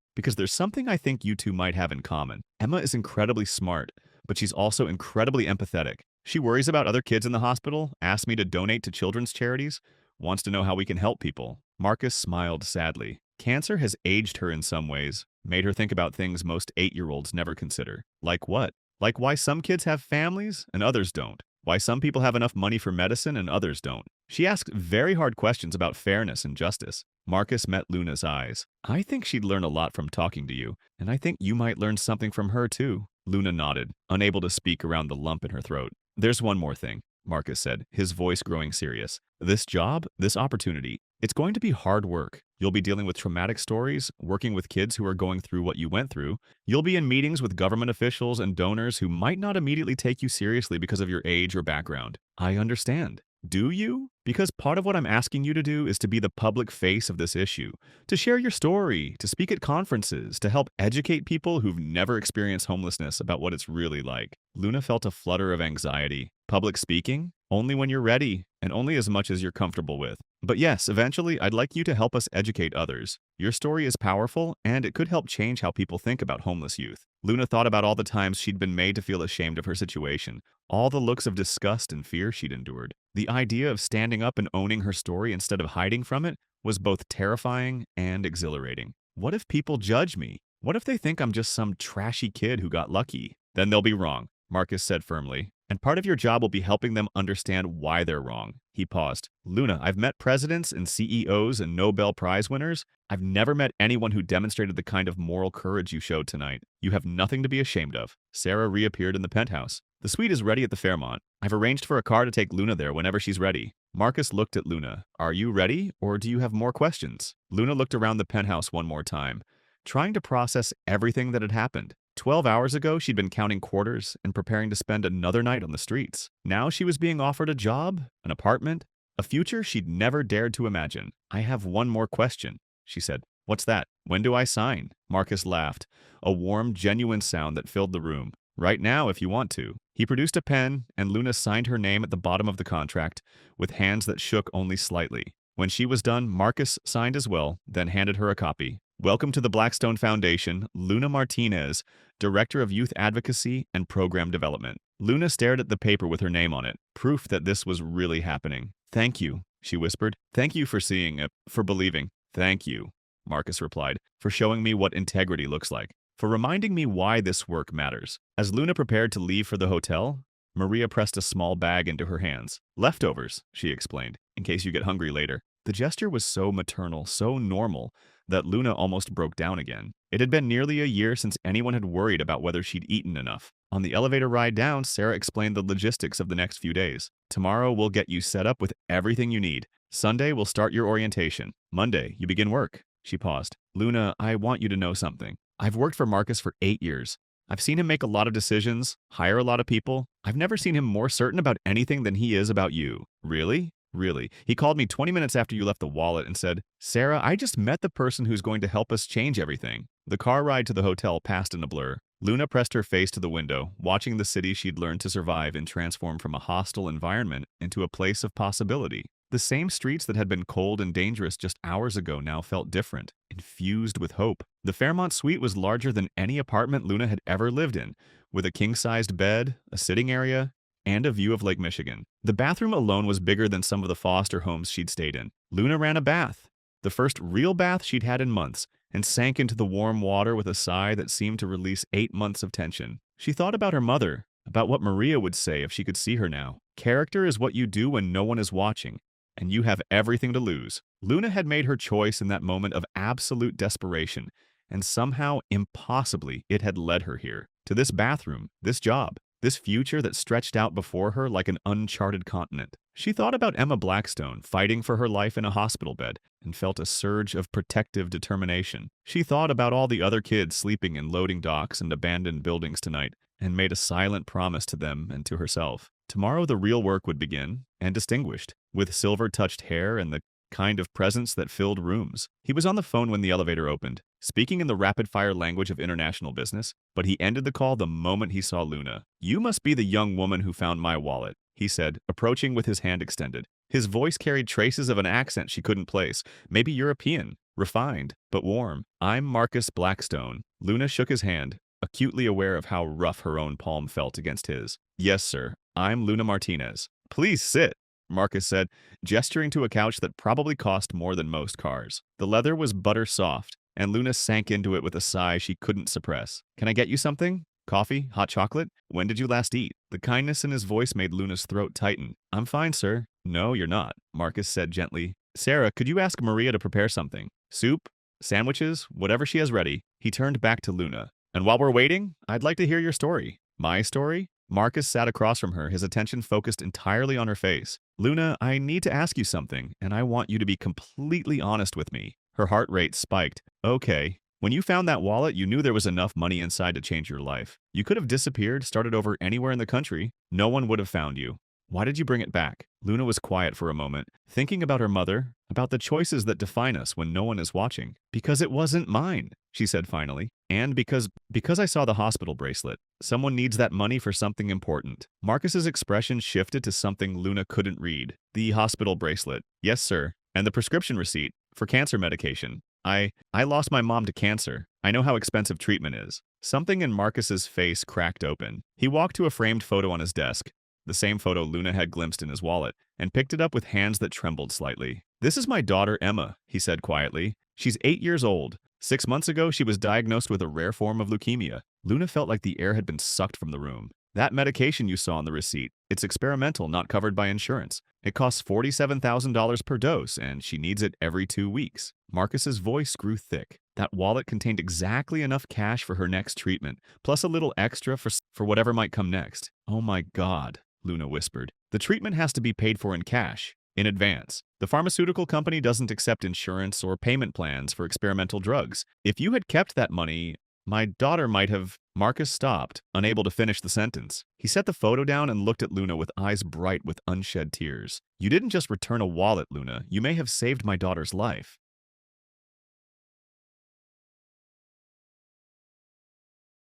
because there's something I think you two might have in common. Emma is incredibly smart, but she's also incredibly empathetic. She worries about other kids in the hospital, asks me to donate to children's charities, wants to know how we can help people. Marcus smiled sadly. Cancer has aged her in some ways, made her think about things most 8-year-olds never consider. Like what? Like why some kids have families and others don't. Why some people have enough money for medicine and others don't. She asked very hard questions about fairness and justice. Marcus met Luna's eyes. I think she'd learn a lot from talking to you, and I think you might learn something from her too. Luna nodded, unable to speak around the lump in her throat. There's one more thing, Marcus said, his voice growing serious. This job, this opportunity, it's going to be hard work. You'll be dealing with traumatic stories, working with kids who are going through what you went through. You'll be in meetings with government officials and donors who might not immediately take you seriously because of your age or background. I understand. Do you? Because part of what I'm asking you to do is to be the public face of this issue, to share your story, to speak at conferences, to help educate people who've never experienced homelessness about what it's really like. Luna felt a flutter of anxiety. Public speaking? Only when you're ready, and only as much as you're comfortable with. But yes, eventually, I'd like you to help us educate others. Your story is powerful, and it could help change how people think about homeless youth. Luna thought about all the times she'd been made to feel ashamed of her situation, all the looks of disgust and fear she'd endured. The idea of standing up and owning her story instead of hiding from it was both terrifying and exhilarating. What if people judge me? What if they think I'm just some trashy kid who got lucky? Then they'll be wrong, Marcus said firmly. And part of your job will be helping them understand why they're wrong. He paused. Luna, I've met presidents and CEOs and Nobel Prize winners. I've never met anyone who demonstrated the kind of moral courage you showed tonight. You have nothing to be ashamed of. Sarah reappeared in the penthouse. The suite is ready at the Fairmont. I've arranged for a car to take Luna there whenever she's ready. Marcus looked at Luna. Are you ready, or do you have more questions? Luna looked around the penthouse one more time, trying to process everything that had happened. 12 hours ago, she'd been counting quarters and preparing to spend another night on the streets. Now she was being offered a job, an apartment, a future she'd never dared to imagine. I have one more question, she said. What's that? When do I sign? Marcus laughed, a warm, genuine sound that filled the room. Right now, if you want to. He produced a pen, and Luna signed her name at the bottom of the contract, with hands that shook only slightly. When she was done, Marcus signed as well, then handed her a copy. Welcome to the Blackstone Foundation, Luna Martinez, Director of Youth Advocacy and Program Development. Luna stared at the paper with her name on it, proof that this was really happening. Thank you, she whispered. Thank you for seeing it, for believing. Thank you, Marcus replied, for showing me what integrity looks like, for reminding me why this work matters. As Luna prepared to leave for the hotel, Maria pressed a small bag into her hands. Leftovers, she explained, in case you get hungry later. The gesture was so maternal, so normal, that Luna almost broke down again. It had been nearly a year since anyone had worried about whether she'd eaten enough. On the elevator ride down, Sarah explained the logistics of the next few days. Tomorrow, we'll get you set up with everything you need. Sunday, we'll start your orientation. Monday, you begin work. She paused. Luna, I want you to know something. I've worked for Marcus for 8 years. I've seen him make a lot of decisions, hire a lot of people. I've never seen him more certain about anything than he is about you. Really? Really. He called me 20 minutes after you left the wallet and said, Sarah, I just met the person who's going to help us change everything. The car ride to the hotel passed in a blur. Luna pressed her face to the window, watching the city she'd learned to survive and transform from a hostile environment into a place of possibility. The same streets that had been cold and dangerous just hours ago now felt different, infused with hope. The Fairmont suite was larger than any apartment Luna had ever lived in, with a king-sized bed, a sitting area, and a view of Lake Michigan. The bathroom alone was bigger than some of the foster homes she'd stayed in. Luna ran a bath, the first real bath she'd had in months, and sank into the warm water with a sigh that seemed to release 8 months of tension. She thought about her mother, about what Maria would say if she could see her now. Character is what you do when no one is watching, and you have everything to lose. Luna had made her choice in that moment of absolute desperation, and somehow, impossibly, it had led her here, to this bathroom, this job, this future that stretched out before her like an uncharted continent. She thought about Emma Blackstone fighting for her life in a hospital bed and felt a surge of protective determination. She thought about all the other kids sleeping in loading docks and abandoned buildings tonight and made a silent promise to them and to herself. Tomorrow the real work would begin, and distinguished, with silver-touched hair and the kind of presence that filled rooms. He was on the phone when the elevator opened, speaking in the rapid-fire language of international business, but he ended the call the moment he saw Luna. You must be the young woman who found my wallet, he said, approaching with his hand extended. His voice carried traces of an accent she couldn't place, maybe European, refined, but warm. I'm Marcus Blackstone. Luna shook his hand, acutely aware of how rough her own palm felt against his. Yes, sir. I'm Luna Martinez. Please sit, Marcus said, gesturing to a couch that probably cost more than most cars. The leather was butter soft, and Luna sank into it with a sigh she couldn't suppress. Can I get you something? Coffee? Hot chocolate? When did you last eat? The kindness in his voice made Luna's throat tighten. I'm fine, sir. No, you're not, Marcus said gently. Sarah, could you ask Maria to prepare something? Soup? Sandwiches? Whatever she has ready. He turned back to Luna. And while we're waiting, I'd like to hear your story. My story? Marcus sat across from her, his attention focused entirely on her face. Luna, I need to ask you something, and I want you to be completely honest with me. Her heart rate spiked. Okay. When you found that wallet, you knew there was enough money inside to change your life. You could have disappeared, started over anywhere in the country. No one would have found you. Why did you bring it back? Luna was quiet for a moment, thinking about her mother, about the choices that define us when no one is watching. Because it wasn't mine, she said finally. And because I saw the hospital bracelet, someone needs that money for something important. Marcus's expression shifted to something Luna couldn't read. The hospital bracelet. Yes, sir. And the prescription receipt for cancer medication. I lost my mom to cancer. I know how expensive treatment is. Something in Marcus's face cracked open. He walked to a framed photo on his desk, the same photo Luna had glimpsed in his wallet, and picked it up with hands that trembled slightly. "This is my daughter, Emma," he said quietly. "She's 8 years old. 6 months ago, she was diagnosed with a rare form of leukemia." Luna felt like the air had been sucked from the room. "That medication you saw on the receipt, it's experimental, not covered by insurance. It costs $47,000 per dose, and she needs it every 2 weeks." Marcus's voice grew thick. That wallet contained exactly enough cash for her next treatment, plus a little extra for whatever might come next. "Oh my God," Luna whispered. "The treatment has to be paid for in cash, in advance. The pharmaceutical company doesn't accept insurance or payment plans for experimental drugs. If you had kept that money, my daughter might have—" Marcus stopped, unable to finish the sentence. He set the photo down and looked at Luna with eyes bright with unshed tears. "You didn't just return a wallet, Luna. You may have saved my daughter's life."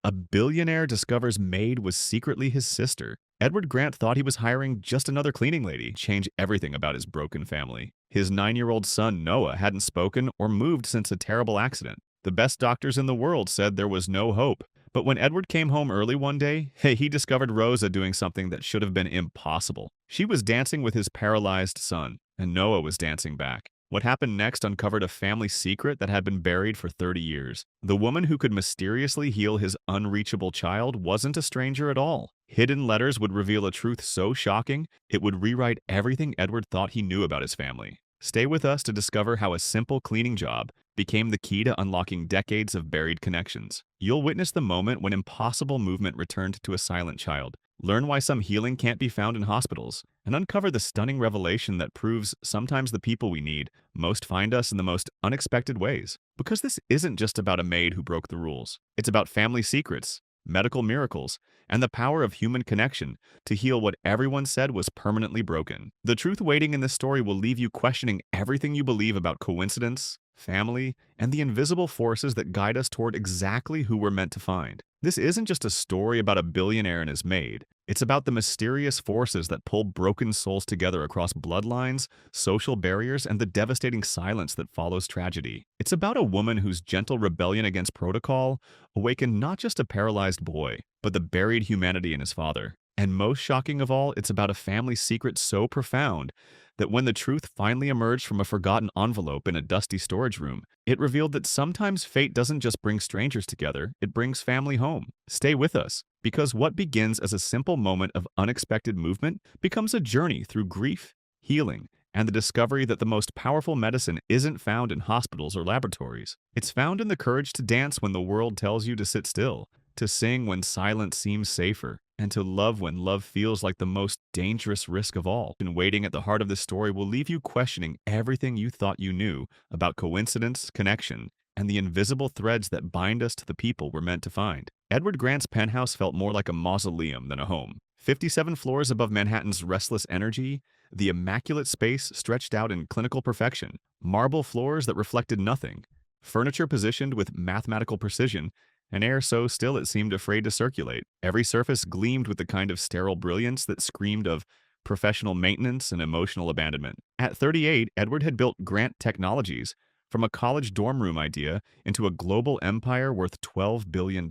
A billionaire discovers maid was secretly his sister. Edward Grant thought he was hiring just another cleaning lady, change everything about his broken family. His 9-year-old son, Noah, hadn't spoken or moved since a terrible accident. The best doctors in the world said there was no hope. But when Edward came home early one day, he discovered Rosa doing something that should have been impossible. She was dancing with his paralyzed son, and Noah was dancing back. What happened next uncovered a family secret that had been buried for 30 years. The woman who could mysteriously heal his unreachable child wasn't a stranger at all. Hidden letters would reveal a truth so shocking, it would rewrite everything Edward thought he knew about his family. Stay with us to discover how a simple cleaning job became the key to unlocking decades of buried connections. You'll witness the moment when impossible movement returned to a silent child. Learn why some healing can't be found in hospitals, and uncover the stunning revelation that proves sometimes the people we need most find us in the most unexpected ways. Because this isn't just about a maid who broke the rules. It's about family secrets, medical miracles, and the power of human connection to heal what everyone said was permanently broken. The truth waiting in this story will leave you questioning everything you believe about coincidence, family, and the invisible forces that guide us toward exactly who we're meant to find. This isn't just a story about a billionaire and his maid. It's about the mysterious forces that pull broken souls together across bloodlines, social barriers, and the devastating silence that follows tragedy. It's about a woman whose gentle rebellion against protocol awakened not just a paralyzed boy, but the buried humanity in his father. And most shocking of all, it's about a family secret so profound that when the truth finally emerged from a forgotten envelope in a dusty storage room, it revealed that sometimes fate doesn't just bring strangers together, it brings family home. Stay with us, because what begins as a simple moment of unexpected movement becomes a journey through grief, healing, and the discovery that the most powerful medicine isn't found in hospitals or laboratories. It's found in the courage to dance when the world tells you to sit still, to sing when silence seems safer, and to love when love feels like the most dangerous risk of all. And waiting at the heart of this story will leave you questioning everything you thought you knew about coincidence, connection, and the invisible threads that bind us to the people we're meant to find. Edward Grant's penthouse felt more like a mausoleum than a home. 57 floors above Manhattan's restless energy, the immaculate space stretched out in clinical perfection, marble floors that reflected nothing, furniture positioned with mathematical precision, and air so still it seemed afraid to circulate. Every surface gleamed with the kind of sterile brilliance that screamed of professional maintenance and emotional abandonment. At 38, Edward had built Grant Technologies from a college dorm room idea into a global empire worth $12 billion.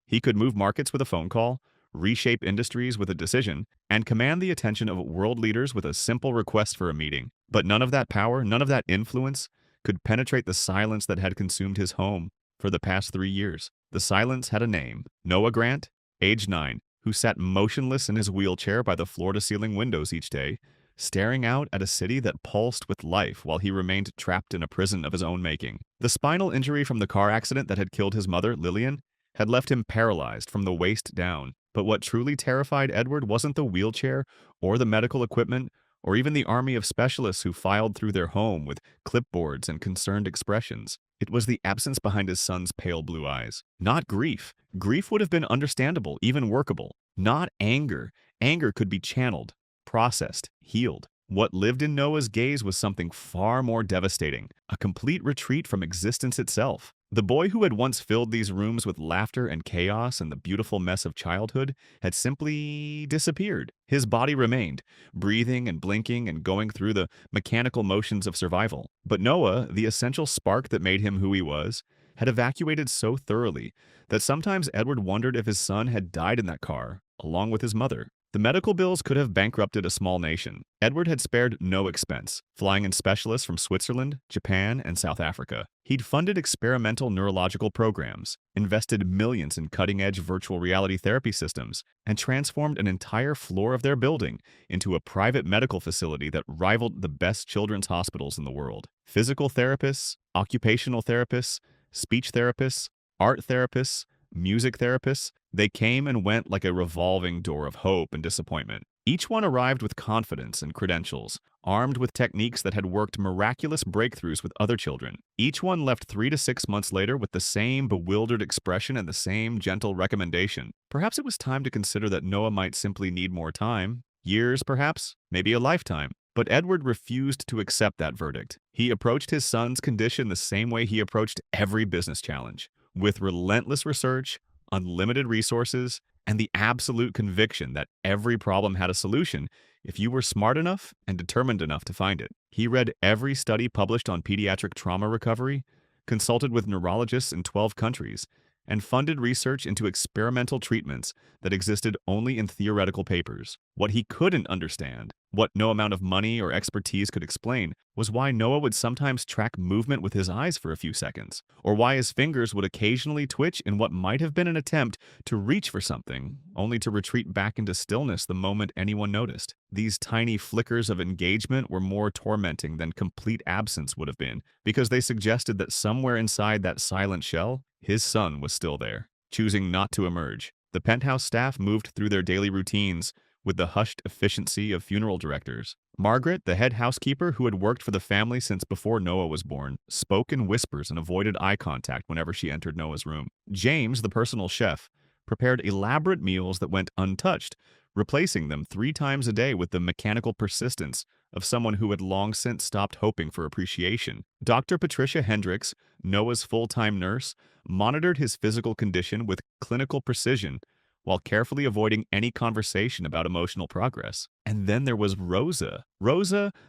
He could move markets with a phone call, reshape industries with a decision, and command the attention of world leaders with a simple request for a meeting. But none of that power, none of that influence, could penetrate the silence that had consumed his home for the past 3 years. The silence had a name. Noah Grant, age 9, who sat motionless in his wheelchair by the floor-to-ceiling windows each day, staring out at a city that pulsed with life while he remained trapped in a prison of his own making. The spinal injury from the car accident that had killed his mother, Lillian, had left him paralyzed from the waist down. But what truly terrified Edward wasn't the wheelchair or the medical equipment or even the army of specialists who filed through their home with clipboards and concerned expressions. It was the absence behind his son's pale blue eyes. Not grief. Grief would have been understandable, even workable. Not anger. Anger could be channeled, processed, healed. What lived in Noah's gaze was something far more devastating, a complete retreat from existence itself. The boy who had once filled these rooms with laughter and chaos and the beautiful mess of childhood had simply disappeared. His body remained, breathing and blinking and going through the mechanical motions of survival. But Noah, the essential spark that made him who he was, had evacuated so thoroughly that sometimes Edward wondered if his son had died in that car, along with his mother. The medical bills could have bankrupted a small nation. Edward had spared no expense, flying in specialists from Switzerland, Japan, and South Africa. He'd funded experimental neurological programs, invested millions in cutting-edge virtual reality therapy systems, and transformed an entire floor of their building into a private medical facility that rivaled the best children's hospitals in the world. Physical therapists, occupational therapists, speech therapists, art therapists, music therapists, they came and went like a revolving door of hope and disappointment. Each one arrived with confidence and credentials, armed with techniques that had worked miraculous breakthroughs with other children. Each one left 3 to 6 months later with the same bewildered expression and the same gentle recommendation. Perhaps it was time to consider that Noah might simply need more time. Years, perhaps, maybe a lifetime. But Edward refused to accept that verdict. He approached his son's condition the same way he approached every business challenge, with relentless research, unlimited resources, and the absolute conviction that every problem had a solution if you were smart enough and determined enough to find it. He read every study published on pediatric trauma recovery, consulted with neurologists in 12 countries, and funded research into experimental treatments that existed only in theoretical papers. What he couldn't understand, what no amount of money or expertise could explain, was why Noah would sometimes track movement with his eyes for a few seconds, or why his fingers would occasionally twitch in what might have been an attempt to reach for something, only to retreat back into stillness the moment anyone noticed. These tiny flickers of engagement were more tormenting than complete absence would have been, because they suggested that somewhere inside that silent shell, his son was still there, choosing not to emerge. The penthouse staff moved through their daily routines with the hushed efficiency of funeral directors. Margaret, the head housekeeper who had worked for the family since before Noah was born, spoke in whispers and avoided eye contact whenever she entered Noah's room. James, the personal chef, prepared elaborate meals that went untouched, replacing them 3 times a day with the mechanical persistence of someone who had long since stopped hoping for appreciation. Dr. Patricia Hendricks, Noah's full-time nurse, monitored his physical condition with clinical precision while carefully avoiding any conversation about emotional progress. And then there was Rosa.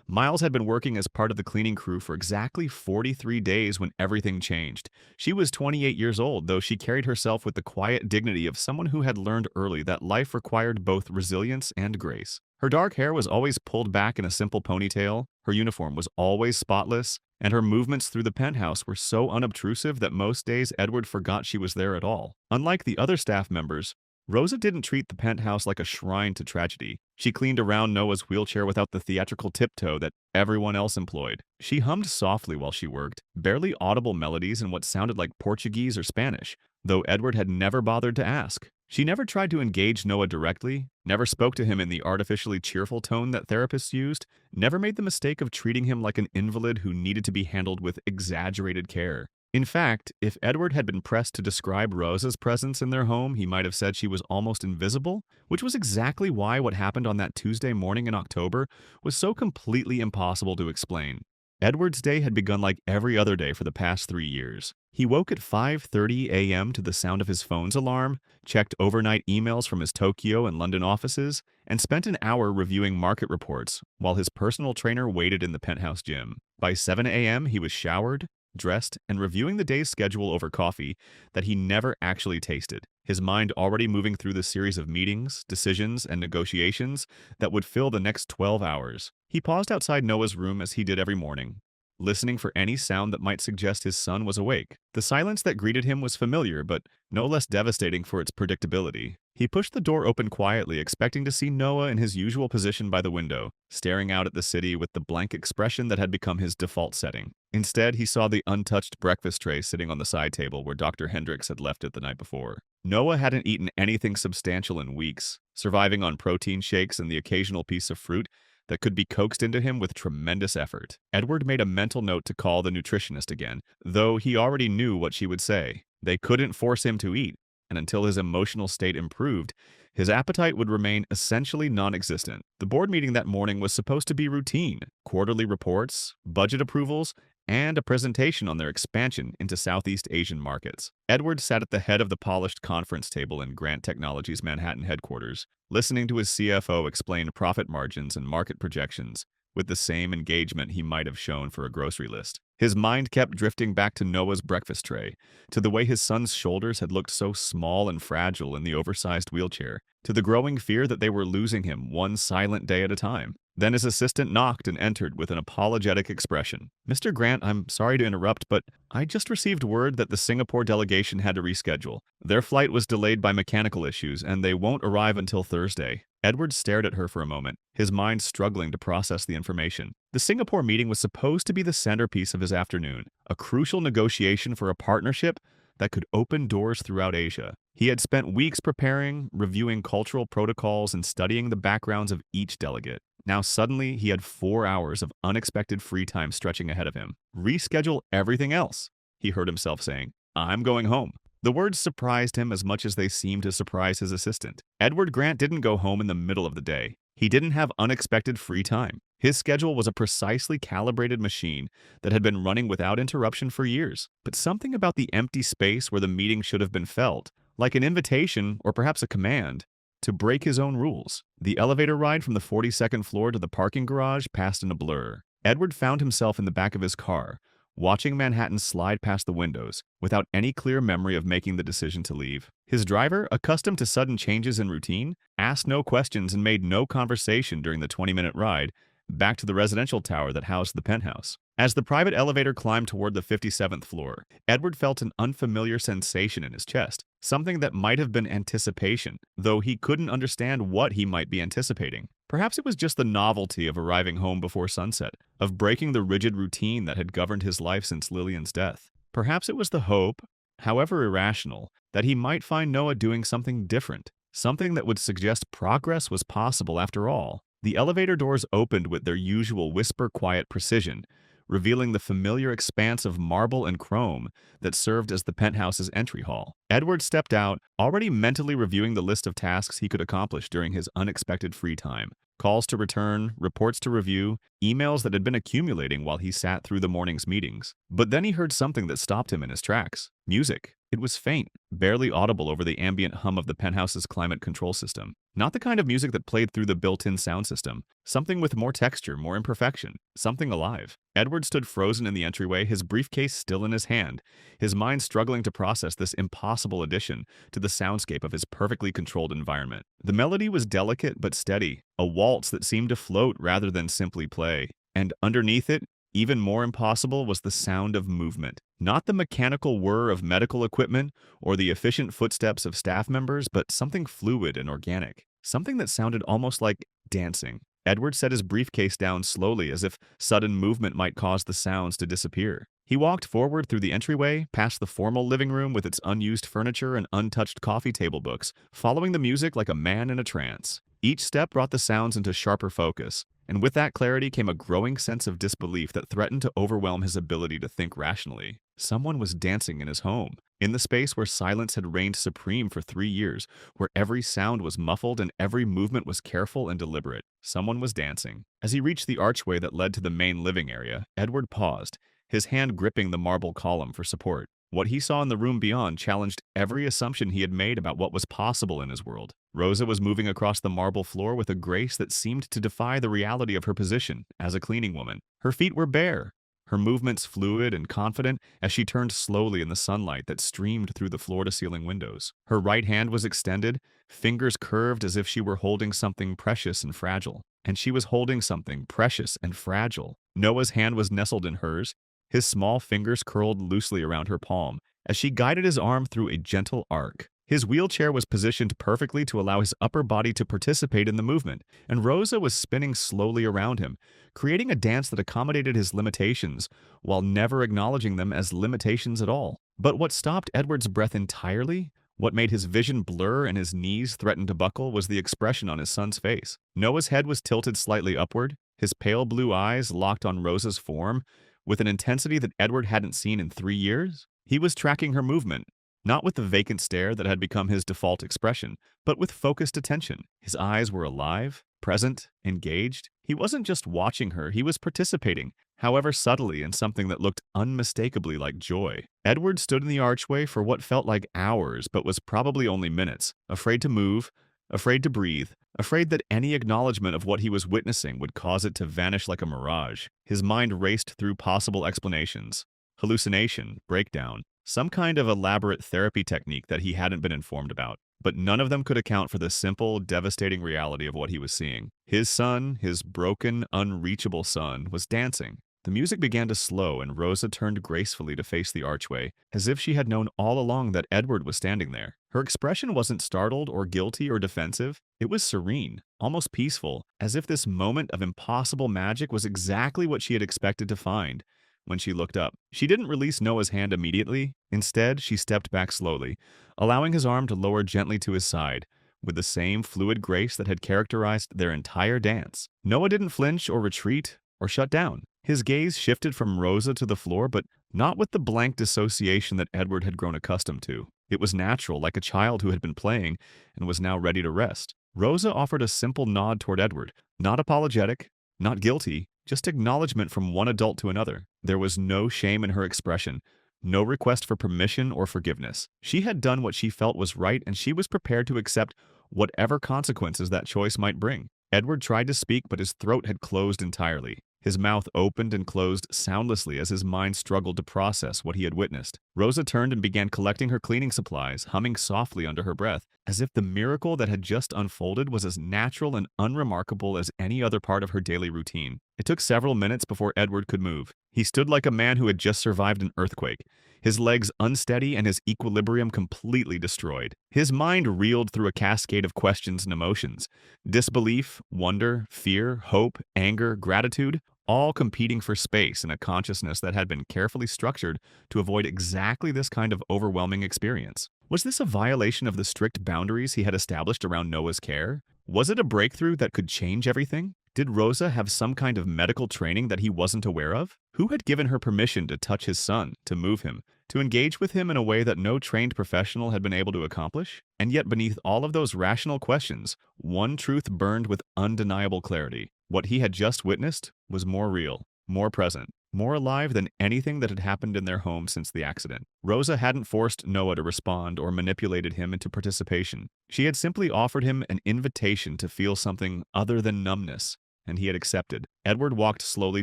Miles had been working as part of the cleaning crew for exactly 43 days when everything changed. She was 28 years old, though she carried herself with the quiet dignity of someone who had learned early that life required both resilience and grace. Her dark hair was always pulled back in a simple ponytail, her uniform was always spotless, and her movements through the penthouse were so unobtrusive that most days Edward forgot she was there at all. Unlike the other staff members, Rosa didn't treat the penthouse like a shrine to tragedy. She cleaned around Noah's wheelchair without the theatrical tiptoe that everyone else employed. She hummed softly while she worked, barely audible melodies in what sounded like Portuguese or Spanish, though Edward had never bothered to ask. She never tried to engage Noah directly, never spoke to him in the artificially cheerful tone that therapists used, never made the mistake of treating him like an invalid who needed to be handled with exaggerated care. In fact, if Edward had been pressed to describe Rosa's presence in their home, he might have said she was almost invisible, which was exactly why what happened on that Tuesday morning in October was so completely impossible to explain. Edward's day had begun like every other day for the past 3 years. He woke at 5:30 a.m. to the sound of his phone's alarm, checked overnight emails from his Tokyo and London offices, and spent an hour reviewing market reports while his personal trainer waited in the penthouse gym. By 7 a.m., he was showered, dressed, and reviewing the day's schedule over coffee that he never actually tasted, his mind already moving through the series of meetings, decisions, and negotiations that would fill the next 12 hours. He paused outside Noah's room as he did every morning, listening for any sound that might suggest his son was awake. The silence that greeted him was familiar, but no less devastating for its predictability. He pushed the door open quietly, expecting to see Noah in his usual position by the window, staring out at the city with the blank expression that had become his default setting. Instead, he saw the untouched breakfast tray sitting on the side table where Dr. Hendricks had left it the night before. Noah hadn't eaten anything substantial in weeks, surviving on protein shakes and the occasional piece of fruit that could be coaxed into him with tremendous effort. Edward made a mental note to call the nutritionist again, though he already knew what she would say. They couldn't force him to eat, and until his emotional state improved, his appetite would remain essentially non-existent. The board meeting that morning was supposed to be routine: quarterly reports, budget approvals, and a presentation on their expansion into Southeast Asian markets. Edward sat at the head of the polished conference table in Grant Technologies' Manhattan headquarters, listening to his CFO explain profit margins and market projections with the same engagement he might have shown for a grocery list. His mind kept drifting back to Noah's breakfast tray, to the way his son's shoulders had looked so small and fragile in the oversized wheelchair, to the growing fear that they were losing him one silent day at a time. Then his assistant knocked and entered with an apologetic expression. "Mr. Grant, I'm sorry to interrupt, but I just received word that the Singapore delegation had to reschedule. Their flight was delayed by mechanical issues, and they won't arrive until Thursday." Edward stared at her for a moment, his mind struggling to process the information. The Singapore meeting was supposed to be the centerpiece of his afternoon, a crucial negotiation for a partnership that could open doors throughout Asia. He had spent weeks preparing, reviewing cultural protocols, and studying the backgrounds of each delegate. Now suddenly, he had 4 hours of unexpected free time stretching ahead of him. "Reschedule everything else," he heard himself saying. "I'm going home." The words surprised him as much as they seemed to surprise his assistant. Edward Grant didn't go home in the middle of the day. He didn't have unexpected free time. His schedule was a precisely calibrated machine that had been running without interruption for years. But something about the empty space where the meeting should have been felt, like an invitation or perhaps a command, to break his own rules. The elevator ride from the 42nd floor to the parking garage passed in a blur. Edward found himself in the back of his car, watching Manhattan slide past the windows, without any clear memory of making the decision to leave. His driver, accustomed to sudden changes in routine, asked no questions and made no conversation during the 20-minute ride back to the residential tower that housed the penthouse. As the private elevator climbed toward the 57th floor, Edward felt an unfamiliar sensation in his chest, something that might have been anticipation, though he couldn't understand what he might be anticipating. Perhaps it was just the novelty of arriving home before sunset, of breaking the rigid routine that had governed his life since Lillian's death. Perhaps it was the hope, however irrational, that he might find Noah doing something different, something that would suggest progress was possible after all. The elevator doors opened with their usual whisper-quiet precision, revealing the familiar expanse of marble and chrome that served as the penthouse's entry hall. Edward stepped out, already mentally reviewing the list of tasks he could accomplish during his unexpected free time. Calls to return, reports to review, emails that had been accumulating while he sat through the morning's meetings. But then he heard something that stopped him in his tracks. Music. It was faint, barely audible over the ambient hum of the penthouse's climate control system. Not the kind of music that played through the built-in sound system. Something with more texture, more imperfection. Something alive. Edward stood frozen in the entryway, his briefcase still in his hand, his mind struggling to process this impossible addition to the soundscape of his perfectly controlled environment. The melody was delicate but steady, a waltz that seemed to float rather than simply play. And underneath it, even more impossible, was the sound of movement. Not the mechanical whir of medical equipment or the efficient footsteps of staff members, but something fluid and organic. Something that sounded almost like dancing. Edward set his briefcase down slowly, as if sudden movement might cause the sounds to disappear. He walked forward through the entryway, past the formal living room with its unused furniture and untouched coffee table books, following the music like a man in a trance. Each step brought the sounds into sharper focus, and with that clarity came a growing sense of disbelief that threatened to overwhelm his ability to think rationally. Someone was dancing in his home, in the space where silence had reigned supreme for 3 years, where every sound was muffled and every movement was careful and deliberate. Someone was dancing. As he reached the archway that led to the main living area, Edward paused, his hand gripping the marble column for support. What he saw in the room beyond challenged every assumption he had made about what was possible in his world. Rosa was moving across the marble floor with a grace that seemed to defy the reality of her position as a cleaning woman. Her feet were bare, her movements fluid and confident as she turned slowly in the sunlight that streamed through the floor-to-ceiling windows. Her right hand was extended, fingers curved as if she were holding something precious and fragile. And she was holding something precious and fragile. Noah's hand was nestled in hers, his small fingers curled loosely around her palm as she guided his arm through a gentle arc. His wheelchair was positioned perfectly to allow his upper body to participate in the movement, and Rosa was spinning slowly around him, creating a dance that accommodated his limitations while never acknowledging them as limitations at all. But what stopped Edward's breath entirely, what made his vision blur and his knees threaten to buckle, was the expression on his son's face. Noah's head was tilted slightly upward, his pale blue eyes locked on Rosa's form, with an intensity that Edward hadn't seen in 3 years. He was tracking her movement, not with the vacant stare that had become his default expression, but with focused attention. His eyes were alive, present, engaged. He wasn't just watching her, he was participating, however subtly in something that looked unmistakably like joy. Edward stood in the archway for what felt like hours but was probably only minutes, afraid to move, afraid to breathe, afraid that any acknowledgement of what he was witnessing would cause it to vanish like a mirage. His mind raced through possible explanations. Hallucination, breakdown, some kind of elaborate therapy technique that he hadn't been informed about. But none of them could account for the simple, devastating reality of what he was seeing. His son, his broken, unreachable son, was dancing. The music began to slow, and Rosa turned gracefully to face the archway, as if she had known all along that Edward was standing there. Her expression wasn't startled or guilty or defensive. It was serene, almost peaceful, as if this moment of impossible magic was exactly what she had expected to find. When she looked up, she didn't release Noah's hand immediately. Instead, she stepped back slowly, allowing his arm to lower gently to his side, with the same fluid grace that had characterized their entire dance. Noah didn't flinch or retreat or shut down. His gaze shifted from Rosa to the floor, but not with the blank dissociation that Edward had grown accustomed to. It was natural, like a child who had been playing and was now ready to rest. Rosa offered a simple nod toward Edward, not apologetic, not guilty, just acknowledgement from one adult to another. There was no shame in her expression, no request for permission or forgiveness. She had done what she felt was right, and she was prepared to accept whatever consequences that choice might bring. Edward tried to speak, but his throat had closed entirely. His mouth opened and closed soundlessly as his mind struggled to process what he had witnessed. Rosa turned and began collecting her cleaning supplies, humming softly under her breath, as if the miracle that had just unfolded was as natural and unremarkable as any other part of her daily routine. It took several minutes before Edward could move. He stood like a man who had just survived an earthquake, his legs unsteady and his equilibrium completely destroyed. His mind reeled through a cascade of questions and emotions: disbelief, wonder, fear, hope, anger, gratitude, all competing for space in a consciousness that had been carefully structured to avoid exactly this kind of overwhelming experience. Was this a violation of the strict boundaries he had established around Noah's care? Was it a breakthrough that could change everything? Did Rosa have some kind of medical training that he wasn't aware of? Who had given her permission to touch his son, to move him, to engage with him in a way that no trained professional had been able to accomplish? And yet beneath all of those rational questions, one truth burned with undeniable clarity. What he had just witnessed was more real, more present, more alive than anything that had happened in their home since the accident. Rosa hadn't forced Noah to respond or manipulated him into participation. She had simply offered him an invitation to feel something other than numbness, and he had accepted. Edward walked slowly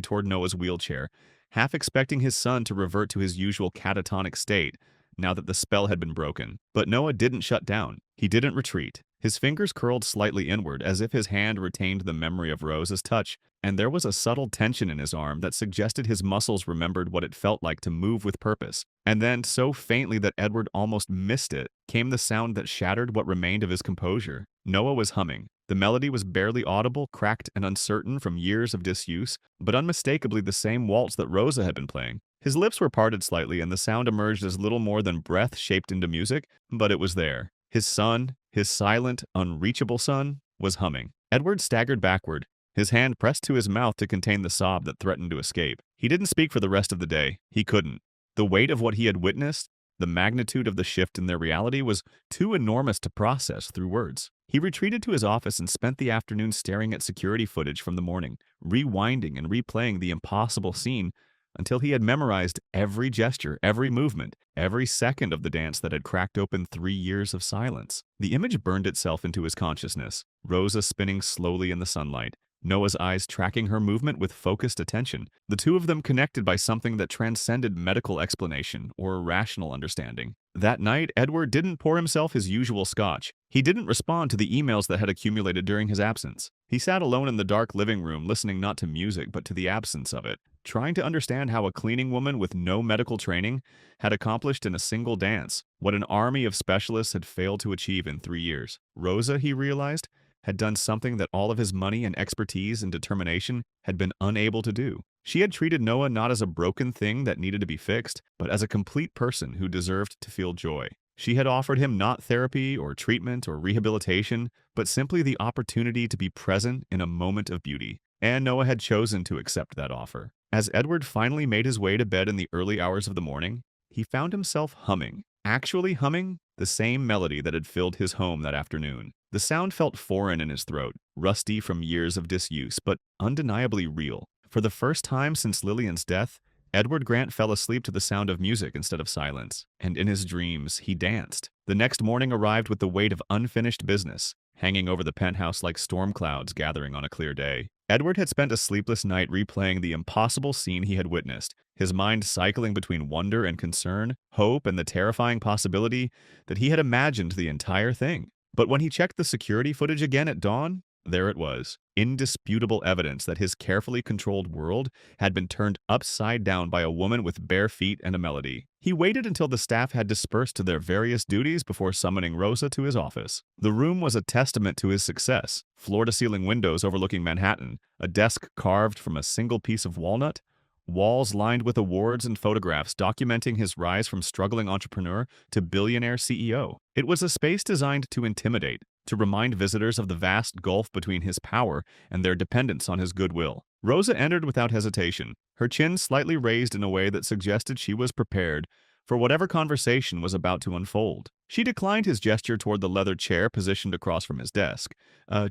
toward Noah's wheelchair, half expecting his son to revert to his usual catatonic state now that the spell had been broken. But Noah didn't shut down. He didn't retreat. His fingers curled slightly inward, as if his hand retained the memory of Rosa's touch, and there was a subtle tension in his arm that suggested his muscles remembered what it felt like to move with purpose. And then, so faintly that Edward almost missed it, came the sound that shattered what remained of his composure. Noah was humming. The melody was barely audible, cracked and uncertain from years of disuse, but unmistakably the same waltz that Rosa had been playing. His lips were parted slightly, and the sound emerged as little more than breath shaped into music, but it was there. His son, his silent, unreachable son, was humming. Edward staggered backward, his hand pressed to his mouth to contain the sob that threatened to escape. He didn't speak for the rest of the day. He couldn't. The weight of what he had witnessed, the magnitude of the shift in their reality, was too enormous to process through words. He retreated to his office and spent the afternoon staring at security footage from the morning, rewinding and replaying the impossible scene until he had memorized every gesture, every movement, every second of the dance that had cracked open 3 years of silence. The image burned itself into his consciousness, Rosa spinning slowly in the sunlight, Noah's eyes tracking her movement with focused attention, the two of them connected by something that transcended medical explanation or rational understanding. That night, Edward didn't pour himself his usual scotch. He didn't respond to the emails that had accumulated during his absence. He sat alone in the dark living room, listening not to music but to the absence of it, trying to understand how a cleaning woman with no medical training had accomplished in a single dance what an army of specialists had failed to achieve in 3 years. Rosa, he realized, had done something that all of his money and expertise and determination had been unable to do. She had treated Noah not as a broken thing that needed to be fixed, but as a complete person who deserved to feel joy. She had offered him not therapy or treatment or rehabilitation, but simply the opportunity to be present in a moment of beauty. And Noah had chosen to accept that offer. As Edward finally made his way to bed in the early hours of the morning, he found himself humming, actually humming, the same melody that had filled his home that afternoon. The sound felt foreign in his throat, rusty from years of disuse, but undeniably real. For the first time since Lillian's death, Edward Grant fell asleep to the sound of music instead of silence, and in his dreams, he danced. The next morning arrived with the weight of unfinished business, hanging over the penthouse like storm clouds gathering on a clear day. Edward had spent a sleepless night replaying the impossible scene he had witnessed, his mind cycling between wonder and concern, hope and the terrifying possibility that he had imagined the entire thing. But when he checked the security footage again at dawn, there it was, indisputable evidence that his carefully controlled world had been turned upside down by a woman with bare feet and a melody. He waited until the staff had dispersed to their various duties before summoning Rosa to his office. The room was a testament to his success. Floor-to-ceiling windows overlooking Manhattan, a desk carved from a single piece of walnut, walls lined with awards and photographs documenting his rise from struggling entrepreneur to billionaire CEO. It was a space designed to intimidate, to remind visitors of the vast gulf between his power and their dependence on his goodwill. Rosa entered without hesitation, her chin slightly raised in a way that suggested she was prepared for whatever conversation was about to unfold. She declined his gesture toward the leather chair positioned across from his desk,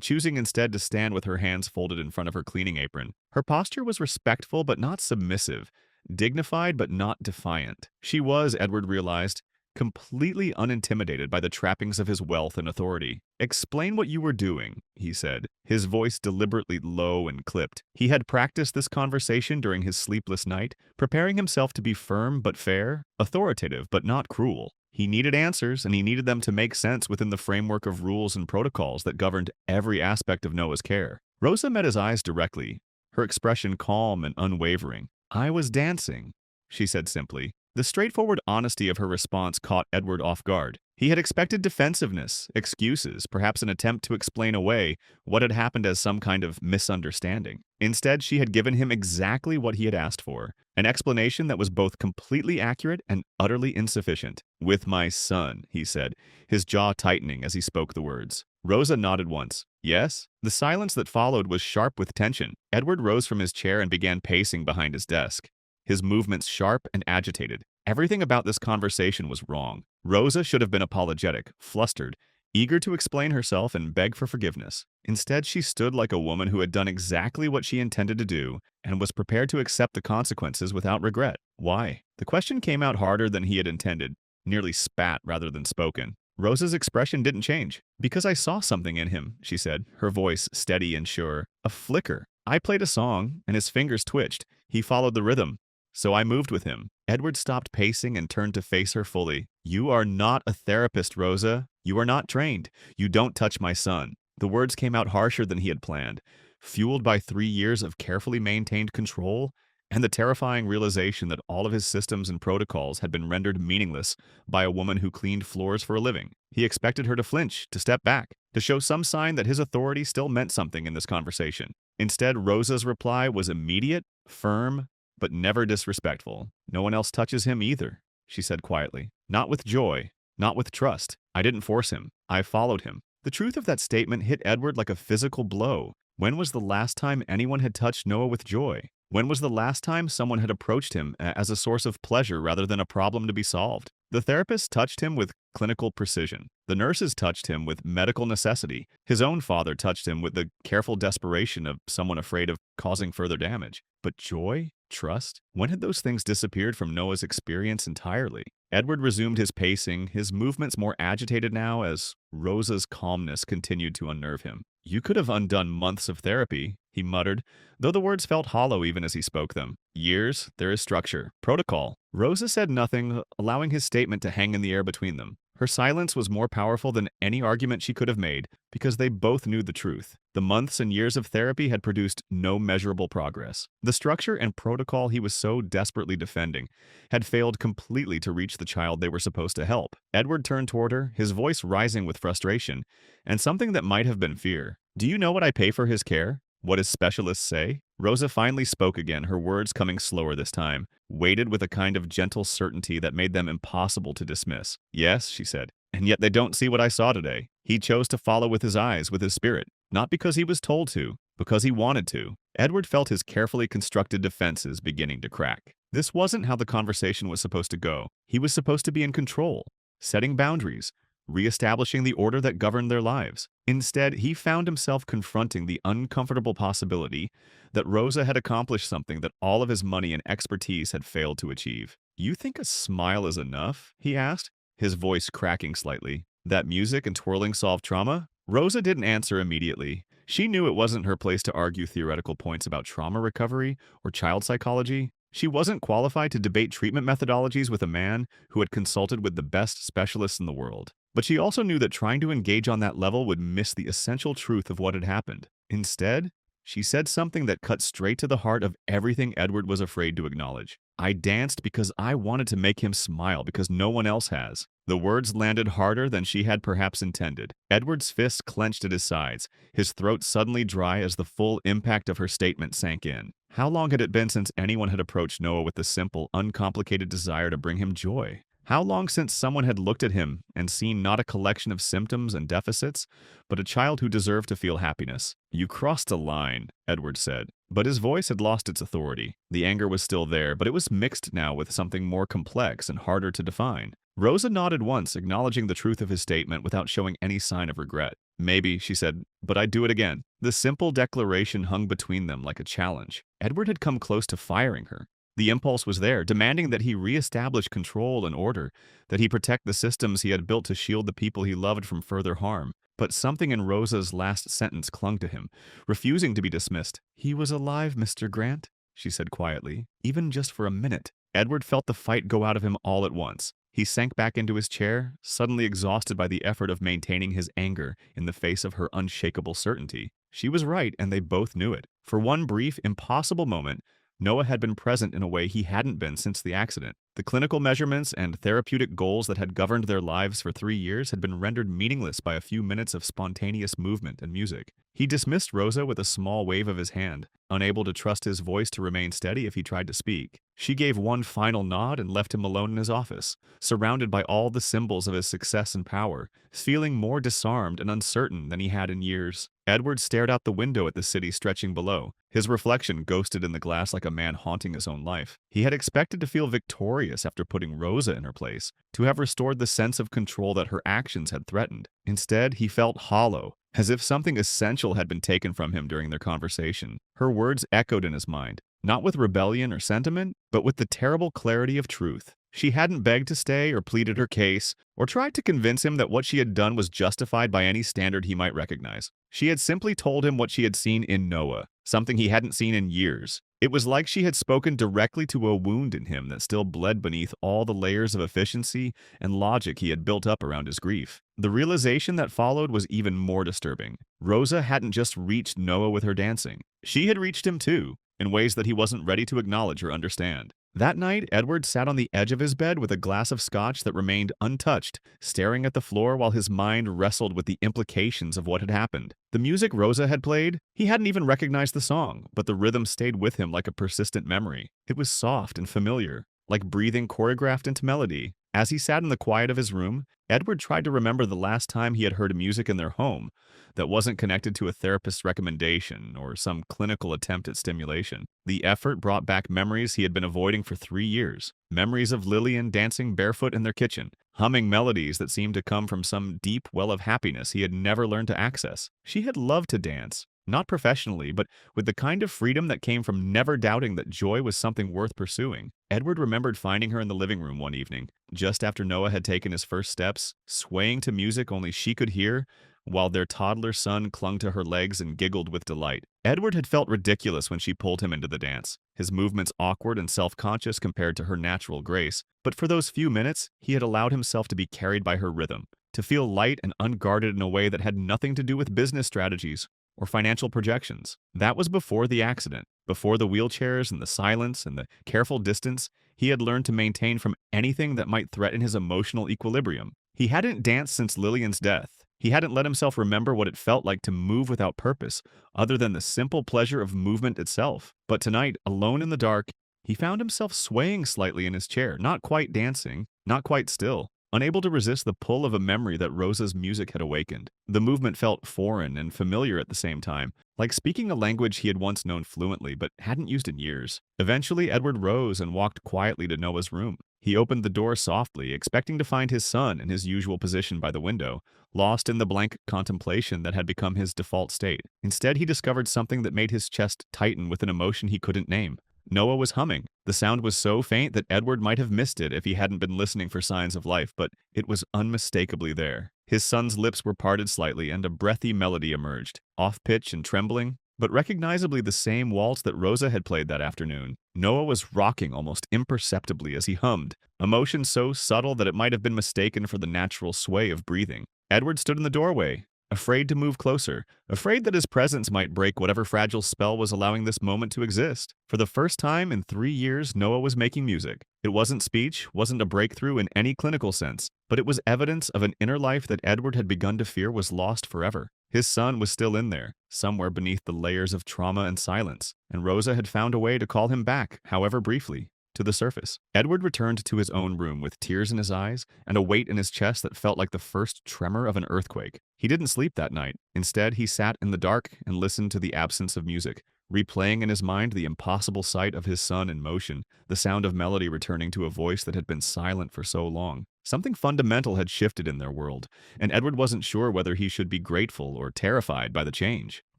choosing instead to stand with her hands folded in front of her cleaning apron. Her posture was respectful but not submissive, dignified but not defiant. She was, Edward realized, completely unintimidated by the trappings of his wealth and authority. "Explain what you were doing," he said, his voice deliberately low and clipped. He had practiced this conversation during his sleepless night, preparing himself to be firm but fair, authoritative but not cruel. He needed answers, and he needed them to make sense within the framework of rules and protocols that governed every aspect of Noah's care. Rosa met his eyes directly, her expression calm and unwavering. "I was dancing," she said simply. The straightforward honesty of her response caught Edward off guard. He had expected defensiveness, excuses, perhaps an attempt to explain away what had happened as some kind of misunderstanding. Instead, she had given him exactly what he had asked for, an explanation that was both completely accurate and utterly insufficient. "With my son," he said, his jaw tightening as he spoke the words. Rosa nodded once. "Yes?" The silence that followed was sharp with tension. Edward rose from his chair and began pacing behind his desk, his movements sharp and agitated. Everything about this conversation was wrong. Rosa should have been apologetic, flustered, eager to explain herself and beg for forgiveness. Instead, she stood like a woman who had done exactly what she intended to do and was prepared to accept the consequences without regret. Why? The question came out harder than he had intended, nearly spat rather than spoken. Rosa's expression didn't change. "Because I saw something in him," she said, her voice steady and sure. "A flicker. I played a song, and his fingers twitched. He followed the rhythm. So I moved with him." Edward stopped pacing and turned to face her fully. "You are not a therapist, Rosa. You are not trained. You don't touch my son." The words came out harsher than he had planned, fueled by 3 years of carefully maintained control and the terrifying realization that all of his systems and protocols had been rendered meaningless by a woman who cleaned floors for a living. He expected her to flinch, to step back, to show some sign that his authority still meant something in this conversation. Instead, Rosa's reply was immediate, firm, but never disrespectful. "No one else touches him either," she said quietly. "Not with joy, not with trust. I didn't force him. I followed him." The truth of that statement hit Edward like a physical blow. When was the last time anyone had touched Noah with joy? When was the last time someone had approached him as a source of pleasure rather than a problem to be solved? The therapist touched him with clinical precision. The nurses touched him with medical necessity. His own father touched him with the careful desperation of someone afraid of causing further damage. But joy? Trust? When had those things disappeared from Noah's experience entirely? Edward resumed his pacing, his movements more agitated now as Rosa's calmness continued to unnerve him. "You could have undone months of therapy," he muttered, though the words felt hollow even as he spoke them. "Years, there is structure, protocol." Rosa said nothing, allowing his statement to hang in the air between them. Her silence was more powerful than any argument she could have made because they both knew the truth. The months and years of therapy had produced no measurable progress. The structure and protocol he was so desperately defending had failed completely to reach the child they were supposed to help. Edward turned toward her, his voice rising with frustration and something that might have been fear. "Do you know what I pay for his care? What his specialists say?" Rosa finally spoke again, her words coming slower this time, weighted with a kind of gentle certainty that made them impossible to dismiss. "Yes," she said, "and yet they don't see what I saw today. He chose to follow with his eyes, with his spirit, not because he was told to, because he wanted to." Edward felt his carefully constructed defenses beginning to crack. This wasn't how the conversation was supposed to go. He was supposed to be in control, setting boundaries, re-establishing the order that governed their lives. Instead, he found himself confronting the uncomfortable possibility that Rosa had accomplished something that all of his money and expertise had failed to achieve. "You think a smile is enough?" he asked, his voice cracking slightly. "That music and twirling solve trauma?" Rosa didn't answer immediately. She knew it wasn't her place to argue theoretical points about trauma recovery or child psychology. She wasn't qualified to debate treatment methodologies with a man who had consulted with the best specialists in the world. But she also knew that trying to engage on that level would miss the essential truth of what had happened. Instead, she said something that cut straight to the heart of everything Edward was afraid to acknowledge. "I danced because I wanted to make him smile because no one else has." The words landed harder than she had perhaps intended. Edward's fists clenched at his sides, his throat suddenly dry as the full impact of her statement sank in. How long had it been since anyone had approached Noah with the simple, uncomplicated desire to bring him joy? How long since someone had looked at him and seen not a collection of symptoms and deficits, but a child who deserved to feel happiness? "You crossed a line," Edward said. But his voice had lost its authority. The anger was still there, but it was mixed now with something more complex and harder to define. Rosa nodded once, acknowledging the truth of his statement without showing any sign of regret. "Maybe," she said, "but I'd do it again." The simple declaration hung between them like a challenge. Edward had come close to firing her. The impulse was there, demanding that he reestablish control and order, that he protect the systems he had built to shield the people he loved from further harm. But something in Rosa's last sentence clung to him, refusing to be dismissed. "He was alive, Mr. Grant," she said quietly, "even just for a minute." Edward felt the fight go out of him all at once. He sank back into his chair, suddenly exhausted by the effort of maintaining his anger in the face of her unshakable certainty. She was right, and they both knew it. For one brief, impossible moment, Noah had been present in a way he hadn't been since the accident. The clinical measurements and therapeutic goals that had governed their lives for 3 years had been rendered meaningless by a few minutes of spontaneous movement and music. He dismissed Rosa with a small wave of his hand, unable to trust his voice to remain steady if he tried to speak. She gave one final nod and left him alone in his office, surrounded by all the symbols of his success and power, feeling more disarmed and uncertain than he had in years. Edward stared out the window at the city stretching below, his reflection ghosted in the glass like a man haunting his own life. He had expected to feel victorious after putting Rosa in her place, to have restored the sense of control that her actions had threatened. Instead, he felt hollow, as if something essential had been taken from him during their conversation. Her words echoed in his mind, not with rebellion or sentiment, but with the terrible clarity of truth. She hadn't begged to stay or pleaded her case, or tried to convince him that what she had done was justified by any standard he might recognize. She had simply told him what she had seen in Noah, something he hadn't seen in years. It was like she had spoken directly to a wound in him that still bled beneath all the layers of efficiency and logic he had built up around his grief. The realization that followed was even more disturbing. Rosa hadn't just reached Noah with her dancing. She had reached him too, in ways that he wasn't ready to acknowledge or understand. That night, Edward sat on the edge of his bed with a glass of scotch that remained untouched, staring at the floor while his mind wrestled with the implications of what had happened. The music Rosa had played, he hadn't even recognized the song, but the rhythm stayed with him like a persistent memory. It was soft and familiar, like breathing choreographed into melody. As he sat in the quiet of his room, Edward tried to remember the last time he had heard music in their home that wasn't connected to a therapist's recommendation or some clinical attempt at stimulation. The effort brought back memories he had been avoiding for 3 years. Memories of Lillian dancing barefoot in their kitchen, humming melodies that seemed to come from some deep well of happiness he had never learned to access. She had loved to dance, not professionally, but with the kind of freedom that came from never doubting that joy was something worth pursuing. Edward remembered finding her in the living room one evening, just after Noah had taken his first steps, swaying to music only she could hear, while their toddler son clung to her legs and giggled with delight. Edward had felt ridiculous when she pulled him into the dance, his movements awkward and self-conscious compared to her natural grace. But for those few minutes, he had allowed himself to be carried by her rhythm, to feel light and unguarded in a way that had nothing to do with business strategies or financial projections. That was before the accident, before the wheelchairs and the silence and the careful distance he had learned to maintain from anything that might threaten his emotional equilibrium. He hadn't danced since Lillian's death. He hadn't let himself remember what it felt like to move without purpose, other than the simple pleasure of movement itself. But tonight, alone in the dark, he found himself swaying slightly in his chair, not quite dancing, not quite still, unable to resist the pull of a memory that Rosa's music had awakened. The movement felt foreign and familiar at the same time, like speaking a language he had once known fluently but hadn't used in years. Eventually, Edward rose and walked quietly to Noah's room. He opened the door softly, expecting to find his son in his usual position by the window, lost in the blank contemplation that had become his default state. Instead, he discovered something that made his chest tighten with an emotion he couldn't name. Noah was humming. The sound was so faint that Edward might have missed it if he hadn't been listening for signs of life, but it was unmistakably there. His son's lips were parted slightly, and a breathy melody emerged, off-pitch and trembling, but recognizably the same waltz that Rosa had played that afternoon. Noah was rocking almost imperceptibly as he hummed, a motion so subtle that it might have been mistaken for the natural sway of breathing. Edward stood in the doorway, afraid to move closer, afraid that his presence might break whatever fragile spell was allowing this moment to exist. For the first time in 3 years, Noah was making music. It wasn't speech, wasn't a breakthrough in any clinical sense, but it was evidence of an inner life that Edward had begun to fear was lost forever. His son was still in there, somewhere beneath the layers of trauma and silence, and Rosa had found a way to call him back, however briefly, to the surface. Edward returned to his own room with tears in his eyes and a weight in his chest that felt like the first tremor of an earthquake. He didn't sleep that night. Instead, he sat in the dark and listened to the absence of music, replaying in his mind the impossible sight of his son in motion, the sound of melody returning to a voice that had been silent for so long. Something fundamental had shifted in their world, and Edward wasn't sure whether he should be grateful or terrified by the change.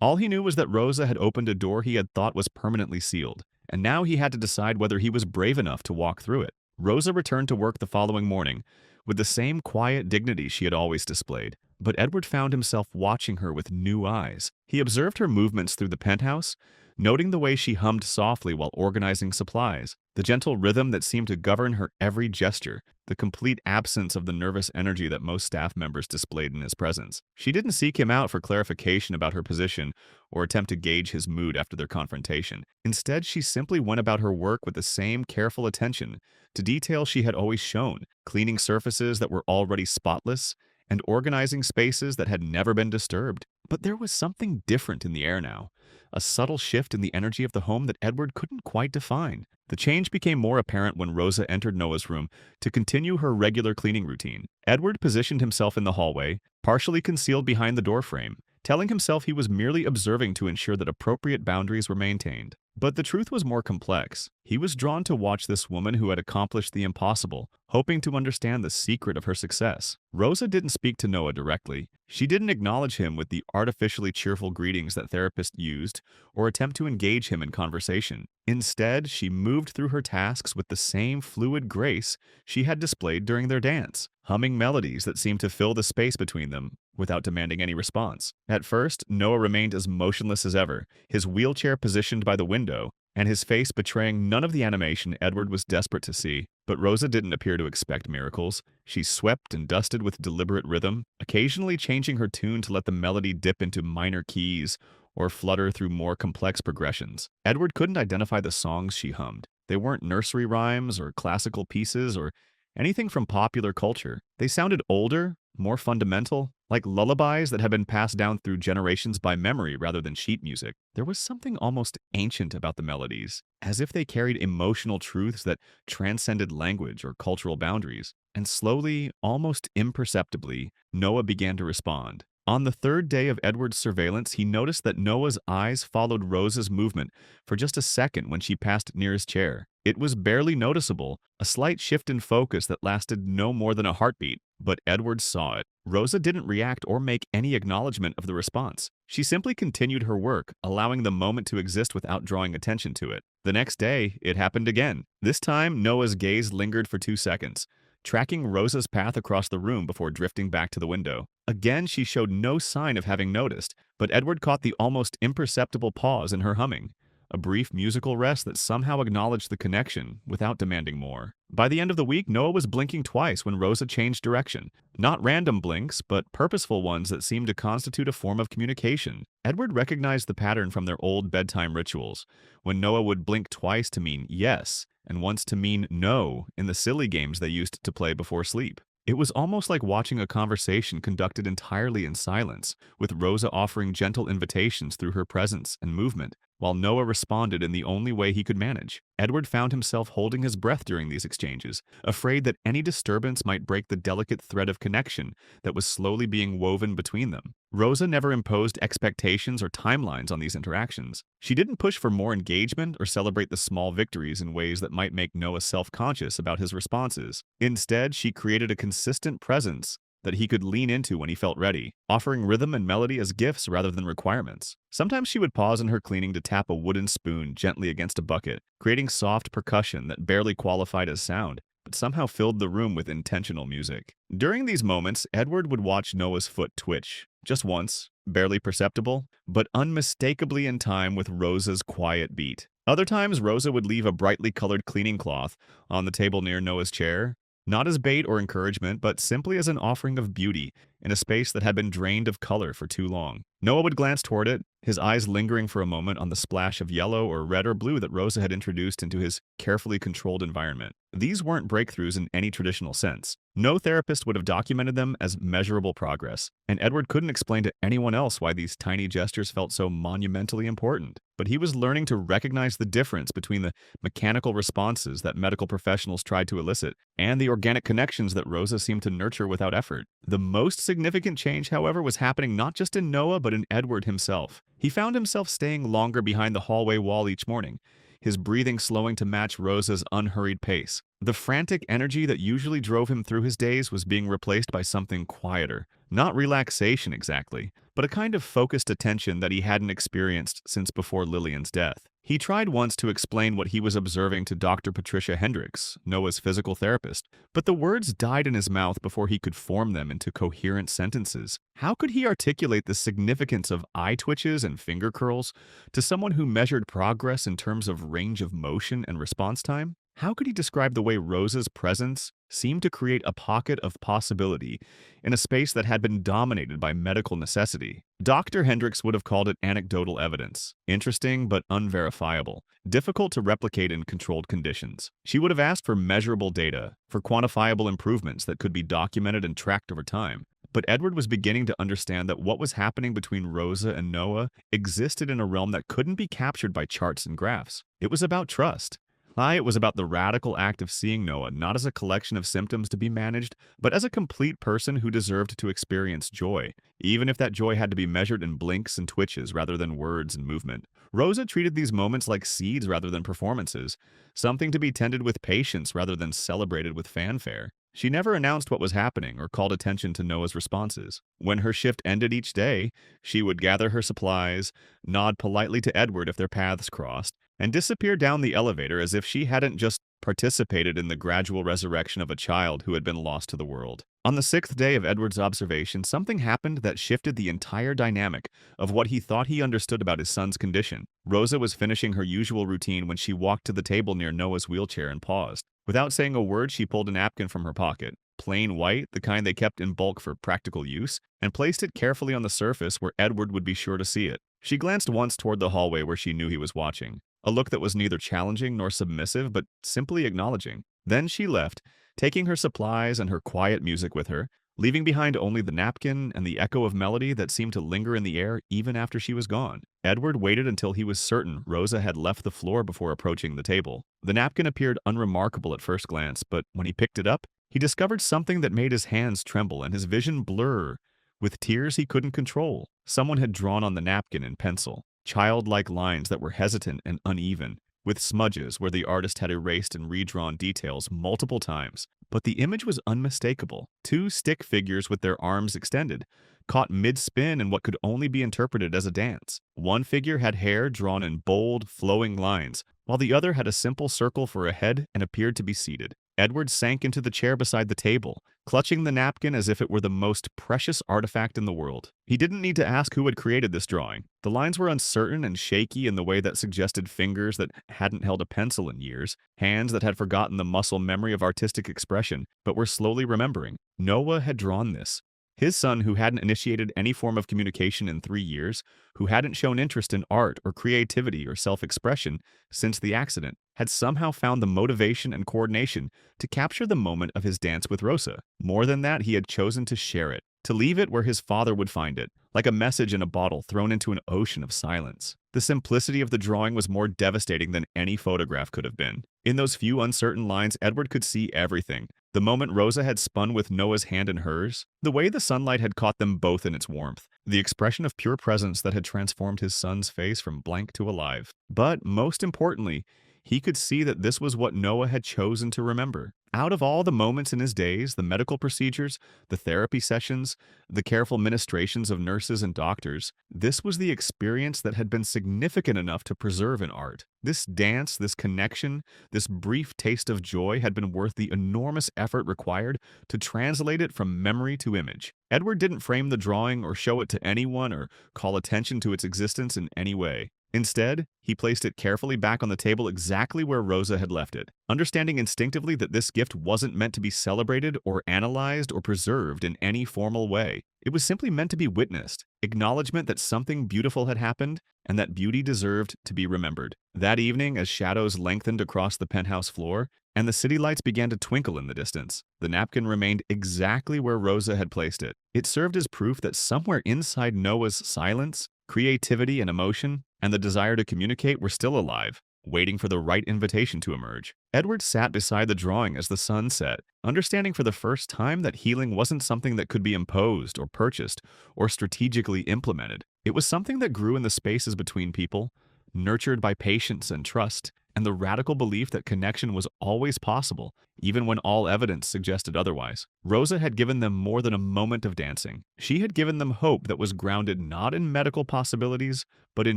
All he knew was that Rosa had opened a door he had thought was permanently sealed, and now he had to decide whether he was brave enough to walk through it. Rosa returned to work the following morning, with the same quiet dignity she had always displayed, but Edward found himself watching her with new eyes. He observed her movements through the penthouse, noting the way she hummed softly while organizing supplies, the gentle rhythm that seemed to govern her every gesture, the complete absence of the nervous energy that most staff members displayed in his presence. She didn't seek him out for clarification about her position or attempt to gauge his mood after their confrontation. Instead, she simply went about her work with the same careful attention to detail she had always shown, cleaning surfaces that were already spotless and organizing spaces that had never been disturbed. But there was something different in the air now, a subtle shift in the energy of the home that Edward couldn't quite define. The change became more apparent when Rosa entered Noah's room to continue her regular cleaning routine. Edward positioned himself in the hallway, partially concealed behind the doorframe, telling himself he was merely observing to ensure that appropriate boundaries were maintained. But the truth was more complex. He was drawn to watch this woman who had accomplished the impossible, hoping to understand the secret of her success. Rosa didn't speak to Noah directly. She didn't acknowledge him with the artificially cheerful greetings that therapists used or attempt to engage him in conversation. Instead, she moved through her tasks with the same fluid grace she had displayed during their dance, humming melodies that seemed to fill the space between them without demanding any response. At first, Noah remained as motionless as ever, his wheelchair positioned by the window, and his face betraying none of the animation Edward was desperate to see. But Rosa didn't appear to expect miracles. She swept and dusted with deliberate rhythm, occasionally changing her tune to let the melody dip into minor keys or flutter through more complex progressions. Edward couldn't identify the songs she hummed. They weren't nursery rhymes or classical pieces or anything from popular culture. They sounded older, more fundamental, like lullabies that had been passed down through generations by memory rather than sheet music. There was something almost ancient about the melodies, as if they carried emotional truths that transcended language or cultural boundaries. And slowly, almost imperceptibly, Noah began to respond. On the third day of Edward's surveillance, he noticed that Noah's eyes followed Rosa's movement for just a second when she passed near his chair. It was barely noticeable, a slight shift in focus that lasted no more than a heartbeat, but Edward saw it. Rosa didn't react or make any acknowledgement of the response. She simply continued her work, allowing the moment to exist without drawing attention to it. The next day, it happened again. This time, Noah's gaze lingered for 2 seconds, tracking Rosa's path across the room before drifting back to the window. Again, she showed no sign of having noticed, but Edward caught the almost imperceptible pause in her humming, a brief musical rest that somehow acknowledged the connection without demanding more. By the end of the week, Noah was blinking twice when Rosa changed direction. Not random blinks, but purposeful ones that seemed to constitute a form of communication. Edward recognized the pattern from their old bedtime rituals, when Noah would blink twice to mean yes, and once to mean no in the silly games they used to play before sleep. It was almost like watching a conversation conducted entirely in silence, with Rosa offering gentle invitations through her presence and movement. while Noah responded in the only way he could manage. Edward found himself holding his breath during these exchanges, afraid that any disturbance might break the delicate thread of connection that was slowly being woven between them. Rosa never imposed expectations or timelines on these interactions. She didn't push for more engagement or celebrate the small victories in ways that might make Noah self-conscious about his responses. Instead, she created a consistent presence that he could lean into when he felt ready, offering rhythm and melody as gifts rather than requirements. Sometimes she would pause in her cleaning to tap a wooden spoon gently against a bucket, creating soft percussion that barely qualified as sound, but somehow filled the room with intentional music. During these moments, Edward would watch Noah's foot twitch, just once, barely perceptible, but unmistakably in time with Rosa's quiet beat. Other times, Rosa would leave a brightly colored cleaning cloth on the table near Noah's chair, not as bait or encouragement, but simply as an offering of beauty in a space that had been drained of color for too long. Noah would glance toward it, his eyes lingering for a moment on the splash of yellow or red or blue that Rosa had introduced into his carefully controlled environment. These weren't breakthroughs in any traditional sense. No therapist would have documented them as measurable progress, and Edward couldn't explain to anyone else why these tiny gestures felt so monumentally important. But he was learning to recognize the difference between the mechanical responses that medical professionals tried to elicit and the organic connections that Rosa seemed to nurture without effort. The most significant change, however, was happening not just in Noah but in Edward himself. He found himself staying longer behind the hallway wall each morning, his breathing slowing to match Rosa's unhurried pace. The frantic energy that usually drove him through his days was being replaced by something quieter. Not relaxation exactly, but a kind of focused attention that he hadn't experienced since before Lillian's death. He tried once to explain what he was observing to Dr. Patricia Hendricks, Noah's physical therapist, but the words died in his mouth before he could form them into coherent sentences. How could he articulate the significance of eye twitches and finger curls to someone who measured progress in terms of range of motion and response time? How could he describe the way Rosa's presence seemed to create a pocket of possibility in a space that had been dominated by medical necessity? Dr. Hendricks would have called it anecdotal evidence, interesting but unverifiable, difficult to replicate in controlled conditions. She would have asked for measurable data, for quantifiable improvements that could be documented and tracked over time. But Edward was beginning to understand that what was happening between Rosa and Noah existed in a realm that couldn't be captured by charts and graphs. It was about trust. It was about the radical act of seeing Noah not as a collection of symptoms to be managed, but as a complete person who deserved to experience joy, even if that joy had to be measured in blinks and twitches rather than words and movement. Rosa treated these moments like seeds rather than performances, something to be tended with patience rather than celebrated with fanfare. She never announced what was happening or called attention to Noah's responses. When her shift ended each day, she would gather her supplies, nod politely to Edward if their paths crossed, and disappear down the elevator as if she hadn't just participated in the gradual resurrection of a child who had been lost to the world. On the 6th day of Edward's observation, something happened that shifted the entire dynamic of what he thought he understood about his son's condition. Rosa was finishing her usual routine when she walked to the table near Noah's wheelchair and paused. Without saying a word, she pulled a napkin from her pocket, plain white, the kind they kept in bulk for practical use, and placed it carefully on the surface where Edward would be sure to see it. She glanced once toward the hallway where she knew he was watching, a look that was neither challenging nor submissive, but simply acknowledging. Then she left, taking her supplies and her quiet music with her, leaving behind only the napkin and the echo of melody that seemed to linger in the air even after she was gone. Edward waited until he was certain Rosa had left the floor before approaching the table. The napkin appeared unremarkable at first glance, but when he picked it up, he discovered something that made his hands tremble and his vision blur with tears he couldn't control. Someone had drawn on the napkin in pencil, childlike lines that were hesitant and uneven, with smudges where the artist had erased and redrawn details multiple times. But the image was unmistakable. Two stick figures with their arms extended, caught mid-spin in what could only be interpreted as a dance. One figure had hair drawn in bold, flowing lines, while the other had a simple circle for a head and appeared to be seated. Edward sank into the chair beside the table, clutching the napkin as if it were the most precious artifact in the world. He didn't need to ask who had created this drawing. The lines were uncertain and shaky in the way that suggested fingers that hadn't held a pencil in years, hands that had forgotten the muscle memory of artistic expression, but were slowly remembering. Noah had drawn this. His son, who hadn't initiated any form of communication in 3 years, who hadn't shown interest in art or creativity or self-expression since the accident, had somehow found the motivation and coordination to capture the moment of his dance with Rosa. More than that, he had chosen to share it. to leave it where his father would find it, like a message in a bottle thrown into an ocean of silence. The simplicity of the drawing was more devastating than any photograph could have been. In those few uncertain lines, Edward could see everything. The moment Rosa had spun with Noah's hand in hers, the way the sunlight had caught them both in its warmth, the expression of pure presence that had transformed his son's face from blank to alive. But, most importantly, he could see that this was what Noah had chosen to remember. Out of all the moments in his days, the medical procedures, the therapy sessions, the careful ministrations of nurses and doctors, this was the experience that had been significant enough to preserve in art. This dance, this connection, this brief taste of joy had been worth the enormous effort required to translate it from memory to image. Edward didn't frame the drawing or show it to anyone or call attention to its existence in any way. Instead, he placed it carefully back on the table exactly where Rosa had left it, understanding instinctively that this gift wasn't meant to be celebrated or analyzed or preserved in any formal way. It was simply meant to be witnessed, acknowledgement that something beautiful had happened and that beauty deserved to be remembered. That evening, as shadows lengthened across the penthouse floor and the city lights began to twinkle in the distance, the napkin remained exactly where Rosa had placed it. It served as proof that somewhere inside Noah's silence, creativity and emotion, and the desire to communicate were still alive, waiting for the right invitation to emerge. Edward sat beside the drawing as the sun set, understanding for the first time that healing wasn't something that could be imposed or purchased or strategically implemented. It was something that grew in the spaces between people, nurtured by patience and trust, and the radical belief that connection was always possible, even when all evidence suggested otherwise. Rosa had given them more than a moment of dancing. She had given them hope that was grounded not in medical possibilities, but in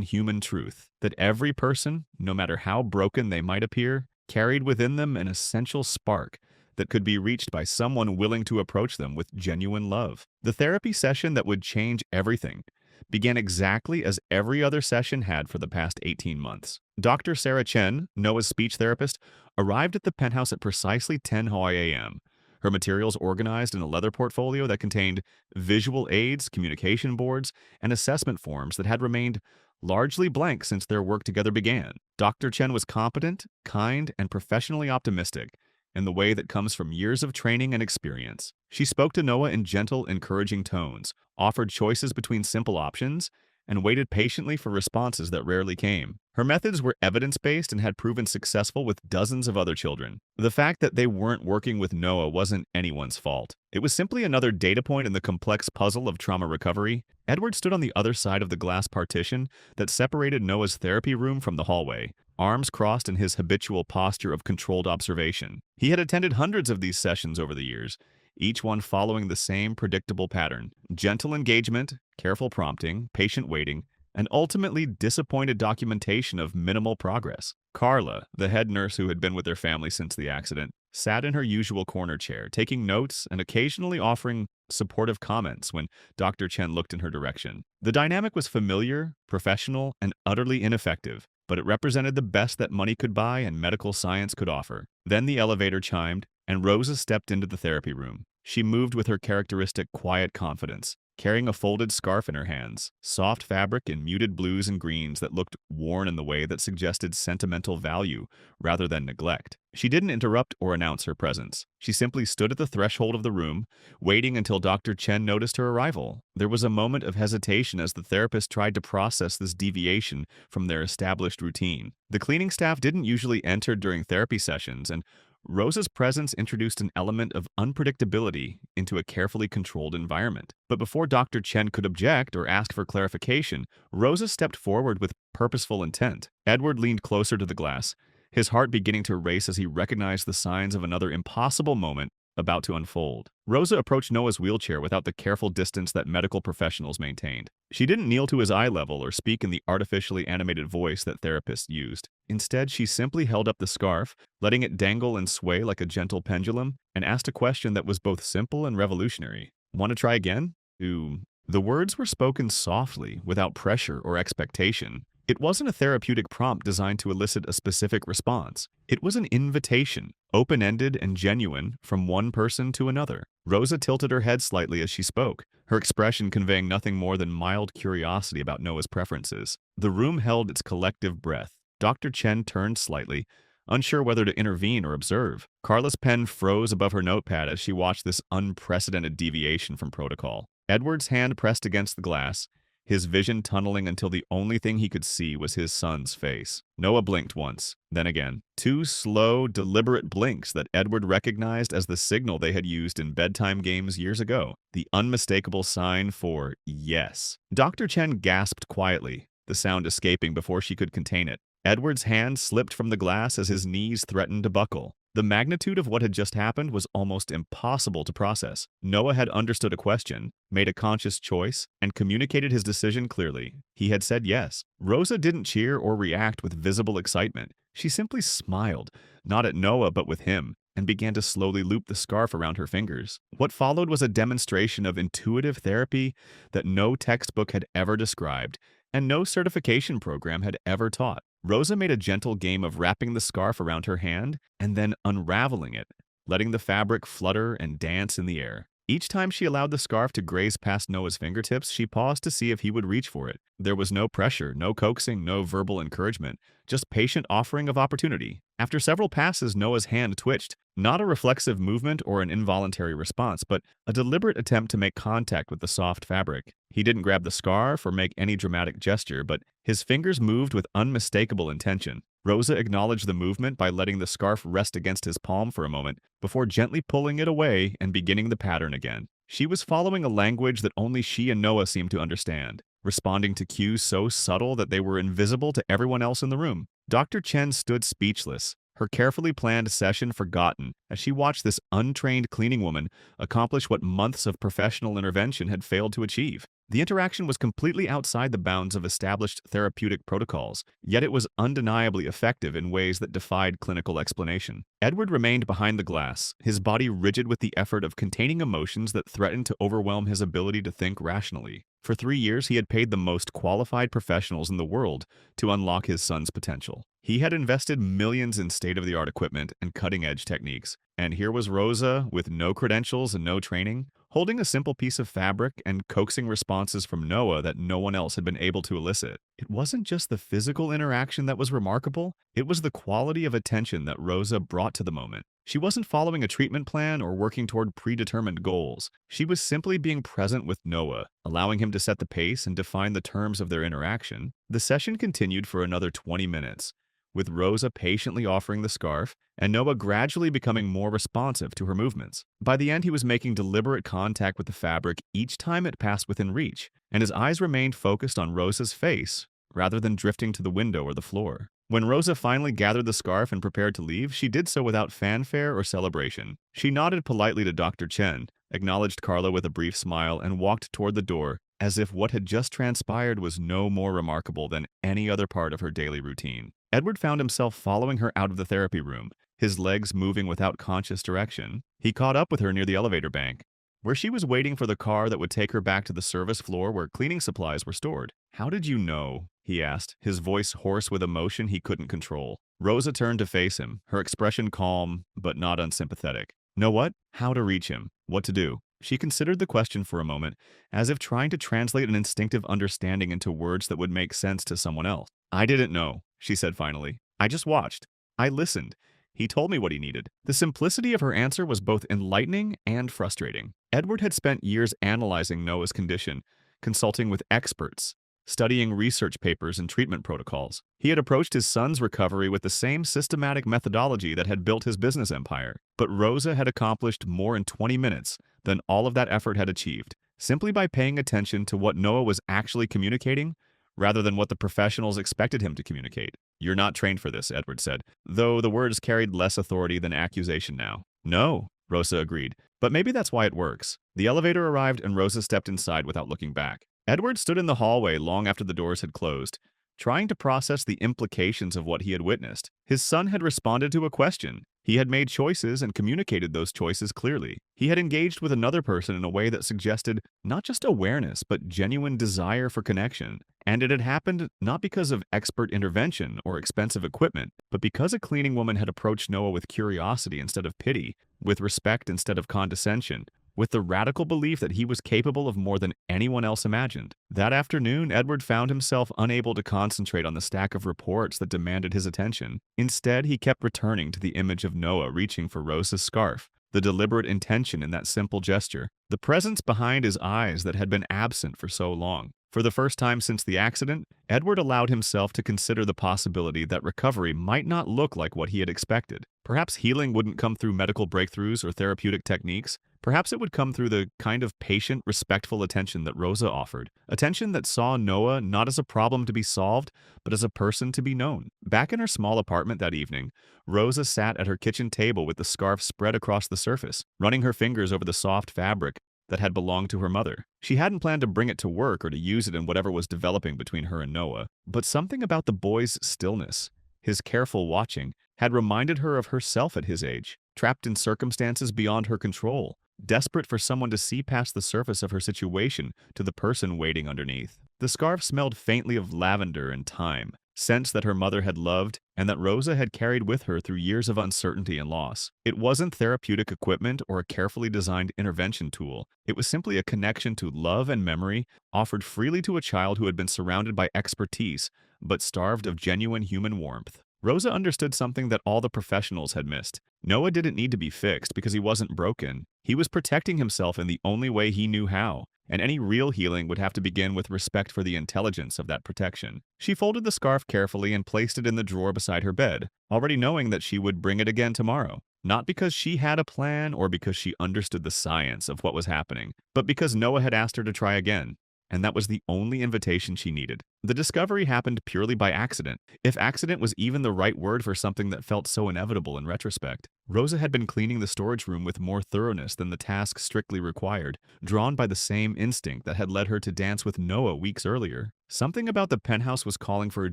human truth, that every person, no matter how broken they might appear, carried within them an essential spark that could be reached by someone willing to approach them with genuine love. The therapy session that would change everything began exactly as every other session had for the past 18 months. Dr. Sarah Chen, Noah's speech therapist, arrived at the penthouse at precisely 10 a.m., her materials organized in a leather portfolio that contained visual aids, communication boards, and assessment forms that had remained largely blank since their work together began. Dr. Chen was competent, kind, and professionally optimistic, in the way that comes from years of training and experience. She spoke to Noah in gentle, encouraging tones, offered choices between simple options, and waited patiently for responses that rarely came. Her methods were evidence-based and had proven successful with dozens of other children. The fact that they weren't working with Noah wasn't anyone's fault. It was simply another data point in the complex puzzle of trauma recovery. Edward stood on the other side of the glass partition that separated Noah's therapy room from the hallway, arms crossed in his habitual posture of controlled observation. He had attended hundreds of these sessions over the years, each one following the same predictable pattern: gentle engagement, careful prompting, patient waiting, and ultimately disappointed documentation of minimal progress. Carla, the head nurse who had been with their family since the accident, sat in her usual corner chair, taking notes and occasionally offering supportive comments when Dr. Chen looked in her direction. The dynamic was familiar, professional, and utterly ineffective, but it represented the best that money could buy and medical science could offer. Then the elevator chimed, and Rosa stepped into the therapy room. She moved with her characteristic quiet confidence, carrying a folded scarf in her hands, soft fabric in muted blues and greens that looked worn in the way that suggested sentimental value rather than neglect. She didn't interrupt or announce her presence. She simply stood at the threshold of the room, waiting until Dr. Chen noticed her arrival. There was a moment of hesitation as the therapist tried to process this deviation from their established routine. The cleaning staff didn't usually enter during therapy sessions, and Rosa's presence introduced an element of unpredictability into a carefully controlled environment. But before Dr. Chen could object or ask for clarification, Rosa stepped forward with purposeful intent. Edward leaned closer to the glass, his heart beginning to race as he recognized the signs of another impossible moment about to unfold. Rosa approached Noah's wheelchair without the careful distance that medical professionals maintained. She didn't kneel to his eye level or speak in the artificially animated voice that therapists used. Instead, she simply held up the scarf, letting it dangle and sway like a gentle pendulum, and asked a question that was both simple and revolutionary. "Want to try again?" The words were spoken softly, without pressure or expectation. It wasn't a therapeutic prompt designed to elicit a specific response. It was an invitation, open-ended and genuine, from one person to another. Rosa tilted her head slightly as she spoke, her expression conveying nothing more than mild curiosity about Noah's preferences. The room held its collective breath. Dr. Chen turned slightly, unsure whether to intervene or observe. Carla's pen froze above her notepad as she watched this unprecedented deviation from protocol. Edward's hand pressed against the glass, his vision tunneling until the only thing he could see was his son's face. Noah blinked once, then again. Two slow, deliberate blinks that Edward recognized as the signal they had used in bedtime games years ago. The unmistakable sign for yes. Dr. Chen gasped quietly, the sound escaping before she could contain it. Edward's hand slipped from the glass as his knees threatened to buckle. The magnitude of what had just happened was almost impossible to process. Noah had understood a question, made a conscious choice, and communicated his decision clearly. He had said yes. Rosa didn't cheer or react with visible excitement. She simply smiled, not at Noah but with him, and began to slowly loop the scarf around her fingers. What followed was a demonstration of intuitive therapy that no textbook had ever described, and no certification program had ever taught. Rosa made a gentle game of wrapping the scarf around her hand and then unraveling it, letting the fabric flutter and dance in the air. Each time she allowed the scarf to graze past Noah's fingertips, she paused to see if he would reach for it. There was no pressure, no coaxing, no verbal encouragement, just patient offering of opportunity. After several passes, Noah's hand twitched, not a reflexive movement or an involuntary response, but a deliberate attempt to make contact with the soft fabric. He didn't grab the scarf or make any dramatic gesture, but his fingers moved with unmistakable intention. Rosa acknowledged the movement by letting the scarf rest against his palm for a moment before gently pulling it away and beginning the pattern again. She was following a language that only she and Noah seemed to understand, responding to cues so subtle that they were invisible to everyone else in the room. Dr. Chen stood speechless, her carefully planned session forgotten as she watched this untrained cleaning woman accomplish what months of professional intervention had failed to achieve. The interaction was completely outside the bounds of established therapeutic protocols, yet it was undeniably effective in ways that defied clinical explanation. Edward remained behind the glass, his body rigid with the effort of containing emotions that threatened to overwhelm his ability to think rationally. For 3 years, he had paid the most qualified professionals in the world to unlock his son's potential. He had invested millions in state-of-the-art equipment and cutting-edge techniques. And here was Rosa, with no credentials and no training, holding a simple piece of fabric and coaxing responses from Noah that no one else had been able to elicit. It wasn't just the physical interaction that was remarkable, it was the quality of attention that Rosa brought to the moment. She wasn't following a treatment plan or working toward predetermined goals. She was simply being present with Noah, allowing him to set the pace and define the terms of their interaction. The session continued for another 20 minutes, with Rosa patiently offering the scarf and Noah gradually becoming more responsive to her movements. By the end, he was making deliberate contact with the fabric each time it passed within reach, and his eyes remained focused on Rosa's face rather than drifting to the window or the floor. When Rosa finally gathered the scarf and prepared to leave, she did so without fanfare or celebration. She nodded politely to Dr. Chen, acknowledged Carla with a brief smile, and walked toward the door, as if what had just transpired was no more remarkable than any other part of her daily routine. Edward found himself following her out of the therapy room, his legs moving without conscious direction. He caught up with her near the elevator bank, where she was waiting for the car that would take her back to the service floor where cleaning supplies were stored. "How did you know?" he asked, his voice hoarse with emotion he couldn't control. Rosa turned to face him, her expression calm but not unsympathetic. Know what? How to reach him. What to do. She considered the question for a moment, as if trying to translate an instinctive understanding into words that would make sense to someone else. "I didn't know," she said finally. "I just watched. I listened. He told me what he needed." The simplicity of her answer was both enlightening and frustrating. Edward had spent years analyzing Noah's condition, consulting with experts, studying research papers and treatment protocols. He had approached his son's recovery with the same systematic methodology that had built his business empire. But Rosa had accomplished more in 20 minutes than all of that effort had achieved, simply by paying attention to what Noah was actually communicating rather than what the professionals expected him to communicate. "You're not trained for this," Edward said, though the words carried less authority than accusation now. "No," Rosa agreed, "but maybe that's why it works." The elevator arrived and Rosa stepped inside without looking back. Edward stood in the hallway long after the doors had closed, trying to process the implications of what he had witnessed. His son had responded to a question. He had made choices and communicated those choices clearly. He had engaged with another person in a way that suggested not just awareness, but genuine desire for connection. And it had happened not because of expert intervention or expensive equipment, but because a cleaning woman had approached Noah with curiosity instead of pity, with respect instead of condescension, with the radical belief that he was capable of more than anyone else imagined. That afternoon, Edward found himself unable to concentrate on the stack of reports that demanded his attention. Instead, he kept returning to the image of Noah reaching for Rosa's scarf, the deliberate intention in that simple gesture, the presence behind his eyes that had been absent for so long. For the first time since the accident, Edward allowed himself to consider the possibility that recovery might not look like what he had expected. Perhaps healing wouldn't come through medical breakthroughs or therapeutic techniques. Perhaps it would come through the kind of patient, respectful attention that Rosa offered. Attention that saw Noah not as a problem to be solved, but as a person to be known. Back in her small apartment that evening, Rosa sat at her kitchen table with the scarf spread across the surface, running her fingers over the soft fabric that had belonged to her mother. She hadn't planned to bring it to work or to use it in whatever was developing between her and Noah, but something about the boy's stillness, his careful watching, had reminded her of herself at his age, trapped in circumstances beyond her control, desperate for someone to see past the surface of her situation to the person waiting underneath. The scarf smelled faintly of lavender and thyme, scents that her mother had loved and that Rosa had carried with her through years of uncertainty and loss. It wasn't therapeutic equipment or a carefully designed intervention tool. It was simply a connection to love and memory offered freely to a child who had been surrounded by expertise but starved of genuine human warmth. Rosa understood something that all the professionals had missed. Noah didn't need to be fixed because he wasn't broken. He was protecting himself in the only way he knew how, and any real healing would have to begin with respect for the intelligence of that protection. She folded the scarf carefully and placed it in the drawer beside her bed, already knowing that she would bring it again tomorrow. Not because she had a plan or because she understood the science of what was happening, but because Noah had asked her to try again. And that was the only invitation she needed. The discovery happened purely by accident, if accident was even the right word for something that felt so inevitable in retrospect. Rosa had been cleaning the storage room with more thoroughness than the task strictly required, drawn by the same instinct that had led her to dance with Noah weeks earlier. Something about the penthouse was calling for a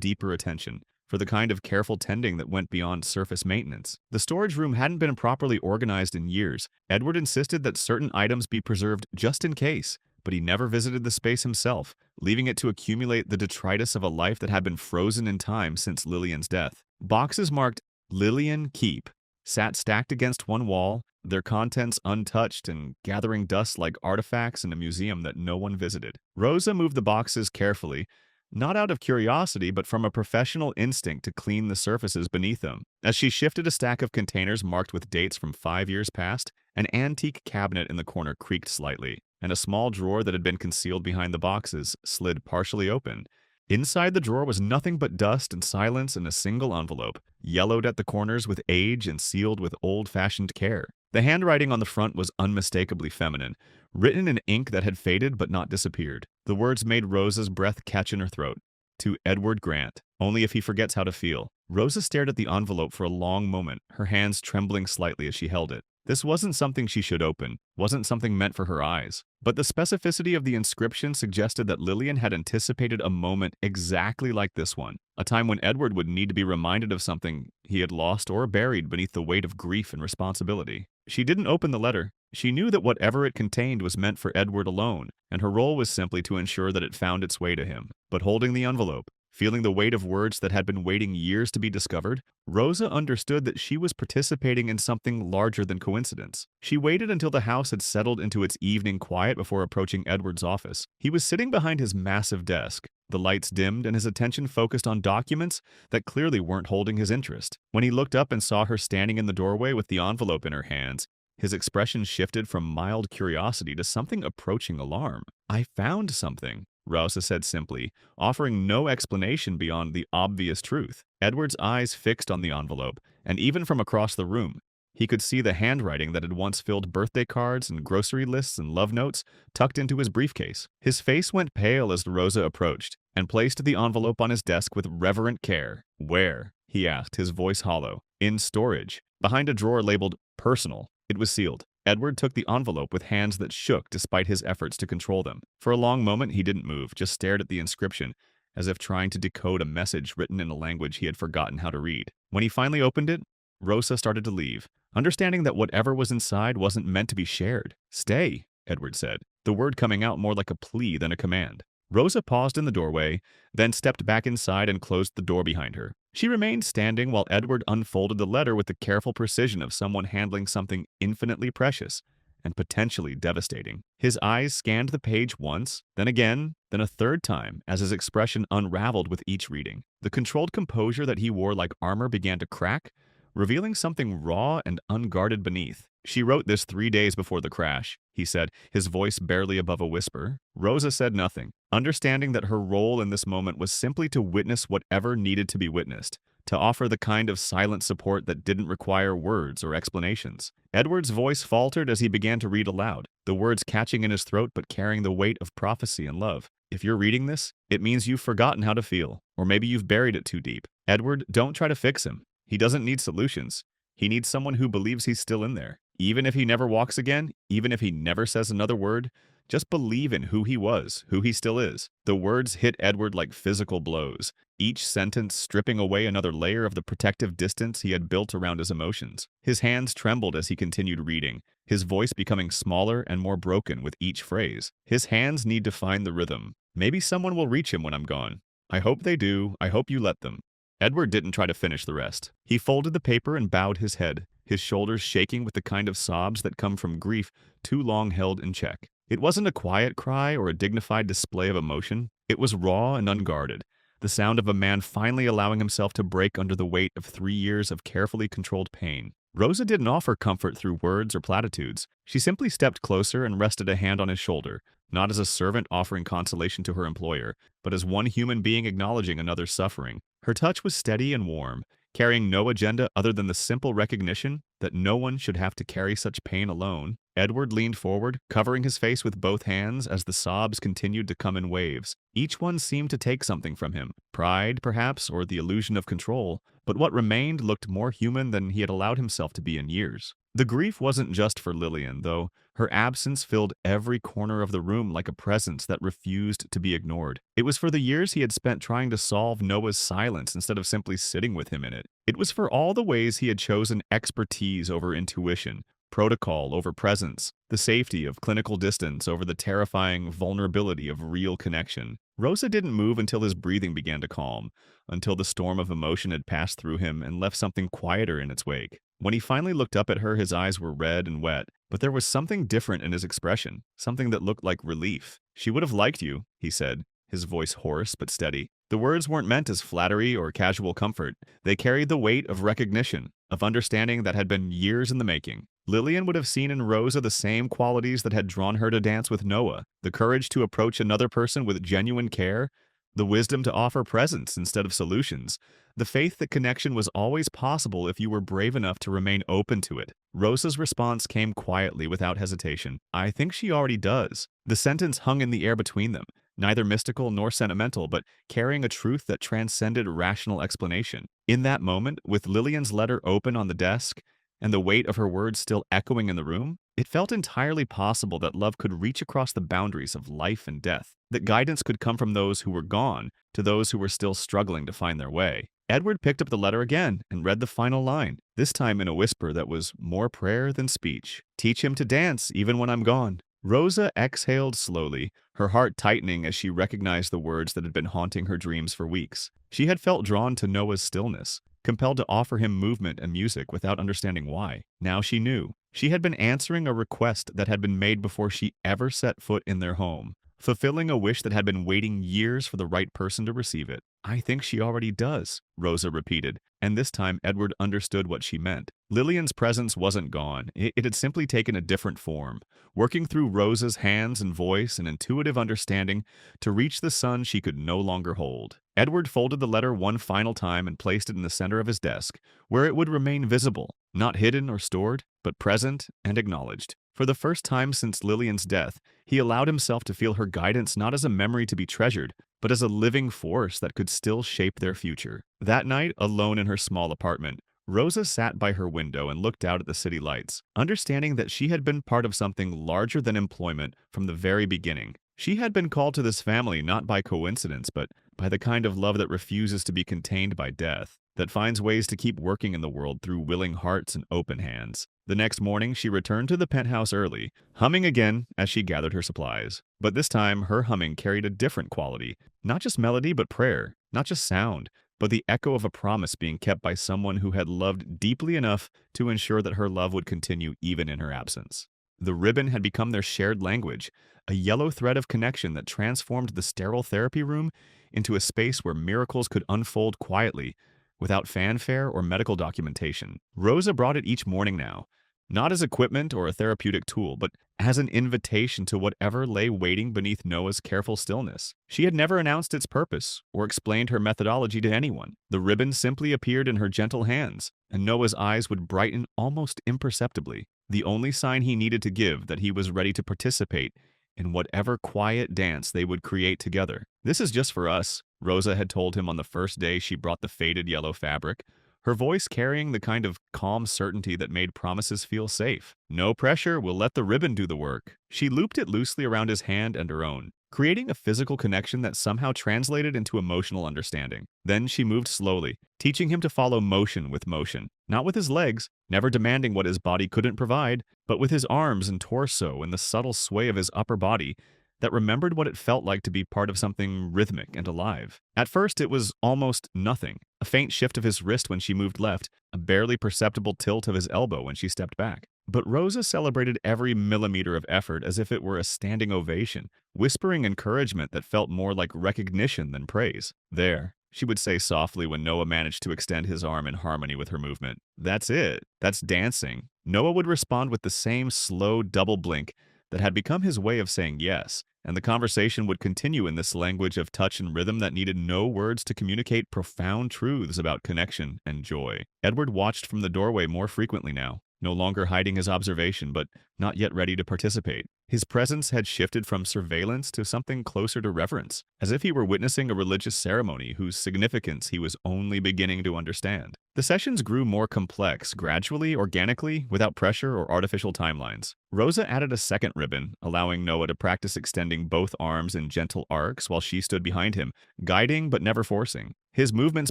deeper attention, for the kind of careful tending that went beyond surface maintenance. The storage room hadn't been properly organized in years. Edward insisted that certain items be preserved just in case, but he never visited the space himself, leaving it to accumulate the detritus of a life that had been frozen in time since Lillian's death. Boxes marked Lillian Keep sat stacked against one wall, their contents untouched and gathering dust like artifacts in a museum that no one visited. Rosa moved the boxes carefully, not out of curiosity, but from a professional instinct to clean the surfaces beneath them. As she shifted a stack of containers marked with dates from 5 years past, an antique cabinet in the corner creaked slightly, and a small drawer that had been concealed behind the boxes slid partially open. Inside the drawer was nothing but dust and silence in a single envelope, yellowed at the corners with age and sealed with old-fashioned care. The handwriting on the front was unmistakably feminine, written in ink that had faded but not disappeared. The words made Rosa's breath catch in her throat. To Edward Grant, only if he forgets how to feel. Rosa stared at the envelope for a long moment, her hands trembling slightly as she held it. This wasn't something she should open, wasn't something meant for her eyes. But the specificity of the inscription suggested that Lillian had anticipated a moment exactly like this one, a time when Edward would need to be reminded of something he had lost or buried beneath the weight of grief and responsibility. She didn't open the letter. She knew that whatever it contained was meant for Edward alone, and her role was simply to ensure that it found its way to him. But holding the envelope, feeling the weight of words that had been waiting years to be discovered, Rosa understood that she was participating in something larger than coincidence. She waited until the house had settled into its evening quiet before approaching Edward's office. He was sitting behind his massive desk, the lights dimmed and his attention focused on documents that clearly weren't holding his interest. When he looked up and saw her standing in the doorway with the envelope in her hands, his expression shifted from mild curiosity to something approaching alarm. "I found something," Rosa said simply, offering no explanation beyond the obvious truth. Edward's eyes fixed on the envelope, and even from across the room, he could see the handwriting that had once filled birthday cards and grocery lists and love notes tucked into his briefcase. His face went pale as Rosa approached, and placed the envelope on his desk with reverent care. "Where?" he asked, his voice hollow. "In storage, behind a drawer labeled Personal." It was sealed. Edward took the envelope with hands that shook despite his efforts to control them. For a long moment he didn't move, just stared at the inscription, as if trying to decode a message written in a language he had forgotten how to read. When he finally opened it, Rosa started to leave, understanding that whatever was inside wasn't meant to be shared. "Stay," Edward said, the word coming out more like a plea than a command. Rosa paused in the doorway, then stepped back inside and closed the door behind her. She remained standing while Edward unfolded the letter with the careful precision of someone handling something infinitely precious and potentially devastating. His eyes scanned the page once, then again, then a third time as his expression unraveled with each reading. The controlled composure that he wore like armor began to crack, revealing something raw and unguarded beneath. She wrote this 3 days before the crash, he said, his voice barely above a whisper. Rosa said nothing, understanding that her role in this moment was simply to witness whatever needed to be witnessed, to offer the kind of silent support that didn't require words or explanations. Edward's voice faltered as he began to read aloud, the words catching in his throat but carrying the weight of prophecy and love. If you're reading this, it means you've forgotten how to feel, or maybe you've buried it too deep. Edward, don't try to fix him. He doesn't need solutions. He needs someone who believes he's still in there. Even if he never walks again, even if he never says another word, just believe in who he was, who he still is. The words hit Edward like physical blows, each sentence stripping away another layer of the protective distance he had built around his emotions. His hands trembled as he continued reading, his voice becoming smaller and more broken with each phrase. His hands need to find the rhythm. Maybe someone will reach him when I'm gone. I hope they do. I hope you let them. Edward didn't try to finish the rest. He folded the paper and bowed his head, his shoulders shaking with the kind of sobs that come from grief too long held in check. It wasn't a quiet cry or a dignified display of emotion. It was raw and unguarded, the sound of a man finally allowing himself to break under the weight of 3 years of carefully controlled pain. Rosa didn't offer comfort through words or platitudes. She simply stepped closer and rested a hand on his shoulder, not as a servant offering consolation to her employer, but as one human being acknowledging another's suffering. Her touch was steady and warm, carrying no agenda other than the simple recognition that no one should have to carry such pain alone. Edward leaned forward, covering his face with both hands as the sobs continued to come in waves. Each one seemed to take something from him, pride, perhaps, or the illusion of control, but what remained looked more human than he had allowed himself to be in years. The grief wasn't just for Lillian, though. Her absence filled every corner of the room like a presence that refused to be ignored. It was for the years he had spent trying to solve Noah's silence instead of simply sitting with him in it. It was for all the ways he had chosen expertise over intuition, protocol over presence, the safety of clinical distance over the terrifying vulnerability of real connection. Rosa didn't move until his breathing began to calm, until the storm of emotion had passed through him and left something quieter in its wake. When he finally looked up at her, his eyes were red and wet, but there was something different in his expression, something that looked like relief. "She would have liked you," he said, his voice hoarse but steady. The words weren't meant as flattery or casual comfort. They carried the weight of recognition, of understanding that had been years in the making. Lillian would have seen in Rosa the same qualities that had drawn her to dance with Noah, the courage to approach another person with genuine care, the wisdom to offer presence instead of solutions, the faith that connection was always possible if you were brave enough to remain open to it. Rosa's response came quietly, without hesitation. "I think she already does." The sentence hung in the air between them, neither mystical nor sentimental, but carrying a truth that transcended rational explanation. In that moment, with Lillian's letter open on the desk, and the weight of her words still echoing in the room, it felt entirely possible that love could reach across the boundaries of life and death, that guidance could come from those who were gone to those who were still struggling to find their way. Edward picked up the letter again and read the final line, this time in a whisper that was more prayer than speech. "Teach him to dance even when I'm gone." Rosa exhaled slowly, her heart tightening as she recognized the words that had been haunting her dreams for weeks. She had felt drawn to Noah's stillness, compelled to offer him movement and music without understanding why. Now she knew. She had been answering a request that had been made before she ever set foot in their home, fulfilling a wish that had been waiting years for the right person to receive it. "I think she already does," Rosa repeated, and this time Edward understood what she meant. Lillian's presence wasn't gone. It had simply taken a different form, working through Rosa's hands and voice and intuitive understanding to reach the son she could no longer hold. Edward folded the letter one final time and placed it in the center of his desk, where it would remain visible, not hidden or stored, but present and acknowledged. For the first time since Lillian's death, he allowed himself to feel her guidance not as a memory to be treasured, but as a living force that could still shape their future. That night, alone in her small apartment, Rosa sat by her window and looked out at the city lights, understanding that she had been part of something larger than employment from the very beginning. She had been called to this family not by coincidence, but by the kind of love that refuses to be contained by death, that finds ways to keep working in the world through willing hearts and open hands. The next morning, she returned to the penthouse early, humming again as she gathered her supplies. But this time, her humming carried a different quality. Not just melody, but prayer. Not just sound, but the echo of a promise being kept by someone who had loved deeply enough to ensure that her love would continue even in her absence. The ribbon had become their shared language, a yellow thread of connection that transformed the sterile therapy room into a space where miracles could unfold quietly, without fanfare or medical documentation. Rosa brought it each morning now, not as equipment or a therapeutic tool, but as an invitation to whatever lay waiting beneath Noah's careful stillness. She had never announced its purpose or explained her methodology to anyone. The ribbon simply appeared in her gentle hands, and Noah's eyes would brighten almost imperceptibly, the only sign he needed to give that he was ready to participate in whatever quiet dance they would create together. "This is just for us," Rosa had told him on the first day she brought the faded yellow fabric, her voice carrying the kind of calm certainty that made promises feel safe. "No pressure, we'll let the ribbon do the work." She looped it loosely around his hand and her own, creating a physical connection that somehow translated into emotional understanding. Then she moved slowly, teaching him to follow motion with motion, not with his legs, never demanding what his body couldn't provide, but with his arms and torso and the subtle sway of his upper body that remembered what it felt like to be part of something rhythmic and alive. At first, it was almost nothing. A faint shift of his wrist when she moved left, a barely perceptible tilt of his elbow when she stepped back. But Rosa celebrated every millimeter of effort as if it were a standing ovation, whispering encouragement that felt more like recognition than praise. "There," she would say softly when Noah managed to extend his arm in harmony with her movement. "That's it. That's dancing." Noah would respond with the same slow double blink that had become his way of saying yes, and the conversation would continue in this language of touch and rhythm that needed no words to communicate profound truths about connection and joy. Edward watched from the doorway more frequently now, no longer hiding his observation, but not yet ready to participate. His presence had shifted from surveillance to something closer to reverence, as if he were witnessing a religious ceremony whose significance he was only beginning to understand. The sessions grew more complex, gradually, organically, without pressure or artificial timelines. Rosa added a second ribbon, allowing Noah to practice extending both arms in gentle arcs while she stood behind him, guiding but never forcing. His movements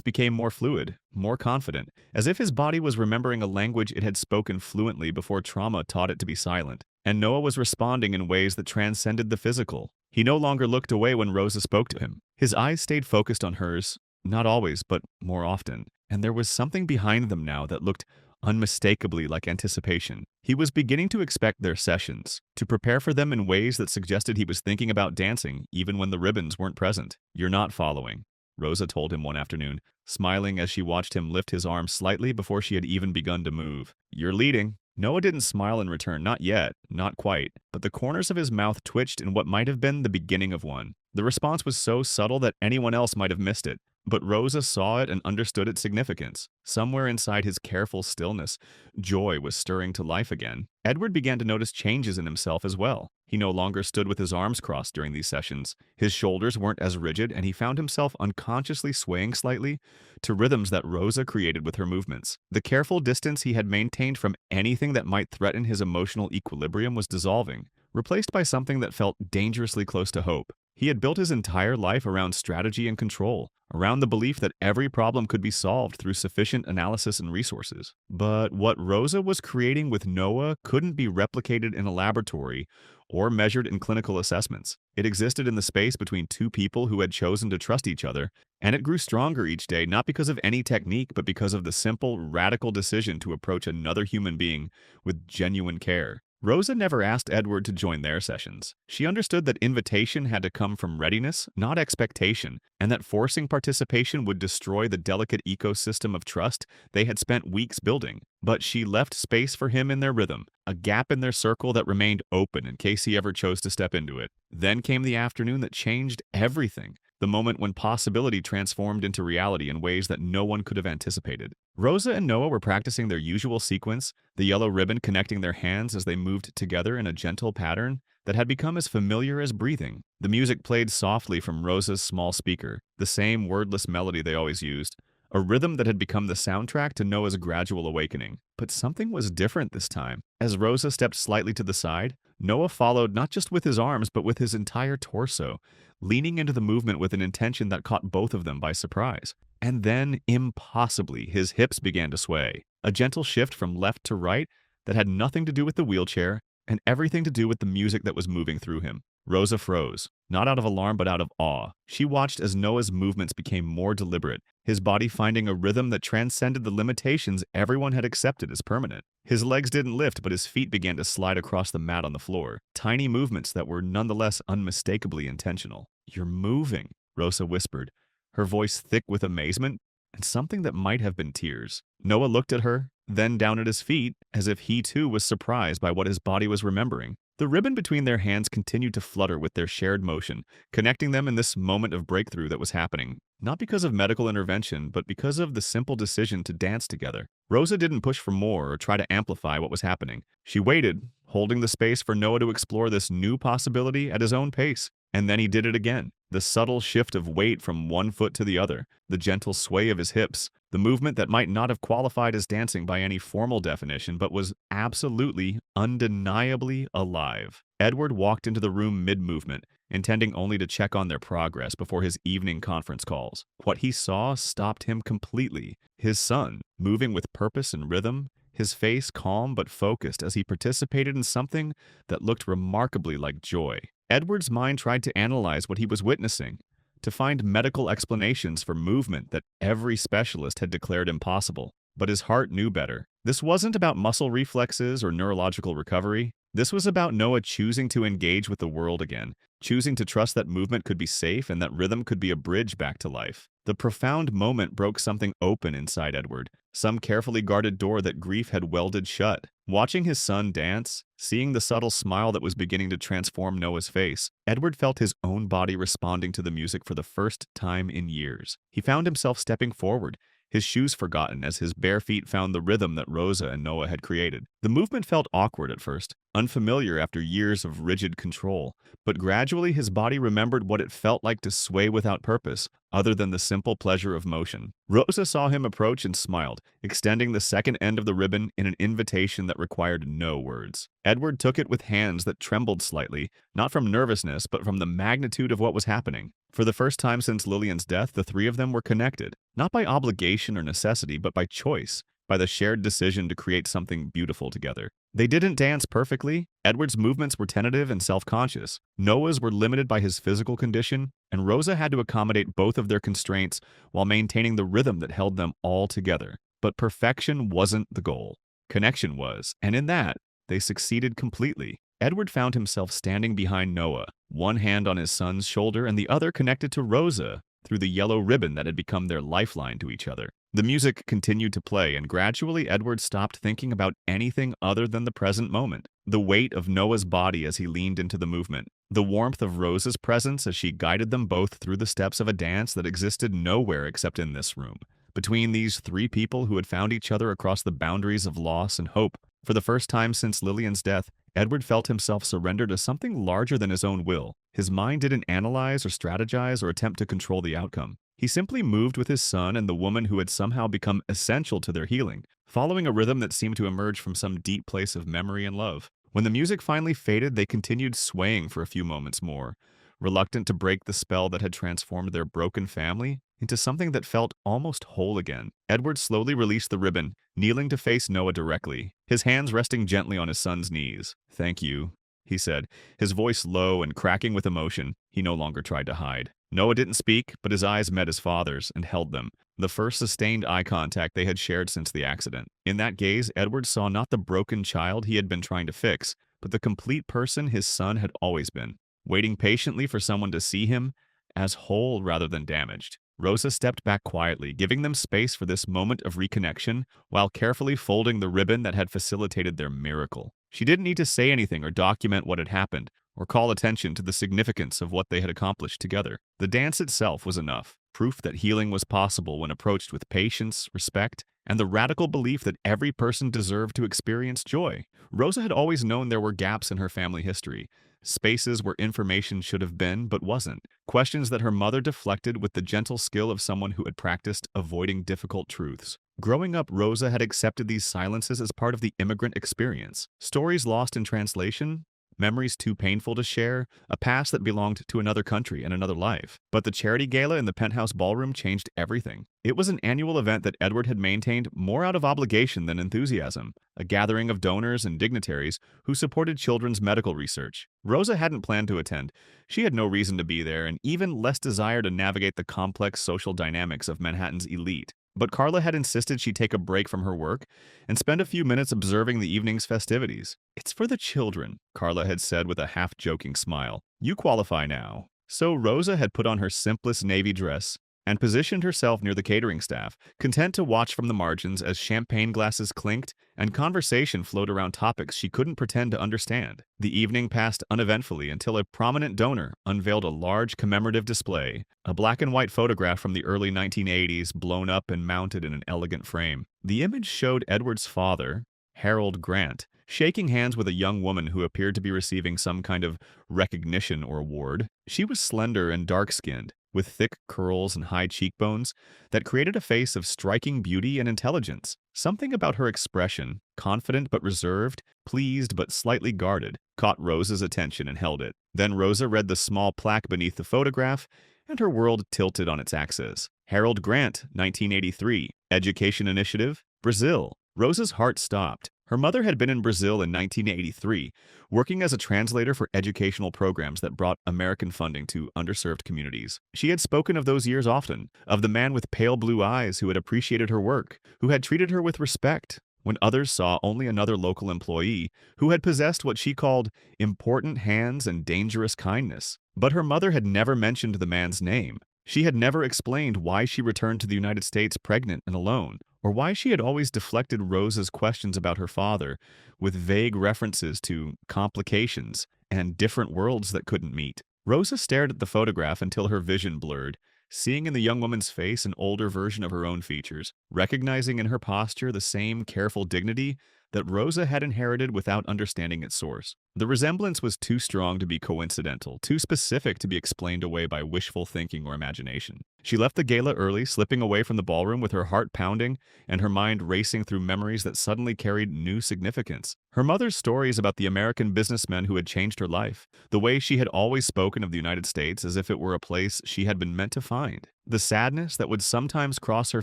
became more fluid, more confident, as if his body was remembering a language it had spoken fluently before trauma taught it to be silent. And Noah was responding in ways that transcended the physical. He no longer looked away when Rosa spoke to him. His eyes stayed focused on hers, not always, but more often. And there was something behind them now that looked unmistakably like anticipation. He was beginning to expect their sessions, to prepare for them in ways that suggested he was thinking about dancing even when the ribbons weren't present. "You're not following," Rosa told him one afternoon, smiling as she watched him lift his arm slightly before she had even begun to move. "You're leading." Noah didn't smile in return, not yet, not quite, but the corners of his mouth twitched in what might have been the beginning of one. The response was so subtle that anyone else might have missed it, but Rosa saw it and understood its significance. Somewhere inside his careful stillness, joy was stirring to life again. Edward began to notice changes in himself as well. He no longer stood with his arms crossed during these sessions. His shoulders weren't as rigid, and he found himself unconsciously swaying slightly to rhythms that Rosa created with her movements. The careful distance he had maintained from anything that might threaten his emotional equilibrium was dissolving, replaced by something that felt dangerously close to hope. He had built his entire life around strategy and control, around the belief that every problem could be solved through sufficient analysis and resources. But what Rosa was creating with Noah couldn't be replicated in a laboratory or measured in clinical assessments. It existed in the space between two people who had chosen to trust each other, and it grew stronger each day, not because of any technique, but because of the simple, radical decision to approach another human being with genuine care. Rosa never asked Edward to join their sessions. She understood that invitation had to come from readiness, not expectation, and that forcing participation would destroy the delicate ecosystem of trust they had spent weeks building. But she left space for him in their rhythm, a gap in their circle that remained open in case he ever chose to step into it. Then came the afternoon that changed everything. The moment when possibility transformed into reality in ways that no one could have anticipated. Rosa and Noah were practicing their usual sequence, the yellow ribbon connecting their hands as they moved together in a gentle pattern that had become as familiar as breathing. The music played softly from Rosa's small speaker, the same wordless melody they always used, a rhythm that had become the soundtrack to Noah's gradual awakening. But something was different this time. As Rosa stepped slightly to the side, Noah followed not just with his arms, but with his entire torso, leaning into the movement with an intention that caught both of them by surprise. And then, impossibly, his hips began to sway, a gentle shift from left to right that had nothing to do with the wheelchair and everything to do with the music that was moving through him. Rosa froze, not out of alarm but out of awe. She watched as Noah's movements became more deliberate, his body finding a rhythm that transcended the limitations everyone had accepted as permanent. His legs didn't lift, but his feet began to slide across the mat on the floor, tiny movements that were nonetheless unmistakably intentional. "You're moving," Rosa whispered, her voice thick with amazement and something that might have been tears. Noah looked at her, then down at his feet, as if he too was surprised by what his body was remembering. The ribbon between their hands continued to flutter with their shared motion, connecting them in this moment of breakthrough that was happening, not because of medical intervention, but because of the simple decision to dance together. Rosa didn't push for more or try to amplify what was happening. She waited, holding the space for Noah to explore this new possibility at his own pace. And then he did it again. The subtle shift of weight from one foot to the other, the gentle sway of his hips, the movement that might not have qualified as dancing by any formal definition, but was absolutely, undeniably alive. Edward walked into the room mid-movement, intending only to check on their progress before his evening conference calls. What he saw stopped him completely. His son, moving with purpose and rhythm, his face calm but focused as he participated in something that looked remarkably like joy. Edward's mind tried to analyze what he was witnessing, to find medical explanations for movement that every specialist had declared impossible. But his heart knew better. This wasn't about muscle reflexes or neurological recovery. This was about Noah choosing to engage with the world again, choosing to trust that movement could be safe and that rhythm could be a bridge back to life. The profound moment broke something open inside Edward, some carefully guarded door that grief had welded shut. Watching his son dance, seeing the subtle smile that was beginning to transform Noah's face, Edward felt his own body responding to the music for the first time in years. He found himself stepping forward, his shoes forgotten as his bare feet found the rhythm that Rosa and Noah had created. The movement felt awkward at first, unfamiliar after years of rigid control, but gradually his body remembered what it felt like to sway without purpose, other than the simple pleasure of motion. Rosa saw him approach and smiled, extending the second end of the ribbon in an invitation that required no words. Edward took it with hands that trembled slightly, not from nervousness, but from the magnitude of what was happening. For the first time since Lillian's death, the three of them were connected, not by obligation or necessity, but by choice, by the shared decision to create something beautiful together. They didn't dance perfectly. Edward's movements were tentative and self-conscious. Noah's were limited by his physical condition, and Rosa had to accommodate both of their constraints while maintaining the rhythm that held them all together. But perfection wasn't the goal. Connection was, and in that, they succeeded completely. Edward found himself standing behind Noah, one hand on his son's shoulder and the other connected to Rosa through the yellow ribbon that had become their lifeline to each other. The music continued to play, and gradually Edward stopped thinking about anything other than the present moment. The weight of Noah's body as he leaned into the movement, the warmth of Rosa's presence as she guided them both through the steps of a dance that existed nowhere except in this room. Between these three people who had found each other across the boundaries of loss and hope, for the first time since Lillian's death, Edward felt himself surrender to something larger than his own will. His mind didn't analyze or strategize or attempt to control the outcome. He simply moved with his son and the woman who had somehow become essential to their healing, following a rhythm that seemed to emerge from some deep place of memory and love. When the music finally faded, they continued swaying for a few moments more, reluctant to break the spell that had transformed their broken family into something that felt almost whole again. Edward slowly released the ribbon, kneeling to face Noah directly, his hands resting gently on his son's knees. "Thank you," he said, his voice low and cracking with emotion he no longer tried to hide. Noah didn't speak, but his eyes met his father's and held them, the first sustained eye contact they had shared since the accident. In that gaze, Edward saw not the broken child he had been trying to fix, but the complete person his son had always been, waiting patiently for someone to see him as whole rather than damaged. Rosa stepped back quietly, giving them space for this moment of reconnection while carefully folding the ribbon that had facilitated their miracle. She didn't need to say anything or document what had happened, or call attention to the significance of what they had accomplished together. The dance itself was enough, proof that healing was possible when approached with patience, respect, and the radical belief that every person deserved to experience joy. Rosa had always known there were gaps in her family history, spaces where information should have been but wasn't, questions that her mother deflected with the gentle skill of someone who had practiced avoiding difficult truths. Growing up, Rosa had accepted these silences as part of the immigrant experience. Stories lost in translation, memories too painful to share, a past that belonged to another country and another life. But the charity gala in the penthouse ballroom changed everything. It was an annual event that Edward had maintained more out of obligation than enthusiasm, a gathering of donors and dignitaries who supported children's medical research. Rosa hadn't planned to attend. She had no reason to be there and even less desire to navigate the complex social dynamics of Manhattan's elite. But Carla had insisted she take a break from her work and spend a few minutes observing the evening's festivities. "It's for the children," Carla had said with a half-joking smile. "You qualify now." So Rosa had put on her simplest navy dress, and positioned herself near the catering staff, content to watch from the margins as champagne glasses clinked and conversation flowed around topics she couldn't pretend to understand. The evening passed uneventfully until a prominent donor unveiled a large commemorative display, a black and white photograph from the early 1980s blown up and mounted in an elegant frame. The image showed Edward's father, Harold Grant, shaking hands with a young woman who appeared to be receiving some kind of recognition or award. She was slender and dark-skinned, with thick curls and high cheekbones that created a face of striking beauty and intelligence. Something about her expression, confident but reserved, pleased but slightly guarded, caught Rosa's attention and held it. Then Rosa read the small plaque beneath the photograph, and her world tilted on its axis. Harold Grant, 1983, Education Initiative, Brazil. Rosa's heart stopped. Her mother had been in Brazil in 1983, working as a translator for educational programs that brought American funding to underserved communities. She had spoken of those years often, of the man with pale blue eyes who had appreciated her work, who had treated her with respect, when others saw only another local employee who had possessed what she called important hands and dangerous kindness. But her mother had never mentioned the man's name. She had never explained why she returned to the United States pregnant and alone, or why she had always deflected Rosa's questions about her father with vague references to complications and different worlds that couldn't meet. Rosa stared at the photograph until her vision blurred, seeing in the young woman's face an older version of her own features, recognizing in her posture the same careful dignity that Rosa had inherited without understanding its source. The resemblance was too strong to be coincidental, too specific to be explained away by wishful thinking or imagination. She left the gala early, slipping away from the ballroom with her heart pounding and her mind racing through memories that suddenly carried new significance. Her mother's stories about the American businessmen who had changed her life, the way she had always spoken of the United States as if it were a place she had been meant to find, the sadness that would sometimes cross her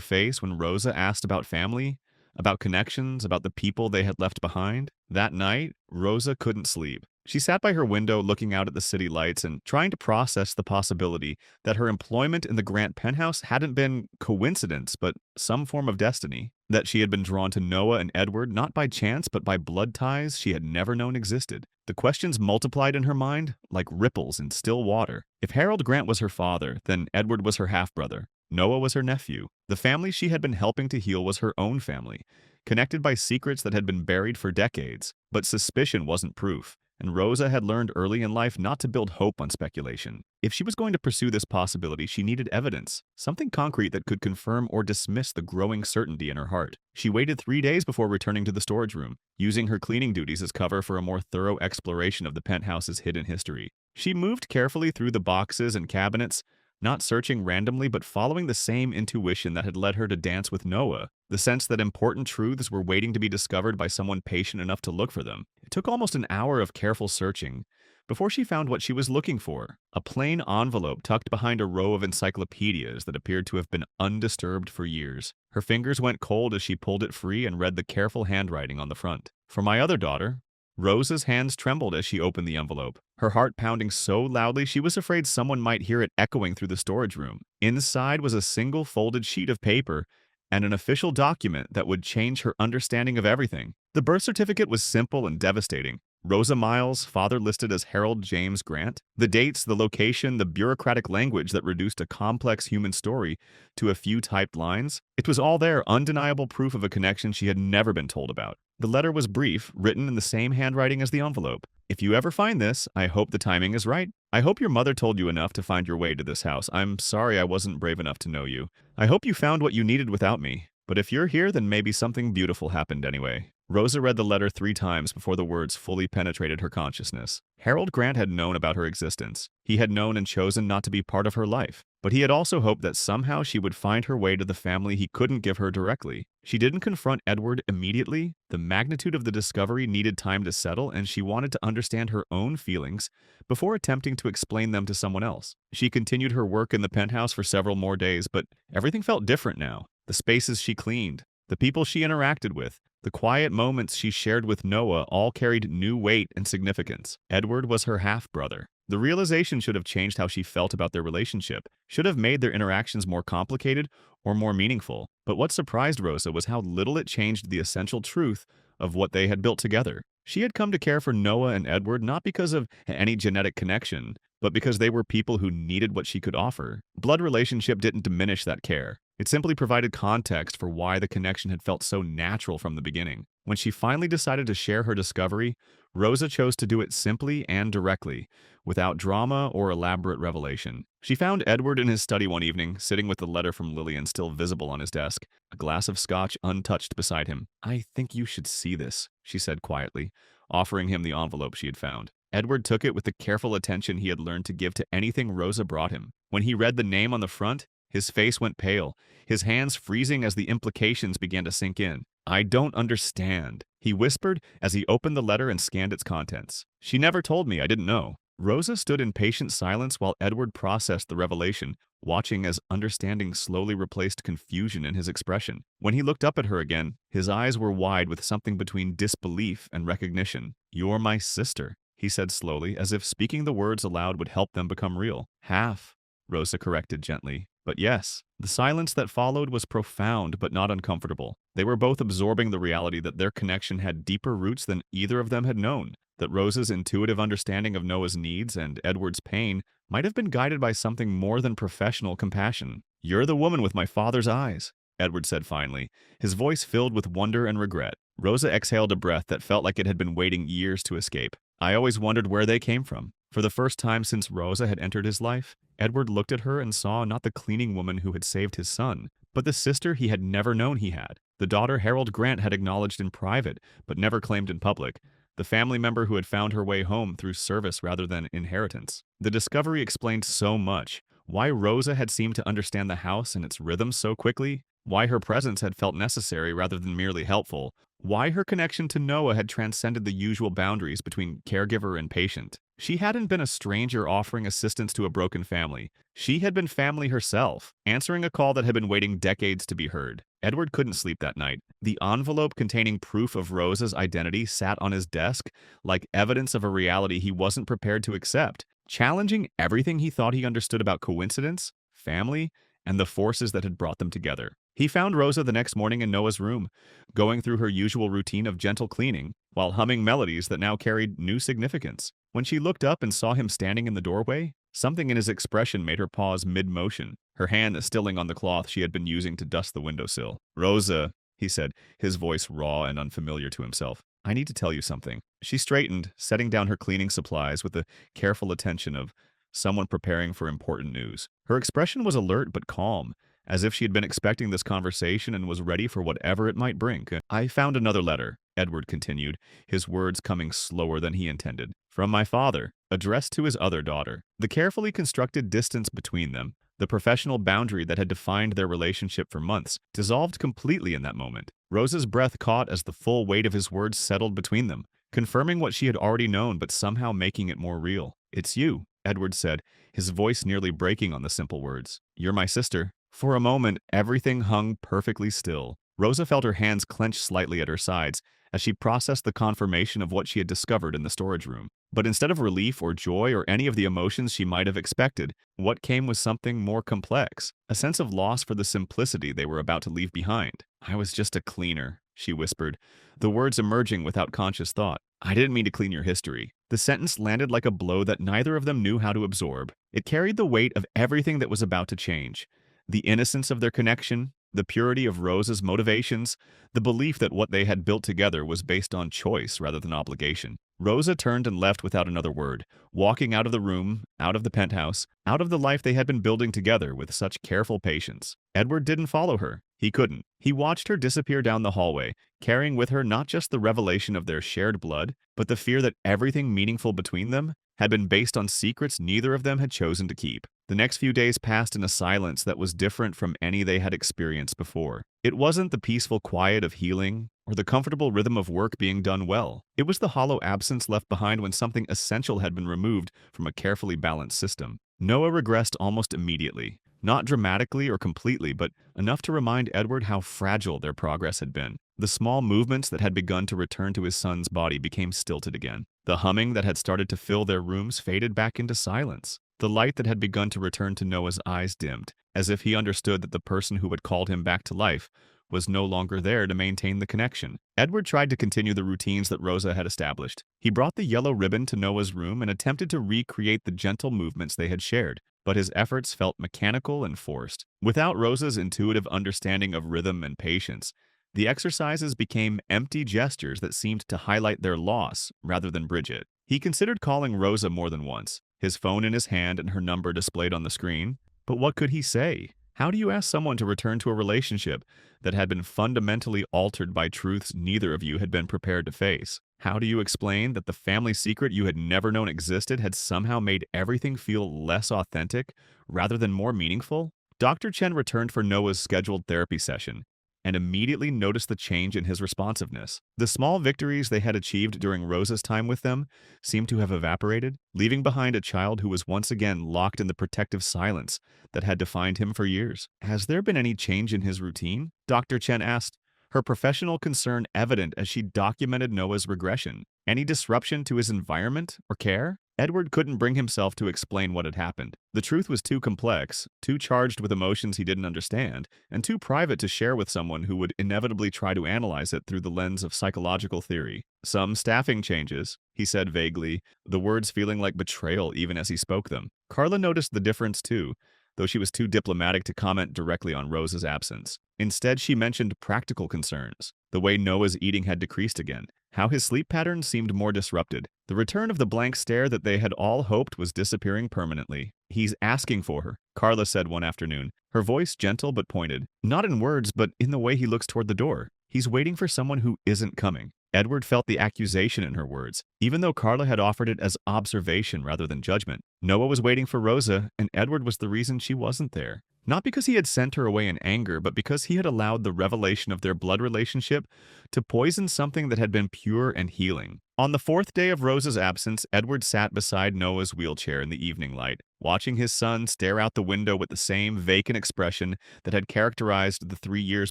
face when Rosa asked about family, about connections, about the people they had left behind. That night, Rosa couldn't sleep. She sat by her window looking out at the city lights and trying to process the possibility that her employment in the Grant penthouse hadn't been coincidence, but some form of destiny. That she had been drawn to Noah and Edward not by chance, but by blood ties she had never known existed. The questions multiplied in her mind like ripples in still water. If Harold Grant was her father, then Edward was her half-brother. Noah was her nephew. The family she had been helping to heal was her own family, connected by secrets that had been buried for decades. But suspicion wasn't proof, and Rosa had learned early in life not to build hope on speculation. If she was going to pursue this possibility, she needed evidence, something concrete that could confirm or dismiss the growing certainty in her heart. She waited 3 days before returning to the storage room, using her cleaning duties as cover for a more thorough exploration of the penthouse's hidden history. She moved carefully through the boxes and cabinets, not searching randomly but following the same intuition that had led her to dance with Noah, the sense that important truths were waiting to be discovered by someone patient enough to look for them. It took almost an hour of careful searching before she found what she was looking for, a plain envelope tucked behind a row of encyclopedias that appeared to have been undisturbed for years. Her fingers went cold as she pulled it free and read the careful handwriting on the front. "For my other daughter." Rosa's hands trembled as she opened the envelope, her heart pounding so loudly she was afraid someone might hear it echoing through the storage room. Inside was a single folded sheet of paper and an official document that would change her understanding of everything. The birth certificate was simple and devastating. Rosa Miles, father listed as Harold James Grant. The dates, the location, the bureaucratic language that reduced a complex human story to a few typed lines. It was all there, undeniable proof of a connection she had never been told about. The letter was brief, written in the same handwriting as the envelope. "If you ever find this, I hope the timing is right. I hope your mother told you enough to find your way to this house. I'm sorry I wasn't brave enough to know you. I hope you found what you needed without me. But if you're here, then maybe something beautiful happened anyway." Rosa read the letter 3 times before the words fully penetrated her consciousness. Harold Grant had known about her existence. He had known and chosen not to be part of her life. But he had also hoped that somehow she would find her way to the family he couldn't give her directly. She didn't confront Edward immediately. The magnitude of the discovery needed time to settle, and she wanted to understand her own feelings before attempting to explain them to someone else. She continued her work in the penthouse for several more days, but everything felt different now. The spaces she cleaned, the people she interacted with, the quiet moments she shared with Noah all carried new weight and significance. Edward was her half-brother. The realization should have changed how she felt about their relationship, should have made their interactions more complicated or more meaningful. But what surprised Rosa was how little it changed the essential truth of what they had built together. She had come to care for Noah and Edward not because of any genetic connection, but because they were people who needed what she could offer. Blood relationship didn't diminish that care. It simply provided context for why the connection had felt so natural from the beginning. When she finally decided to share her discovery, Rosa chose to do it simply and directly, without drama or elaborate revelation. She found Edward in his study one evening, sitting with the letter from Lillian still visible on his desk, a glass of scotch untouched beside him. "I think you should see this," she said quietly, offering him the envelope she had found. Edward took it with the careful attention he had learned to give to anything Rosa brought him. When he read the name on the front, his face went pale, his hands freezing as the implications began to sink in. "I don't understand," he whispered as he opened the letter and scanned its contents. "She never told me, I didn't know." Rosa stood in patient silence while Edward processed the revelation, watching as understanding slowly replaced confusion in his expression. When he looked up at her again, his eyes were wide with something between disbelief and recognition. "You're my sister," he said slowly, as if speaking the words aloud would help them become real. "Half," Rosa corrected gently. "But yes." The silence that followed was profound but not uncomfortable. They were both absorbing the reality that their connection had deeper roots than either of them had known, that Rosa's intuitive understanding of Noah's needs and Edward's pain might have been guided by something more than professional compassion. "You're the woman with my father's eyes," Edward said finally, his voice filled with wonder and regret. Rosa exhaled a breath that felt like it had been waiting years to escape. "I always wondered where they came from." For the first time since Rosa had entered his life, Edward looked at her and saw not the cleaning woman who had saved his son, but the sister he had never known he had, the daughter Harold Grant had acknowledged in private but never claimed in public, the family member who had found her way home through service rather than inheritance. The discovery explained so much: why Rosa had seemed to understand the house and its rhythms so quickly, why her presence had felt necessary rather than merely helpful, why her connection to Noah had transcended the usual boundaries between caregiver and patient. She hadn't been a stranger offering assistance to a broken family. She had been family herself, answering a call that had been waiting decades to be heard. Edward couldn't sleep that night. The envelope containing proof of Rosa's identity sat on his desk like evidence of a reality he wasn't prepared to accept, challenging everything he thought he understood about coincidence, family, and the forces that had brought them together. He found Rosa the next morning in Noah's room, going through her usual routine of gentle cleaning, while humming melodies that now carried new significance. When she looked up and saw him standing in the doorway, something in his expression made her pause mid-motion, her hand stilling on the cloth she had been using to dust the windowsill. "Rosa," he said, his voice raw and unfamiliar to himself, "I need to tell you something." She straightened, setting down her cleaning supplies with the careful attention of someone preparing for important news. Her expression was alert but calm, as if she had been expecting this conversation and was ready for whatever it might bring. "I found another letter," Edward continued, his words coming slower than he intended. "From my father, addressed to his other daughter." The carefully constructed distance between them, the professional boundary that had defined their relationship for months, dissolved completely in that moment. Rosa's breath caught as the full weight of his words settled between them, confirming what she had already known but somehow making it more real. "It's you," Edward said, his voice nearly breaking on the simple words. "You're my sister." For a moment, everything hung perfectly still. Rosa felt her hands clench slightly at her sides as she processed the confirmation of what she had discovered in the storage room. But instead of relief or joy or any of the emotions she might have expected, what came was something more complex, a sense of loss for the simplicity they were about to leave behind. "I was just a cleaner," she whispered, the words emerging without conscious thought. "I didn't mean to clean your history." The sentence landed like a blow that neither of them knew how to absorb. It carried the weight of everything that was about to change. The innocence of their connection, the purity of Rosa's motivations, the belief that what they had built together was based on choice rather than obligation. Rosa turned and left without another word, walking out of the room, out of the penthouse, out of the life they had been building together with such careful patience. Edward didn't follow her. He couldn't. He watched her disappear down the hallway, carrying with her not just the revelation of their shared blood, but the fear that everything meaningful between them had been based on secrets neither of them had chosen to keep. The next few days passed in a silence that was different from any they had experienced before. It wasn't the peaceful quiet of healing or the comfortable rhythm of work being done well. It was the hollow absence left behind when something essential had been removed from a carefully balanced system. Noah regressed almost immediately. Not dramatically or completely, but enough to remind Edward how fragile their progress had been. The small movements that had begun to return to his son's body became stilted again. The humming that had started to fill their rooms faded back into silence. The light that had begun to return to Noah's eyes dimmed, as if he understood that the person who had called him back to life was no longer there to maintain the connection. Edward tried to continue the routines that Rosa had established. He brought the yellow ribbon to Noah's room and attempted to recreate the gentle movements they had shared, but his efforts felt mechanical and forced. Without Rosa's intuitive understanding of rhythm and patience, the exercises became empty gestures that seemed to highlight their loss rather than bridge it. He considered calling Rosa more than once, his phone in his hand and her number displayed on the screen. But what could he say? How do you ask someone to return to a relationship that had been fundamentally altered by truths neither of you had been prepared to face? How do you explain that the family secret you had never known existed had somehow made everything feel less authentic rather than more meaningful? Dr. Chen returned for Noah's scheduled therapy session and immediately noticed the change in his responsiveness. The small victories they had achieved during Rosa's time with them seemed to have evaporated, leaving behind a child who was once again locked in the protective silence that had defined him for years. Has there been any change in his routine? Dr. Chen asked, her professional concern evident as she documented Noah's regression. Any disruption to his environment or care? Edward couldn't bring himself to explain what had happened. The truth was too complex, too charged with emotions he didn't understand, and too private to share with someone who would inevitably try to analyze it through the lens of psychological theory. Some staffing changes, he said vaguely, the words feeling like betrayal even as he spoke them. Carla noticed the difference too, though she was too diplomatic to comment directly on Rosa's absence. Instead, she mentioned practical concerns, the way Noah's eating had decreased again, how his sleep patterns seemed more disrupted, the return of the blank stare that they had all hoped was disappearing permanently. He's asking for her, Carla said one afternoon, her voice gentle but pointed. Not in words, but in the way he looks toward the door. He's waiting for someone who isn't coming. Edward felt the accusation in her words, even though Carla had offered it as observation rather than judgment. Noah was waiting for Rosa, and Edward was the reason she wasn't there. Not because he had sent her away in anger, but because he had allowed the revelation of their blood relationship to poison something that had been pure and healing. On the fourth day of Rosa's absence, Edward sat beside Noah's wheelchair in the evening light, watching his son stare out the window with the same vacant expression that had characterized the 3 years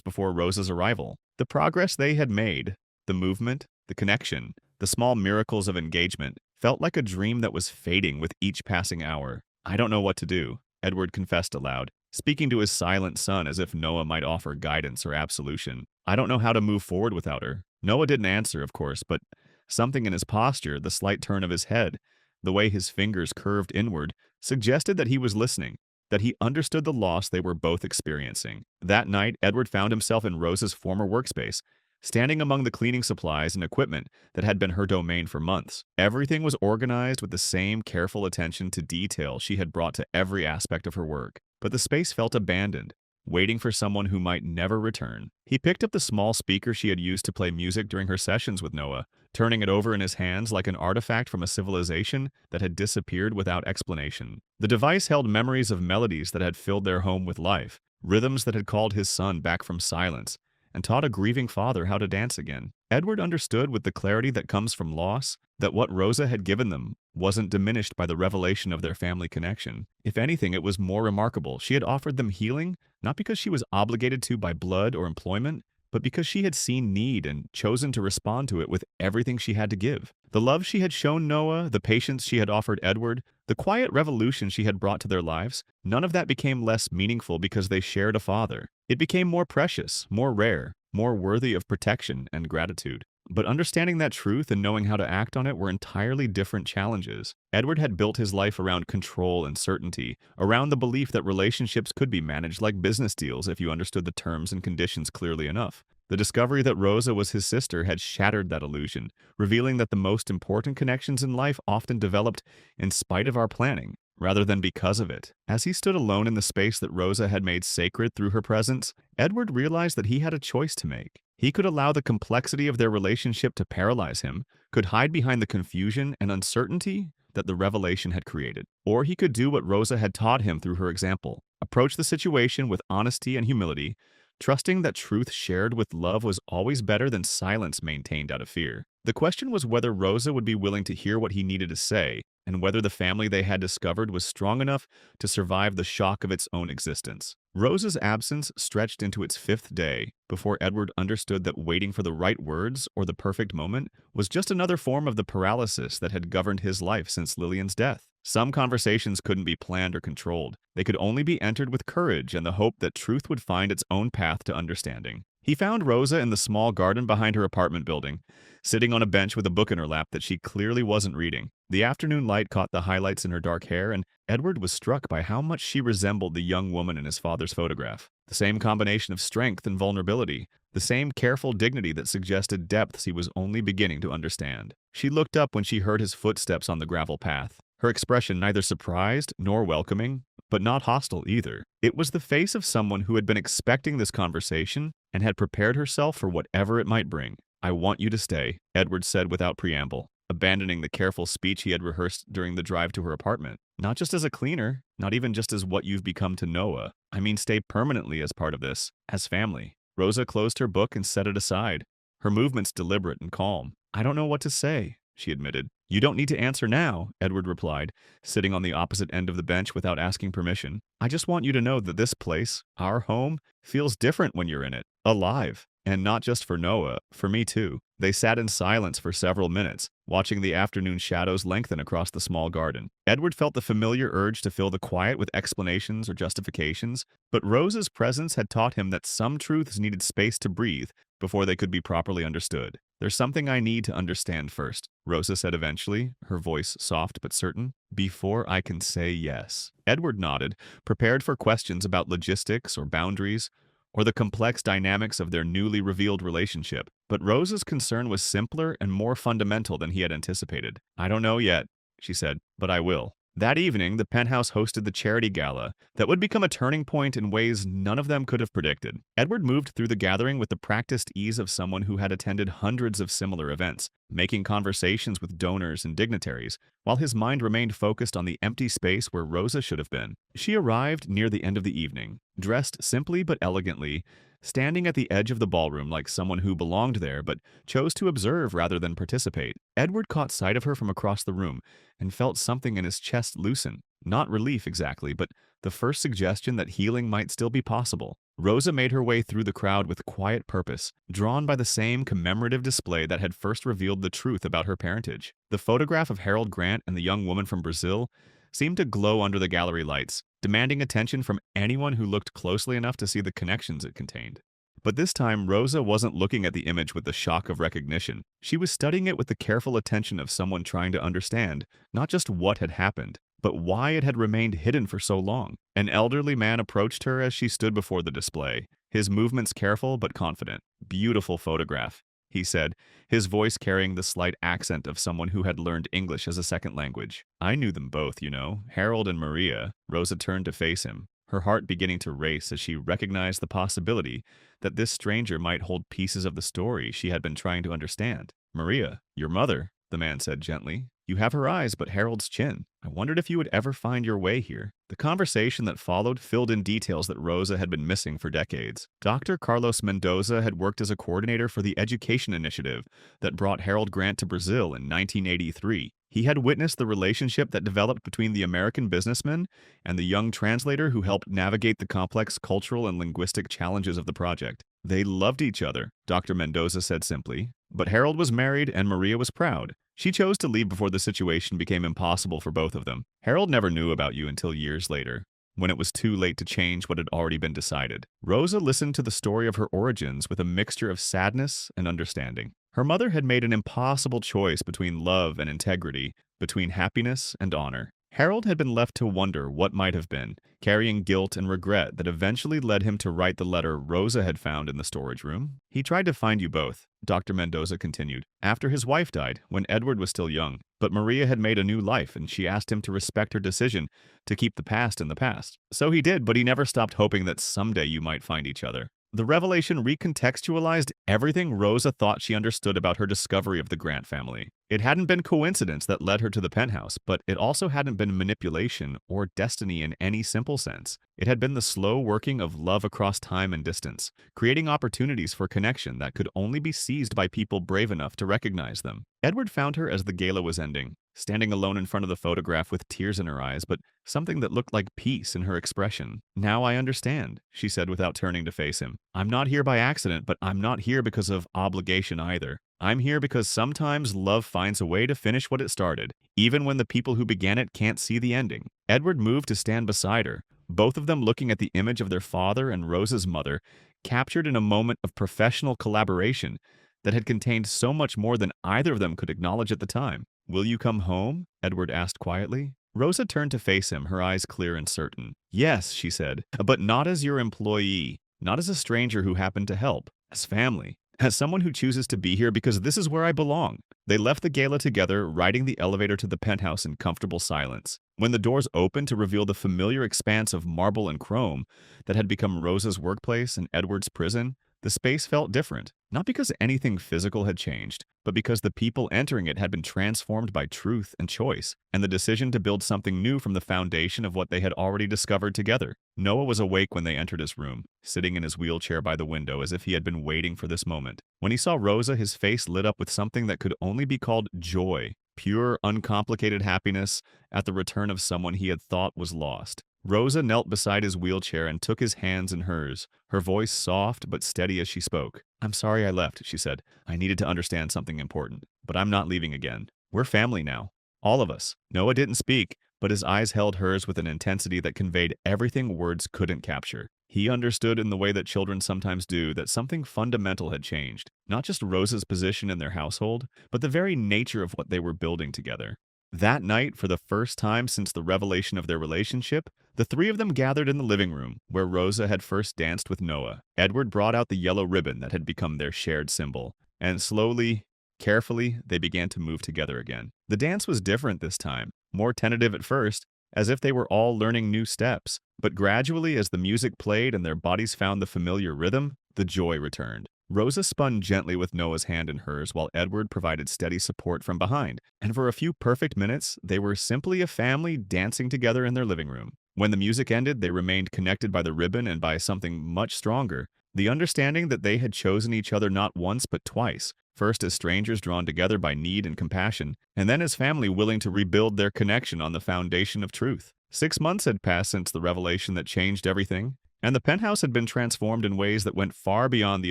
before Rosa's arrival. The progress they had made, the movement, the connection, the small miracles of engagement, felt like a dream that was fading with each passing hour. I don't know what to do, Edward confessed aloud, speaking to his silent son as if Noah might offer guidance or absolution. I don't know how to move forward without her. Noah didn't answer, of course, but something in his posture, the slight turn of his head, the way his fingers curved inward, suggested that he was listening, that he understood the loss they were both experiencing. That night, Edward found himself in Rosa's former workspace, standing among the cleaning supplies and equipment that had been her domain for months. Everything was organized with the same careful attention to detail she had brought to every aspect of her work. But the space felt abandoned, waiting for someone who might never return. He picked up the small speaker she had used to play music during her sessions with Noah, turning it over in his hands like an artifact from a civilization that had disappeared without explanation. The device held memories of melodies that had filled their home with life, rhythms that had called his son back from silence, and taught a grieving father how to dance again. Edward understood with the clarity that comes from loss that what Rosa had given them wasn't diminished by the revelation of their family connection. If anything, it was more remarkable. She had offered them healing, not because she was obligated to by blood or employment, but because she had seen need and chosen to respond to it with everything she had to give. The love she had shown Noah, the patience she had offered Edward, the quiet revolution she had brought to their lives, none of that became less meaningful because they shared a father. It became more precious, more rare, more worthy of protection and gratitude. But understanding that truth and knowing how to act on it were entirely different challenges. Edward had built his life around control and certainty, around the belief that relationships could be managed like business deals if you understood the terms and conditions clearly enough. The discovery that Rosa was his sister had shattered that illusion, revealing that the most important connections in life often developed in spite of our planning, rather than because of it. As he stood alone in the space that Rosa had made sacred through her presence, Edward realized that he had a choice to make. He could allow the complexity of their relationship to paralyze him, could hide behind the confusion and uncertainty that the revelation had created. Or he could do what Rosa had taught him through her example, approach the situation with honesty and humility, trusting that truth shared with love was always better than silence maintained out of fear. The question was whether Rosa would be willing to hear what he needed to say, and whether the family they had discovered was strong enough to survive the shock of its own existence. Rosa's absence stretched into its 5th day before Edward understood that waiting for the right words or the perfect moment was just another form of the paralysis that had governed his life since Lillian's death. Some conversations couldn't be planned or controlled. They could only be entered with courage and the hope that truth would find its own path to understanding. He found Rosa in the small garden behind her apartment building, sitting on a bench with a book in her lap that she clearly wasn't reading. The afternoon light caught the highlights in her dark hair, and Edward was struck by how much she resembled the young woman in his father's photograph. The same combination of strength and vulnerability, the same careful dignity that suggested depths he was only beginning to understand. She looked up when she heard his footsteps on the gravel path, her expression neither surprised nor welcoming, but not hostile either. It was the face of someone who had been expecting this conversation and had prepared herself for whatever it might bring. "I want you to stay," Edward said without preamble, abandoning the careful speech he had rehearsed during the drive to her apartment. "Not just as a cleaner, not even just as what you've become to Noah. I mean stay permanently as part of this, as family." Rosa closed her book and set it aside, her movements deliberate and calm. "I don't know what to say," she admitted. "You don't need to answer now," Edward replied, sitting on the opposite end of the bench without asking permission. "I just want you to know that this place, our home, feels different when you're in it. Alive. And not just for Noah, for me too." They sat in silence for several minutes, watching the afternoon shadows lengthen across the small garden. Edward felt the familiar urge to fill the quiet with explanations or justifications, but Rosa's presence had taught him that some truths needed space to breathe before they could be properly understood. "There's something I need to understand first," Rosa said eventually, her voice soft but certain, "before I can say yes." Edward nodded, prepared for questions about logistics or boundaries, or the complex dynamics of their newly revealed relationship. But Rosa's concern was simpler and more fundamental than he had anticipated. "I don't know yet," she said, "but I will." That evening, the penthouse hosted the charity gala that would become a turning point in ways none of them could have predicted. Edward moved through the gathering with the practiced ease of someone who had attended hundreds of similar events, making conversations with donors and dignitaries, while his mind remained focused on the empty space where Rosa should have been. She arrived near the end of the evening, dressed simply but elegantly, standing at the edge of the ballroom like someone who belonged there but chose to observe rather than participate. Edward caught sight of her from across the room and felt something in his chest loosen. Not relief exactly, but the first suggestion that healing might still be possible. Rosa made her way through the crowd with quiet purpose, drawn by the same commemorative display that had first revealed the truth about her parentage. The photograph of Harold Grant and the young woman from Brazil seemed to glow under the gallery lights, demanding attention from anyone who looked closely enough to see the connections it contained. But this time, Rosa wasn't looking at the image with the shock of recognition. She was studying it with the careful attention of someone trying to understand, not just what had happened, but why it had remained hidden for so long. An elderly man approached her as she stood before the display, his movements careful but confident. "Beautiful photograph," he said, his voice carrying the slight accent of someone who had learned English as a second language. "I knew them both, you know, Harold and Maria." Rosa turned to face him, her heart beginning to race as she recognized the possibility that this stranger might hold pieces of the story she had been trying to understand. "Maria, your mother," the man said gently. "You have her eyes, but Harold's chin. I wondered if you would ever find your way here." The conversation that followed filled in details that Rosa had been missing for decades. Dr. Carlos Mendoza had worked as a coordinator for the education initiative that brought Harold Grant to Brazil in 1983. He had witnessed the relationship that developed between the American businessman and the young translator who helped navigate the complex cultural and linguistic challenges of the project. They loved each other, Dr. Mendoza said simply, but Harold was married and Maria was proud. She chose to leave before the situation became impossible for both of them. "Harold never knew about you until years later, when it was too late to change what had already been decided." Rosa listened to the story of her origins with a mixture of sadness and understanding. Her mother had made an impossible choice between love and integrity, between happiness and honor. Harold had been left to wonder what might have been, carrying guilt and regret that eventually led him to write the letter Rosa had found in the storage room. "He tried to find you both," Dr. Mendoza continued, "after his wife died, when Edward was still young. But Maria had made a new life, and she asked him to respect her decision to keep the past in the past. So he did, but he never stopped hoping that someday you might find each other." The revelation recontextualized everything Rosa thought she understood about her discovery of the Grant family. It hadn't been coincidence that led her to the penthouse, but it also hadn't been manipulation or destiny in any simple sense. It had been the slow working of love across time and distance, creating opportunities for connection that could only be seized by people brave enough to recognize them. Edward found her as the gala was ending, standing alone in front of the photograph with tears in her eyes, but something that looked like peace in her expression. "Now I understand," she said without turning to face him. "I'm not here by accident, but I'm not here because of obligation either. I'm here because sometimes love finds a way to finish what it started, even when the people who began it can't see the ending." Edward moved to stand beside her, both of them looking at the image of their father and Rosa's mother, captured in a moment of professional collaboration that had contained so much more than either of them could acknowledge at the time. "Will you come home?" Edward asked quietly. Rosa turned to face him, her eyes clear and certain. "Yes," she said, "but not as your employee, not as a stranger who happened to help, as family, as someone who chooses to be here because this is where I belong." They left the gala together, riding the elevator to the penthouse in comfortable silence. When the doors opened to reveal the familiar expanse of marble and chrome that had become Rosa's workplace and Edward's prison, the space felt different, not because anything physical had changed, but because the people entering it had been transformed by truth and choice, and the decision to build something new from the foundation of what they had already discovered together. Noah was awake when they entered his room, sitting in his wheelchair by the window as if he had been waiting for this moment. When he saw Rosa, his face lit up with something that could only be called joy, pure, uncomplicated happiness at the return of someone he had thought was lost. Rosa knelt beside his wheelchair and took his hands in hers, her voice soft but steady as she spoke. "I'm sorry I left," she said. "I needed to understand something important, but I'm not leaving again. We're family now. All of us." Noah didn't speak, but his eyes held hers with an intensity that conveyed everything words couldn't capture. He understood in the way that children sometimes do that something fundamental had changed, not just Rosa's position in their household, but the very nature of what they were building together. That night, for the first time since the revelation of their relationship, the three of them gathered in the living room, where Rosa had first danced with Noah. Edward brought out the yellow ribbon that had become their shared symbol, and slowly, carefully, they began to move together again. The dance was different this time, more tentative at first, as if they were all learning new steps. But gradually, as the music played and their bodies found the familiar rhythm, the joy returned. Rosa spun gently with Noah's hand in hers while Edward provided steady support from behind, and for a few perfect minutes, they were simply a family dancing together in their living room. When the music ended, they remained connected by the ribbon and by something much stronger, the understanding that they had chosen each other not once but twice, first as strangers drawn together by need and compassion, and then as family willing to rebuild their connection on the foundation of truth. 6 months had passed since the revelation that changed everything, and the penthouse had been transformed in ways that went far beyond the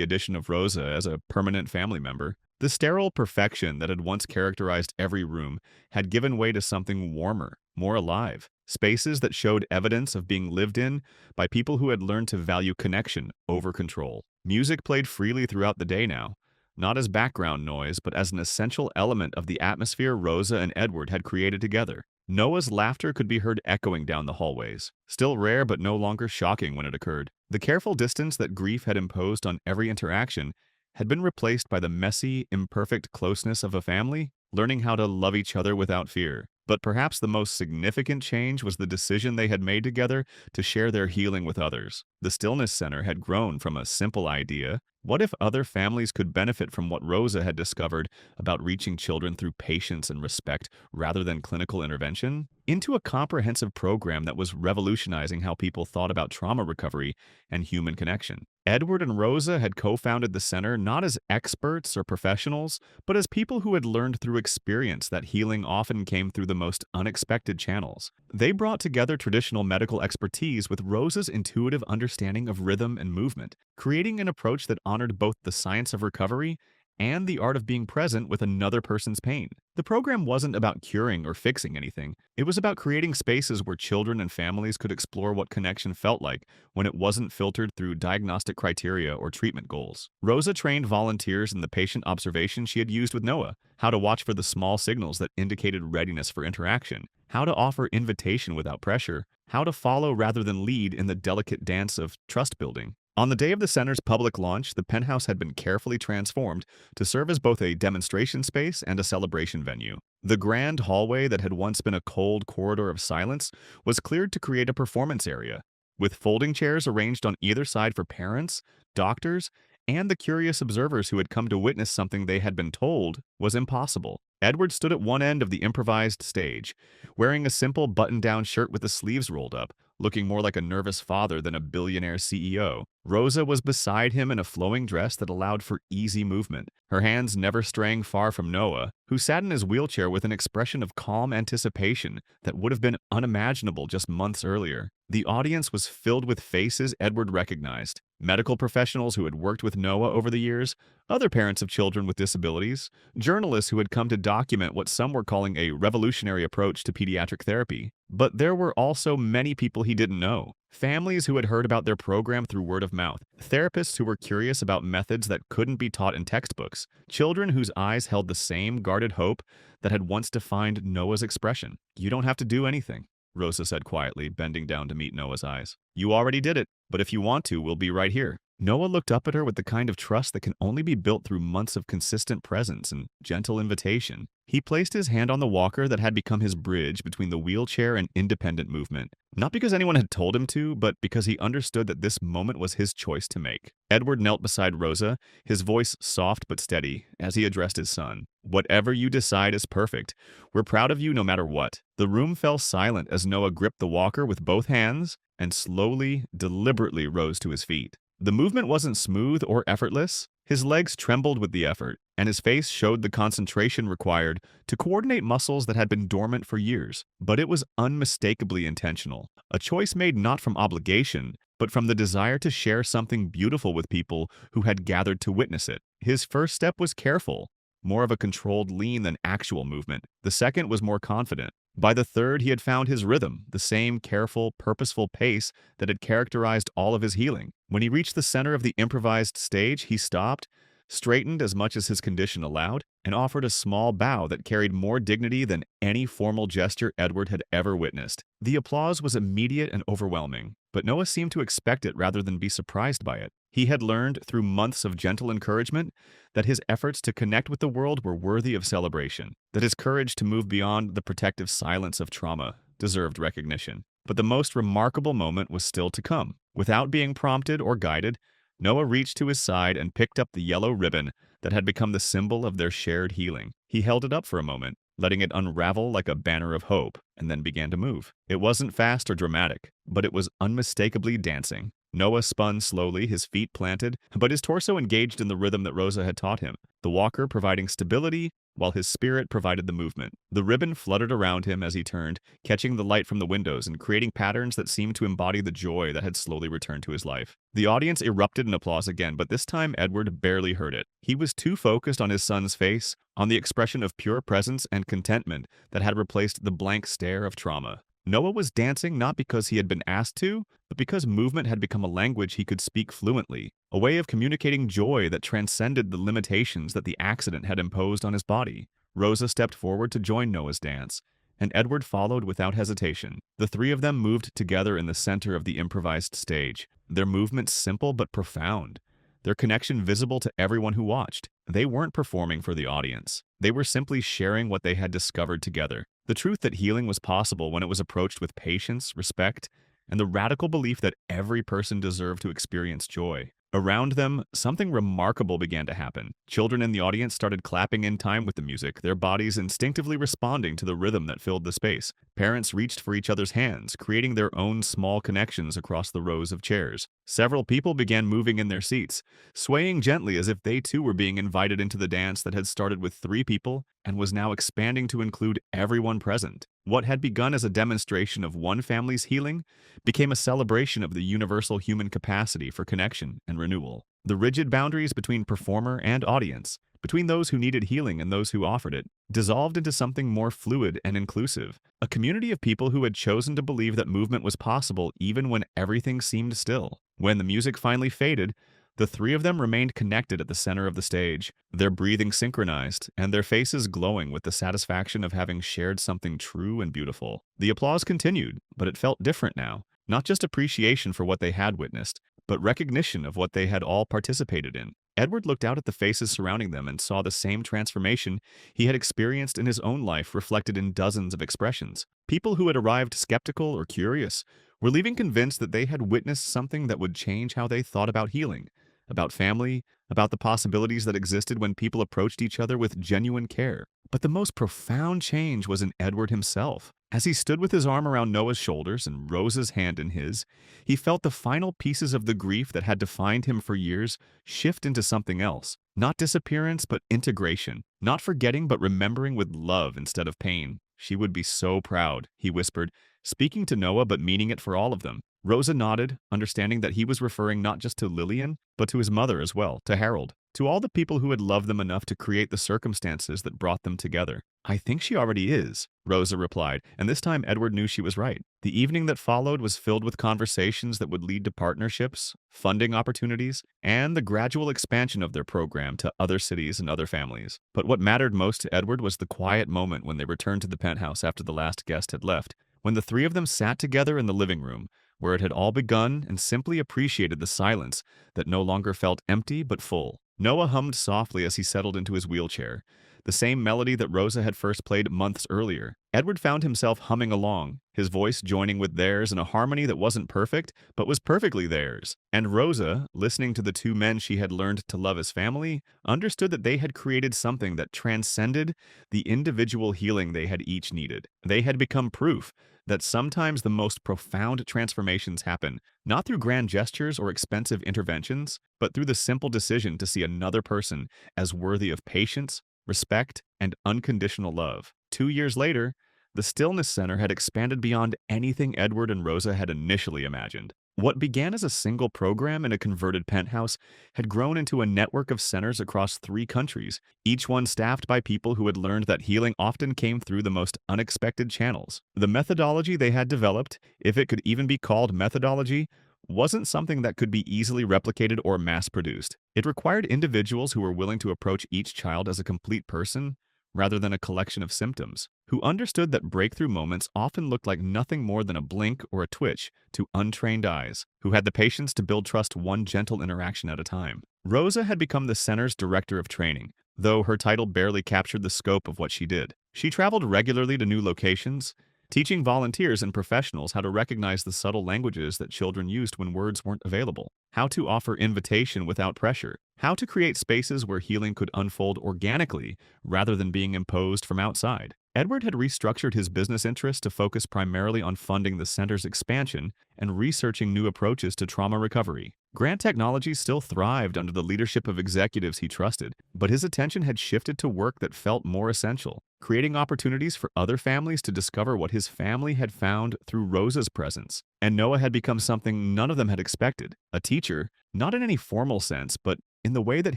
addition of Rosa as a permanent family member. The sterile perfection that had once characterized every room had given way to something warmer, more alive, spaces that showed evidence of being lived in by people who had learned to value connection over control. Music played freely throughout the day now, not as background noise, but as an essential element of the atmosphere Rosa and Edward had created together. Noah's laughter could be heard echoing down the hallways, still rare but no longer shocking when it occurred. The careful distance that grief had imposed on every interaction had been replaced by the messy, imperfect closeness of a family, learning how to love each other without fear. But perhaps the most significant change was the decision they had made together to share their healing with others. The Stillness Center had grown from a simple idea. What if other families could benefit from what Rosa had discovered about reaching children through patience and respect rather than clinical intervention? Into a comprehensive program that was revolutionizing how people thought about trauma recovery and human connection. Edward and Rosa had co-founded the center not as experts or professionals, but as people who had learned through experience that healing often came through the most unexpected channels. They brought together traditional medical expertise with Rosa's intuitive understanding of rhythm and movement, creating an approach that honored both the science of recovery and the art of being present with another person's pain. The program wasn't about curing or fixing anything. It was about creating spaces where children and families could explore what connection felt like when it wasn't filtered through diagnostic criteria or treatment goals. Rosa trained volunteers in the patient observation she had used with Noah, how to watch for the small signals that indicated readiness for interaction, how to offer invitation without pressure, how to follow rather than lead in the delicate dance of trust building. On the day of the center's public launch, the penthouse had been carefully transformed to serve as both a demonstration space and a celebration venue. The grand hallway that had once been a cold corridor of silence was cleared to create a performance area, with folding chairs arranged on either side for parents, doctors, and the curious observers who had come to witness something they had been told was impossible. Edward stood at one end of the improvised stage, wearing a simple button-down shirt with the sleeves rolled up, looking more like a nervous father than a billionaire CEO. Rosa was beside him in a flowing dress that allowed for easy movement, her hands never straying far from Noah, who sat in his wheelchair with an expression of calm anticipation that would have been unimaginable just months earlier. The audience was filled with faces Edward recognized, medical professionals who had worked with Noah over the years, other parents of children with disabilities, journalists who had come to document what some were calling a revolutionary approach to pediatric therapy. But there were also many people he didn't know, families who had heard about their program through word of mouth, therapists who were curious about methods that couldn't be taught in textbooks, children whose eyes held the same guarded hope that had once defined Noah's expression. "You don't have to do anything," Rosa said quietly, bending down to meet Noah's eyes. "You already did it, but if you want to, we'll be right here." Noah looked up at her with the kind of trust that can only be built through months of consistent presence and gentle invitation. He placed his hand on the walker that had become his bridge between the wheelchair and independent movement. Not because anyone had told him to, but because he understood that this moment was his choice to make. Edward knelt beside Rosa, his voice soft but steady, as he addressed his son. "Whatever you decide is perfect. We're proud of you no matter what." The room fell silent as Noah gripped the walker with both hands and slowly, deliberately rose to his feet. The movement wasn't smooth or effortless. His legs trembled with the effort, and his face showed the concentration required to coordinate muscles that had been dormant for years. But it was unmistakably intentional, a choice made not from obligation, but from the desire to share something beautiful with people who had gathered to witness it. His first step was careful, more of a controlled lean than actual movement. The second was more confident. By the third, he had found his rhythm, the same careful, purposeful pace that had characterized all of his healing. When he reached the center of the improvised stage, he stopped, straightened as much as his condition allowed, and offered a small bow that carried more dignity than any formal gesture Edward had ever witnessed. The applause was immediate and overwhelming, but Noah seemed to expect it rather than be surprised by it. He had learned, through months of gentle encouragement, that his efforts to connect with the world were worthy of celebration, that his courage to move beyond the protective silence of trauma deserved recognition. But the most remarkable moment was still to come. Without being prompted or guided, Noah reached to his side and picked up the yellow ribbon that had become the symbol of their shared healing. He held it up for a moment, letting it unravel like a banner of hope, and then began to move. It wasn't fast or dramatic, but it was unmistakably dancing. Noah spun slowly, his feet planted, but his torso engaged in the rhythm that Rosa had taught him, the walker providing stability while his spirit provided the movement. The ribbon fluttered around him as he turned, catching the light from the windows and creating patterns that seemed to embody the joy that had slowly returned to his life. The audience erupted in applause again, but this time Edward barely heard it. He was too focused on his son's face, on the expression of pure presence and contentment that had replaced the blank stare of trauma. Noah was dancing not because he had been asked to, but because movement had become a language he could speak fluently, a way of communicating joy that transcended the limitations that the accident had imposed on his body. Rosa stepped forward to join Noah's dance, and Edward followed without hesitation. The three of them moved together in the center of the improvised stage, their movements simple but profound, their connection visible to everyone who watched. They weren't performing for the audience. They were simply sharing what they had discovered together. The truth that healing was possible when it was approached with patience, respect, and the radical belief that every person deserved to experience joy. Around them, something remarkable began to happen. Children in the audience started clapping in time with the music, their bodies instinctively responding to the rhythm that filled the space. Parents reached for each other's hands, creating their own small connections across the rows of chairs. Several people began moving in their seats, swaying gently as if they too were being invited into the dance that had started with 3 people and was now expanding to include everyone present. What had begun as a demonstration of one family's healing became a celebration of the universal human capacity for connection and renewal. The rigid boundaries between performer and audience, between those who needed healing and those who offered it, dissolved into something more fluid and inclusive. A community of people who had chosen to believe that movement was possible even when everything seemed still. When the music finally faded, the 3 of them remained connected at the center of the stage, their breathing synchronized, and their faces glowing with the satisfaction of having shared something true and beautiful. The applause continued, but it felt different now. Not just appreciation for what they had witnessed, but recognition of what they had all participated in. Edward looked out at the faces surrounding them and saw the same transformation he had experienced in his own life reflected in dozens of expressions. People who had arrived skeptical or curious were leaving convinced that they had witnessed something that would change how they thought about healing, about family, about the possibilities that existed when people approached each other with genuine care. But the most profound change was in Edward himself. As he stood with his arm around Noah's shoulders and Rosa's hand in his, he felt the final pieces of the grief that had defined him for years shift into something else. Not disappearance, but integration. Not forgetting, but remembering with love instead of pain. "She would be so proud," he whispered, speaking to Noah but meaning it for all of them. Rosa nodded, understanding that he was referring not just to Lillian, but to his mother as well, to Harold. To all the people who had loved them enough to create the circumstances that brought them together. I think she already is, Rosa replied, and this time Edward knew she was right. The evening that followed was filled with conversations that would lead to partnerships, funding opportunities, and the gradual expansion of their program to other cities and other families. But what mattered most to Edward was the quiet moment when they returned to the penthouse after the last guest had left, when the three of them sat together in the living room, where it had all begun, and simply appreciated the silence that no longer felt empty but full. Noah hummed softly as he settled into his wheelchair, the same melody that Rosa had first played months earlier. Edward found himself humming along, his voice joining with theirs in a harmony that wasn't perfect, but was perfectly theirs. And Rosa, listening to the two men she had learned to love as family, understood that they had created something that transcended the individual healing they had each needed. They had become proof that sometimes the most profound transformations happen not through grand gestures or expensive interventions, but through the simple decision to see another person as worthy of patience, respect, and unconditional love. 2 years later, the Stillness Center had expanded beyond anything Edward and Rosa had initially imagined. What began as a single program in a converted penthouse had grown into a network of centers across 3 countries, each one staffed by people who had learned that healing often came through the most unexpected channels. The methodology they had developed, if it could even be called methodology, wasn't something that could be easily replicated or mass-produced. It required individuals who were willing to approach each child as a complete person, rather than a collection of symptoms, who understood that breakthrough moments often looked like nothing more than a blink or a twitch to untrained eyes, who had the patience to build trust one gentle interaction at a time. Rosa had become the center's director of training, though her title barely captured the scope of what she did. She traveled regularly to new locations, teaching volunteers and professionals how to recognize the subtle languages that children used when words weren't available, how to offer invitation without pressure, how to create spaces where healing could unfold organically rather than being imposed from outside. Edward had restructured his business interests to focus primarily on funding the center's expansion and researching new approaches to trauma recovery. Grant Technologies still thrived under the leadership of executives he trusted, but his attention had shifted to work that felt more essential, creating opportunities for other families to discover what his family had found through Rosa's presence. And Noah had become something none of them had expected, a teacher, not in any formal sense, but in the way that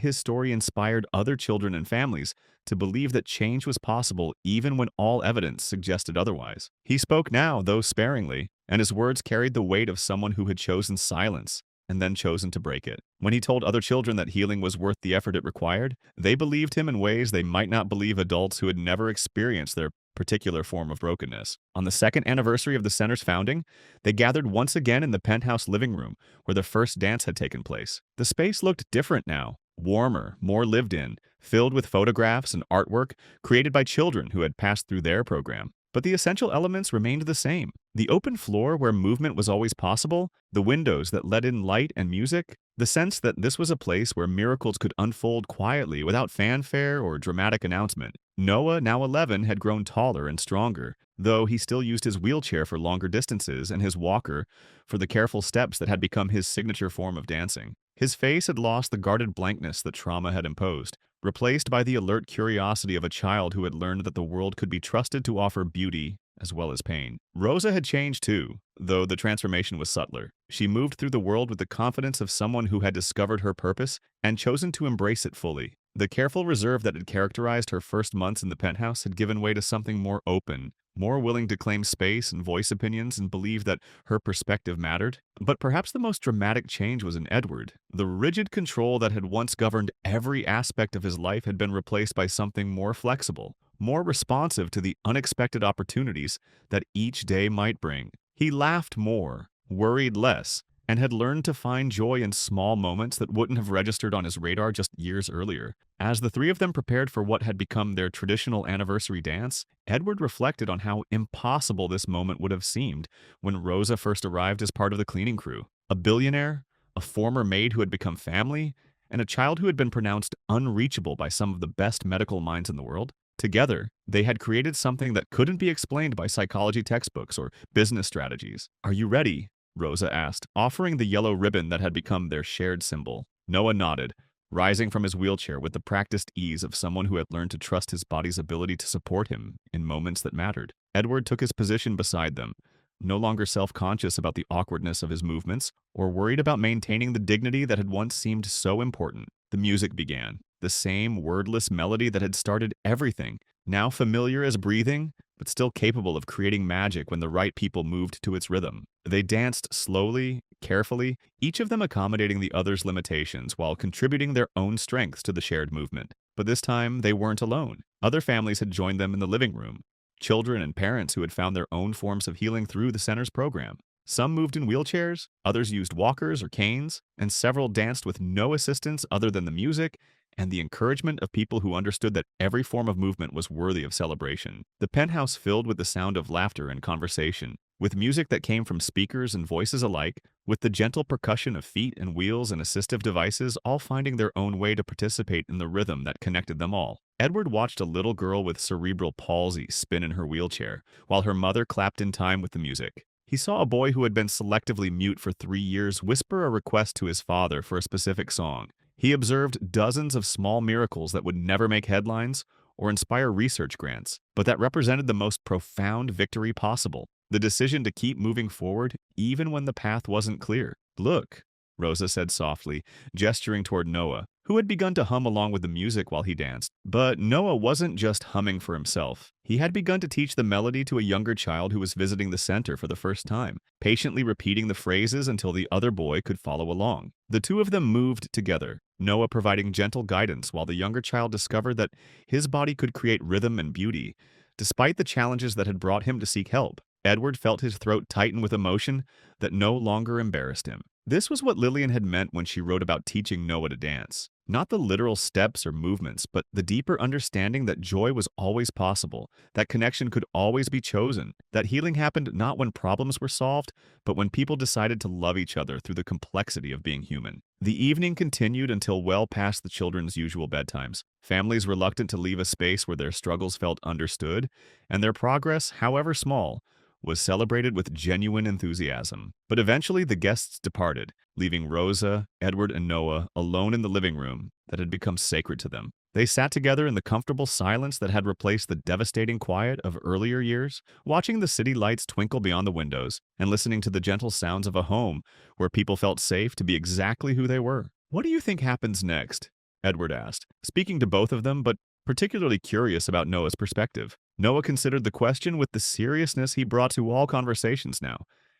his story inspired other children and families to believe that change was possible even when all evidence suggested otherwise. He spoke now, though sparingly, and his words carried the weight of someone who had chosen silence and then chosen to break it. When he told other children that healing was worth the effort it required, they believed him in ways they might not believe adults who had never experienced their particular form of brokenness. On the 2nd anniversary of the center's founding, they gathered once again in the penthouse living room where the first dance had taken place. The space looked different now, warmer, more lived in, filled with photographs and artwork created by children who had passed through their program. But the essential elements remained the same. The open floor where movement was always possible, the windows that let in light and music, the sense that this was a place where miracles could unfold quietly without fanfare or dramatic announcement. Noah, now 11, had grown taller and stronger, though he still used his wheelchair for longer distances and his walker for the careful steps that had become his signature form of dancing. His face had lost the guarded blankness that trauma had imposed, replaced by the alert curiosity of a child who had learned that the world could be trusted to offer beauty as well as pain. Rosa had changed too, though the transformation was subtler. She moved through the world with the confidence of someone who had discovered her purpose and chosen to embrace it fully. The careful reserve that had characterized her first months in the penthouse had given way to something more open, more willing to claim space and voice opinions and believe that her perspective mattered. But perhaps the most dramatic change was in Edward. The rigid control that had once governed every aspect of his life had been replaced by something more flexible, more responsive to the unexpected opportunities that each day might bring. He laughed more, worried less, and had learned to find joy in small moments that wouldn't have registered on his radar just years earlier. As the three of them prepared for what had become their traditional anniversary dance, Edward reflected on how impossible this moment would have seemed when Rosa first arrived as part of the cleaning crew. A billionaire, a former maid who had become family, and a child who had been pronounced unreachable by some of the best medical minds in the world. Together, they had created something that couldn't be explained by psychology textbooks or business strategies. "Are you ready?" Rosa asked, offering the yellow ribbon that had become their shared symbol. Noah nodded, rising from his wheelchair with the practiced ease of someone who had learned to trust his body's ability to support him in moments that mattered. Edward took his position beside them, no longer self-conscious about the awkwardness of his movements or worried about maintaining the dignity that had once seemed so important. The music began, the same wordless melody that had started everything, now familiar as breathing, but still capable of creating magic when the right people moved to its rhythm. They danced slowly, carefully, each of them accommodating the other's limitations while contributing their own strengths to the shared movement. But this time, they weren't alone. Other families had joined them in the living room, children and parents who had found their own forms of healing through the center's program. Some moved in wheelchairs, others used walkers or canes, and several danced with no assistance other than the music and the encouragement of people who understood that every form of movement was worthy of celebration. The penthouse filled with the sound of laughter and conversation, with music that came from speakers and voices alike, with the gentle percussion of feet and wheels and assistive devices all finding their own way to participate in the rhythm that connected them all. Edward watched a little girl with cerebral palsy spin in her wheelchair, while her mother clapped in time with the music. He saw a boy who had been selectively mute for 3 years whisper a request to his father for a specific song. He observed dozens of small miracles that would never make headlines or inspire research grants, but that represented the most profound victory possible, the decision to keep moving forward even when the path wasn't clear. "Look," Rosa said softly, gesturing toward Noah, who had begun to hum along with the music while he danced. But Noah wasn't just humming for himself. He had begun to teach the melody to a younger child who was visiting the center for the first time, patiently repeating the phrases until the other boy could follow along. The two of them moved together, Noah providing gentle guidance while the younger child discovered that his body could create rhythm and beauty. Despite the challenges that had brought him to seek help, Edward felt his throat tighten with emotion that no longer embarrassed him. This was what Lillian had meant when she wrote about teaching Noah to dance. Not the literal steps or movements, but the deeper understanding that joy was always possible, that connection could always be chosen, that healing happened not when problems were solved, but when people decided to love each other through the complexity of being human. The evening continued until well past the children's usual bedtimes, families reluctant to leave a space where their struggles felt understood, and their progress, however small, was celebrated with genuine enthusiasm. But eventually the guests departed, leaving Rosa, Edward, and Noah alone in the living room that had become sacred to them. They sat together in the comfortable silence that had replaced the devastating quiet of earlier years, watching the city lights twinkle beyond the windows and listening to the gentle sounds of a home where people felt safe to be exactly who they were. "What do you think happens next?" Edward asked, speaking to both of them, but particularly curious about Noah's perspective. Noah considered the question with the seriousness he brought to all conversations now,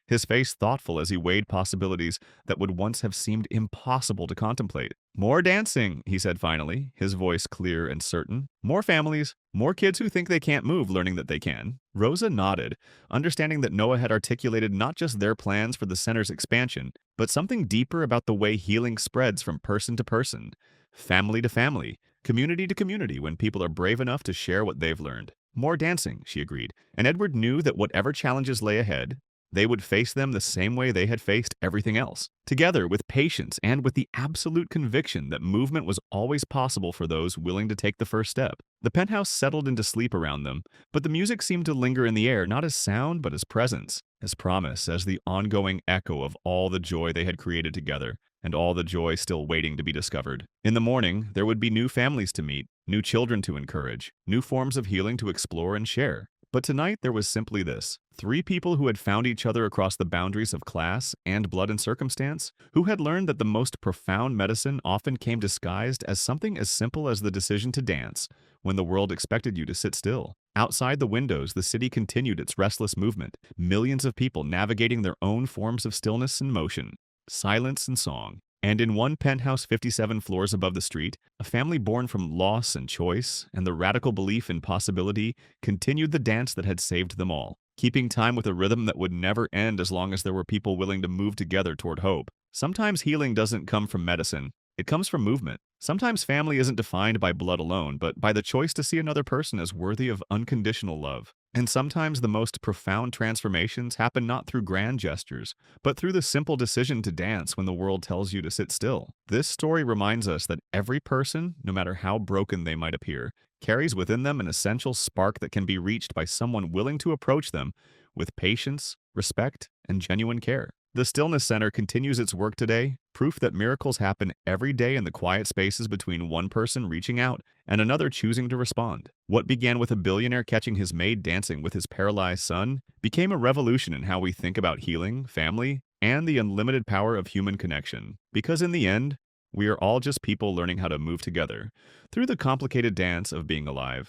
his face thoughtful as he weighed possibilities that would once have seemed impossible to contemplate. "More dancing," he said finally, his voice clear and certain. "More families, more kids who think they can't move learning that they can." Rosa nodded, understanding that Noah had articulated not just their plans for the center's expansion, but something deeper about the way healing spreads from person to person, family to family, community to community when people are brave enough to share what they've learned. "More dancing," she agreed, and Edward knew that whatever challenges lay ahead, they would face them the same way they had faced everything else, together with patience and with the absolute conviction that movement was always possible for those willing to take the first step. The penthouse settled into sleep around them, but the music seemed to linger in the air not as sound but as presence, as promise, as the ongoing echo of all the joy they had created together, and all the joy still waiting to be discovered. In the morning, there would be new families to meet, new children to encourage, new forms of healing to explore and share. But tonight there was simply this: 3 people who had found each other across the boundaries of class and blood and circumstance, who had learned that the most profound medicine often came disguised as something as simple as the decision to dance, when the world expected you to sit still. Outside the windows, the city continued its restless movement, millions of people navigating their own forms of stillness and motion, silence and song. And in one penthouse 57 floors above the street, a family born from loss and choice and the radical belief in possibility continued the dance that had saved them all, keeping time with a rhythm that would never end as long as there were people willing to move together toward hope. Sometimes healing doesn't come from medicine. It comes from movement. Sometimes family isn't defined by blood alone, but by the choice to see another person as worthy of unconditional love. And sometimes the most profound transformations happen not through grand gestures, but through the simple decision to dance when the world tells you to sit still. This story reminds us that every person, no matter how broken they might appear, carries within them an essential spark that can be reached by someone willing to approach them with patience, respect, and genuine care. The Stillness Center continues its work today, proof that miracles happen every day in the quiet spaces between one person reaching out and another choosing to respond. What began with a billionaire catching his maid dancing with his paralyzed son became a revolution in how we think about healing, family, and the unlimited power of human connection. Because in the end, We are all just people learning how to move together through the complicated dance of being alive.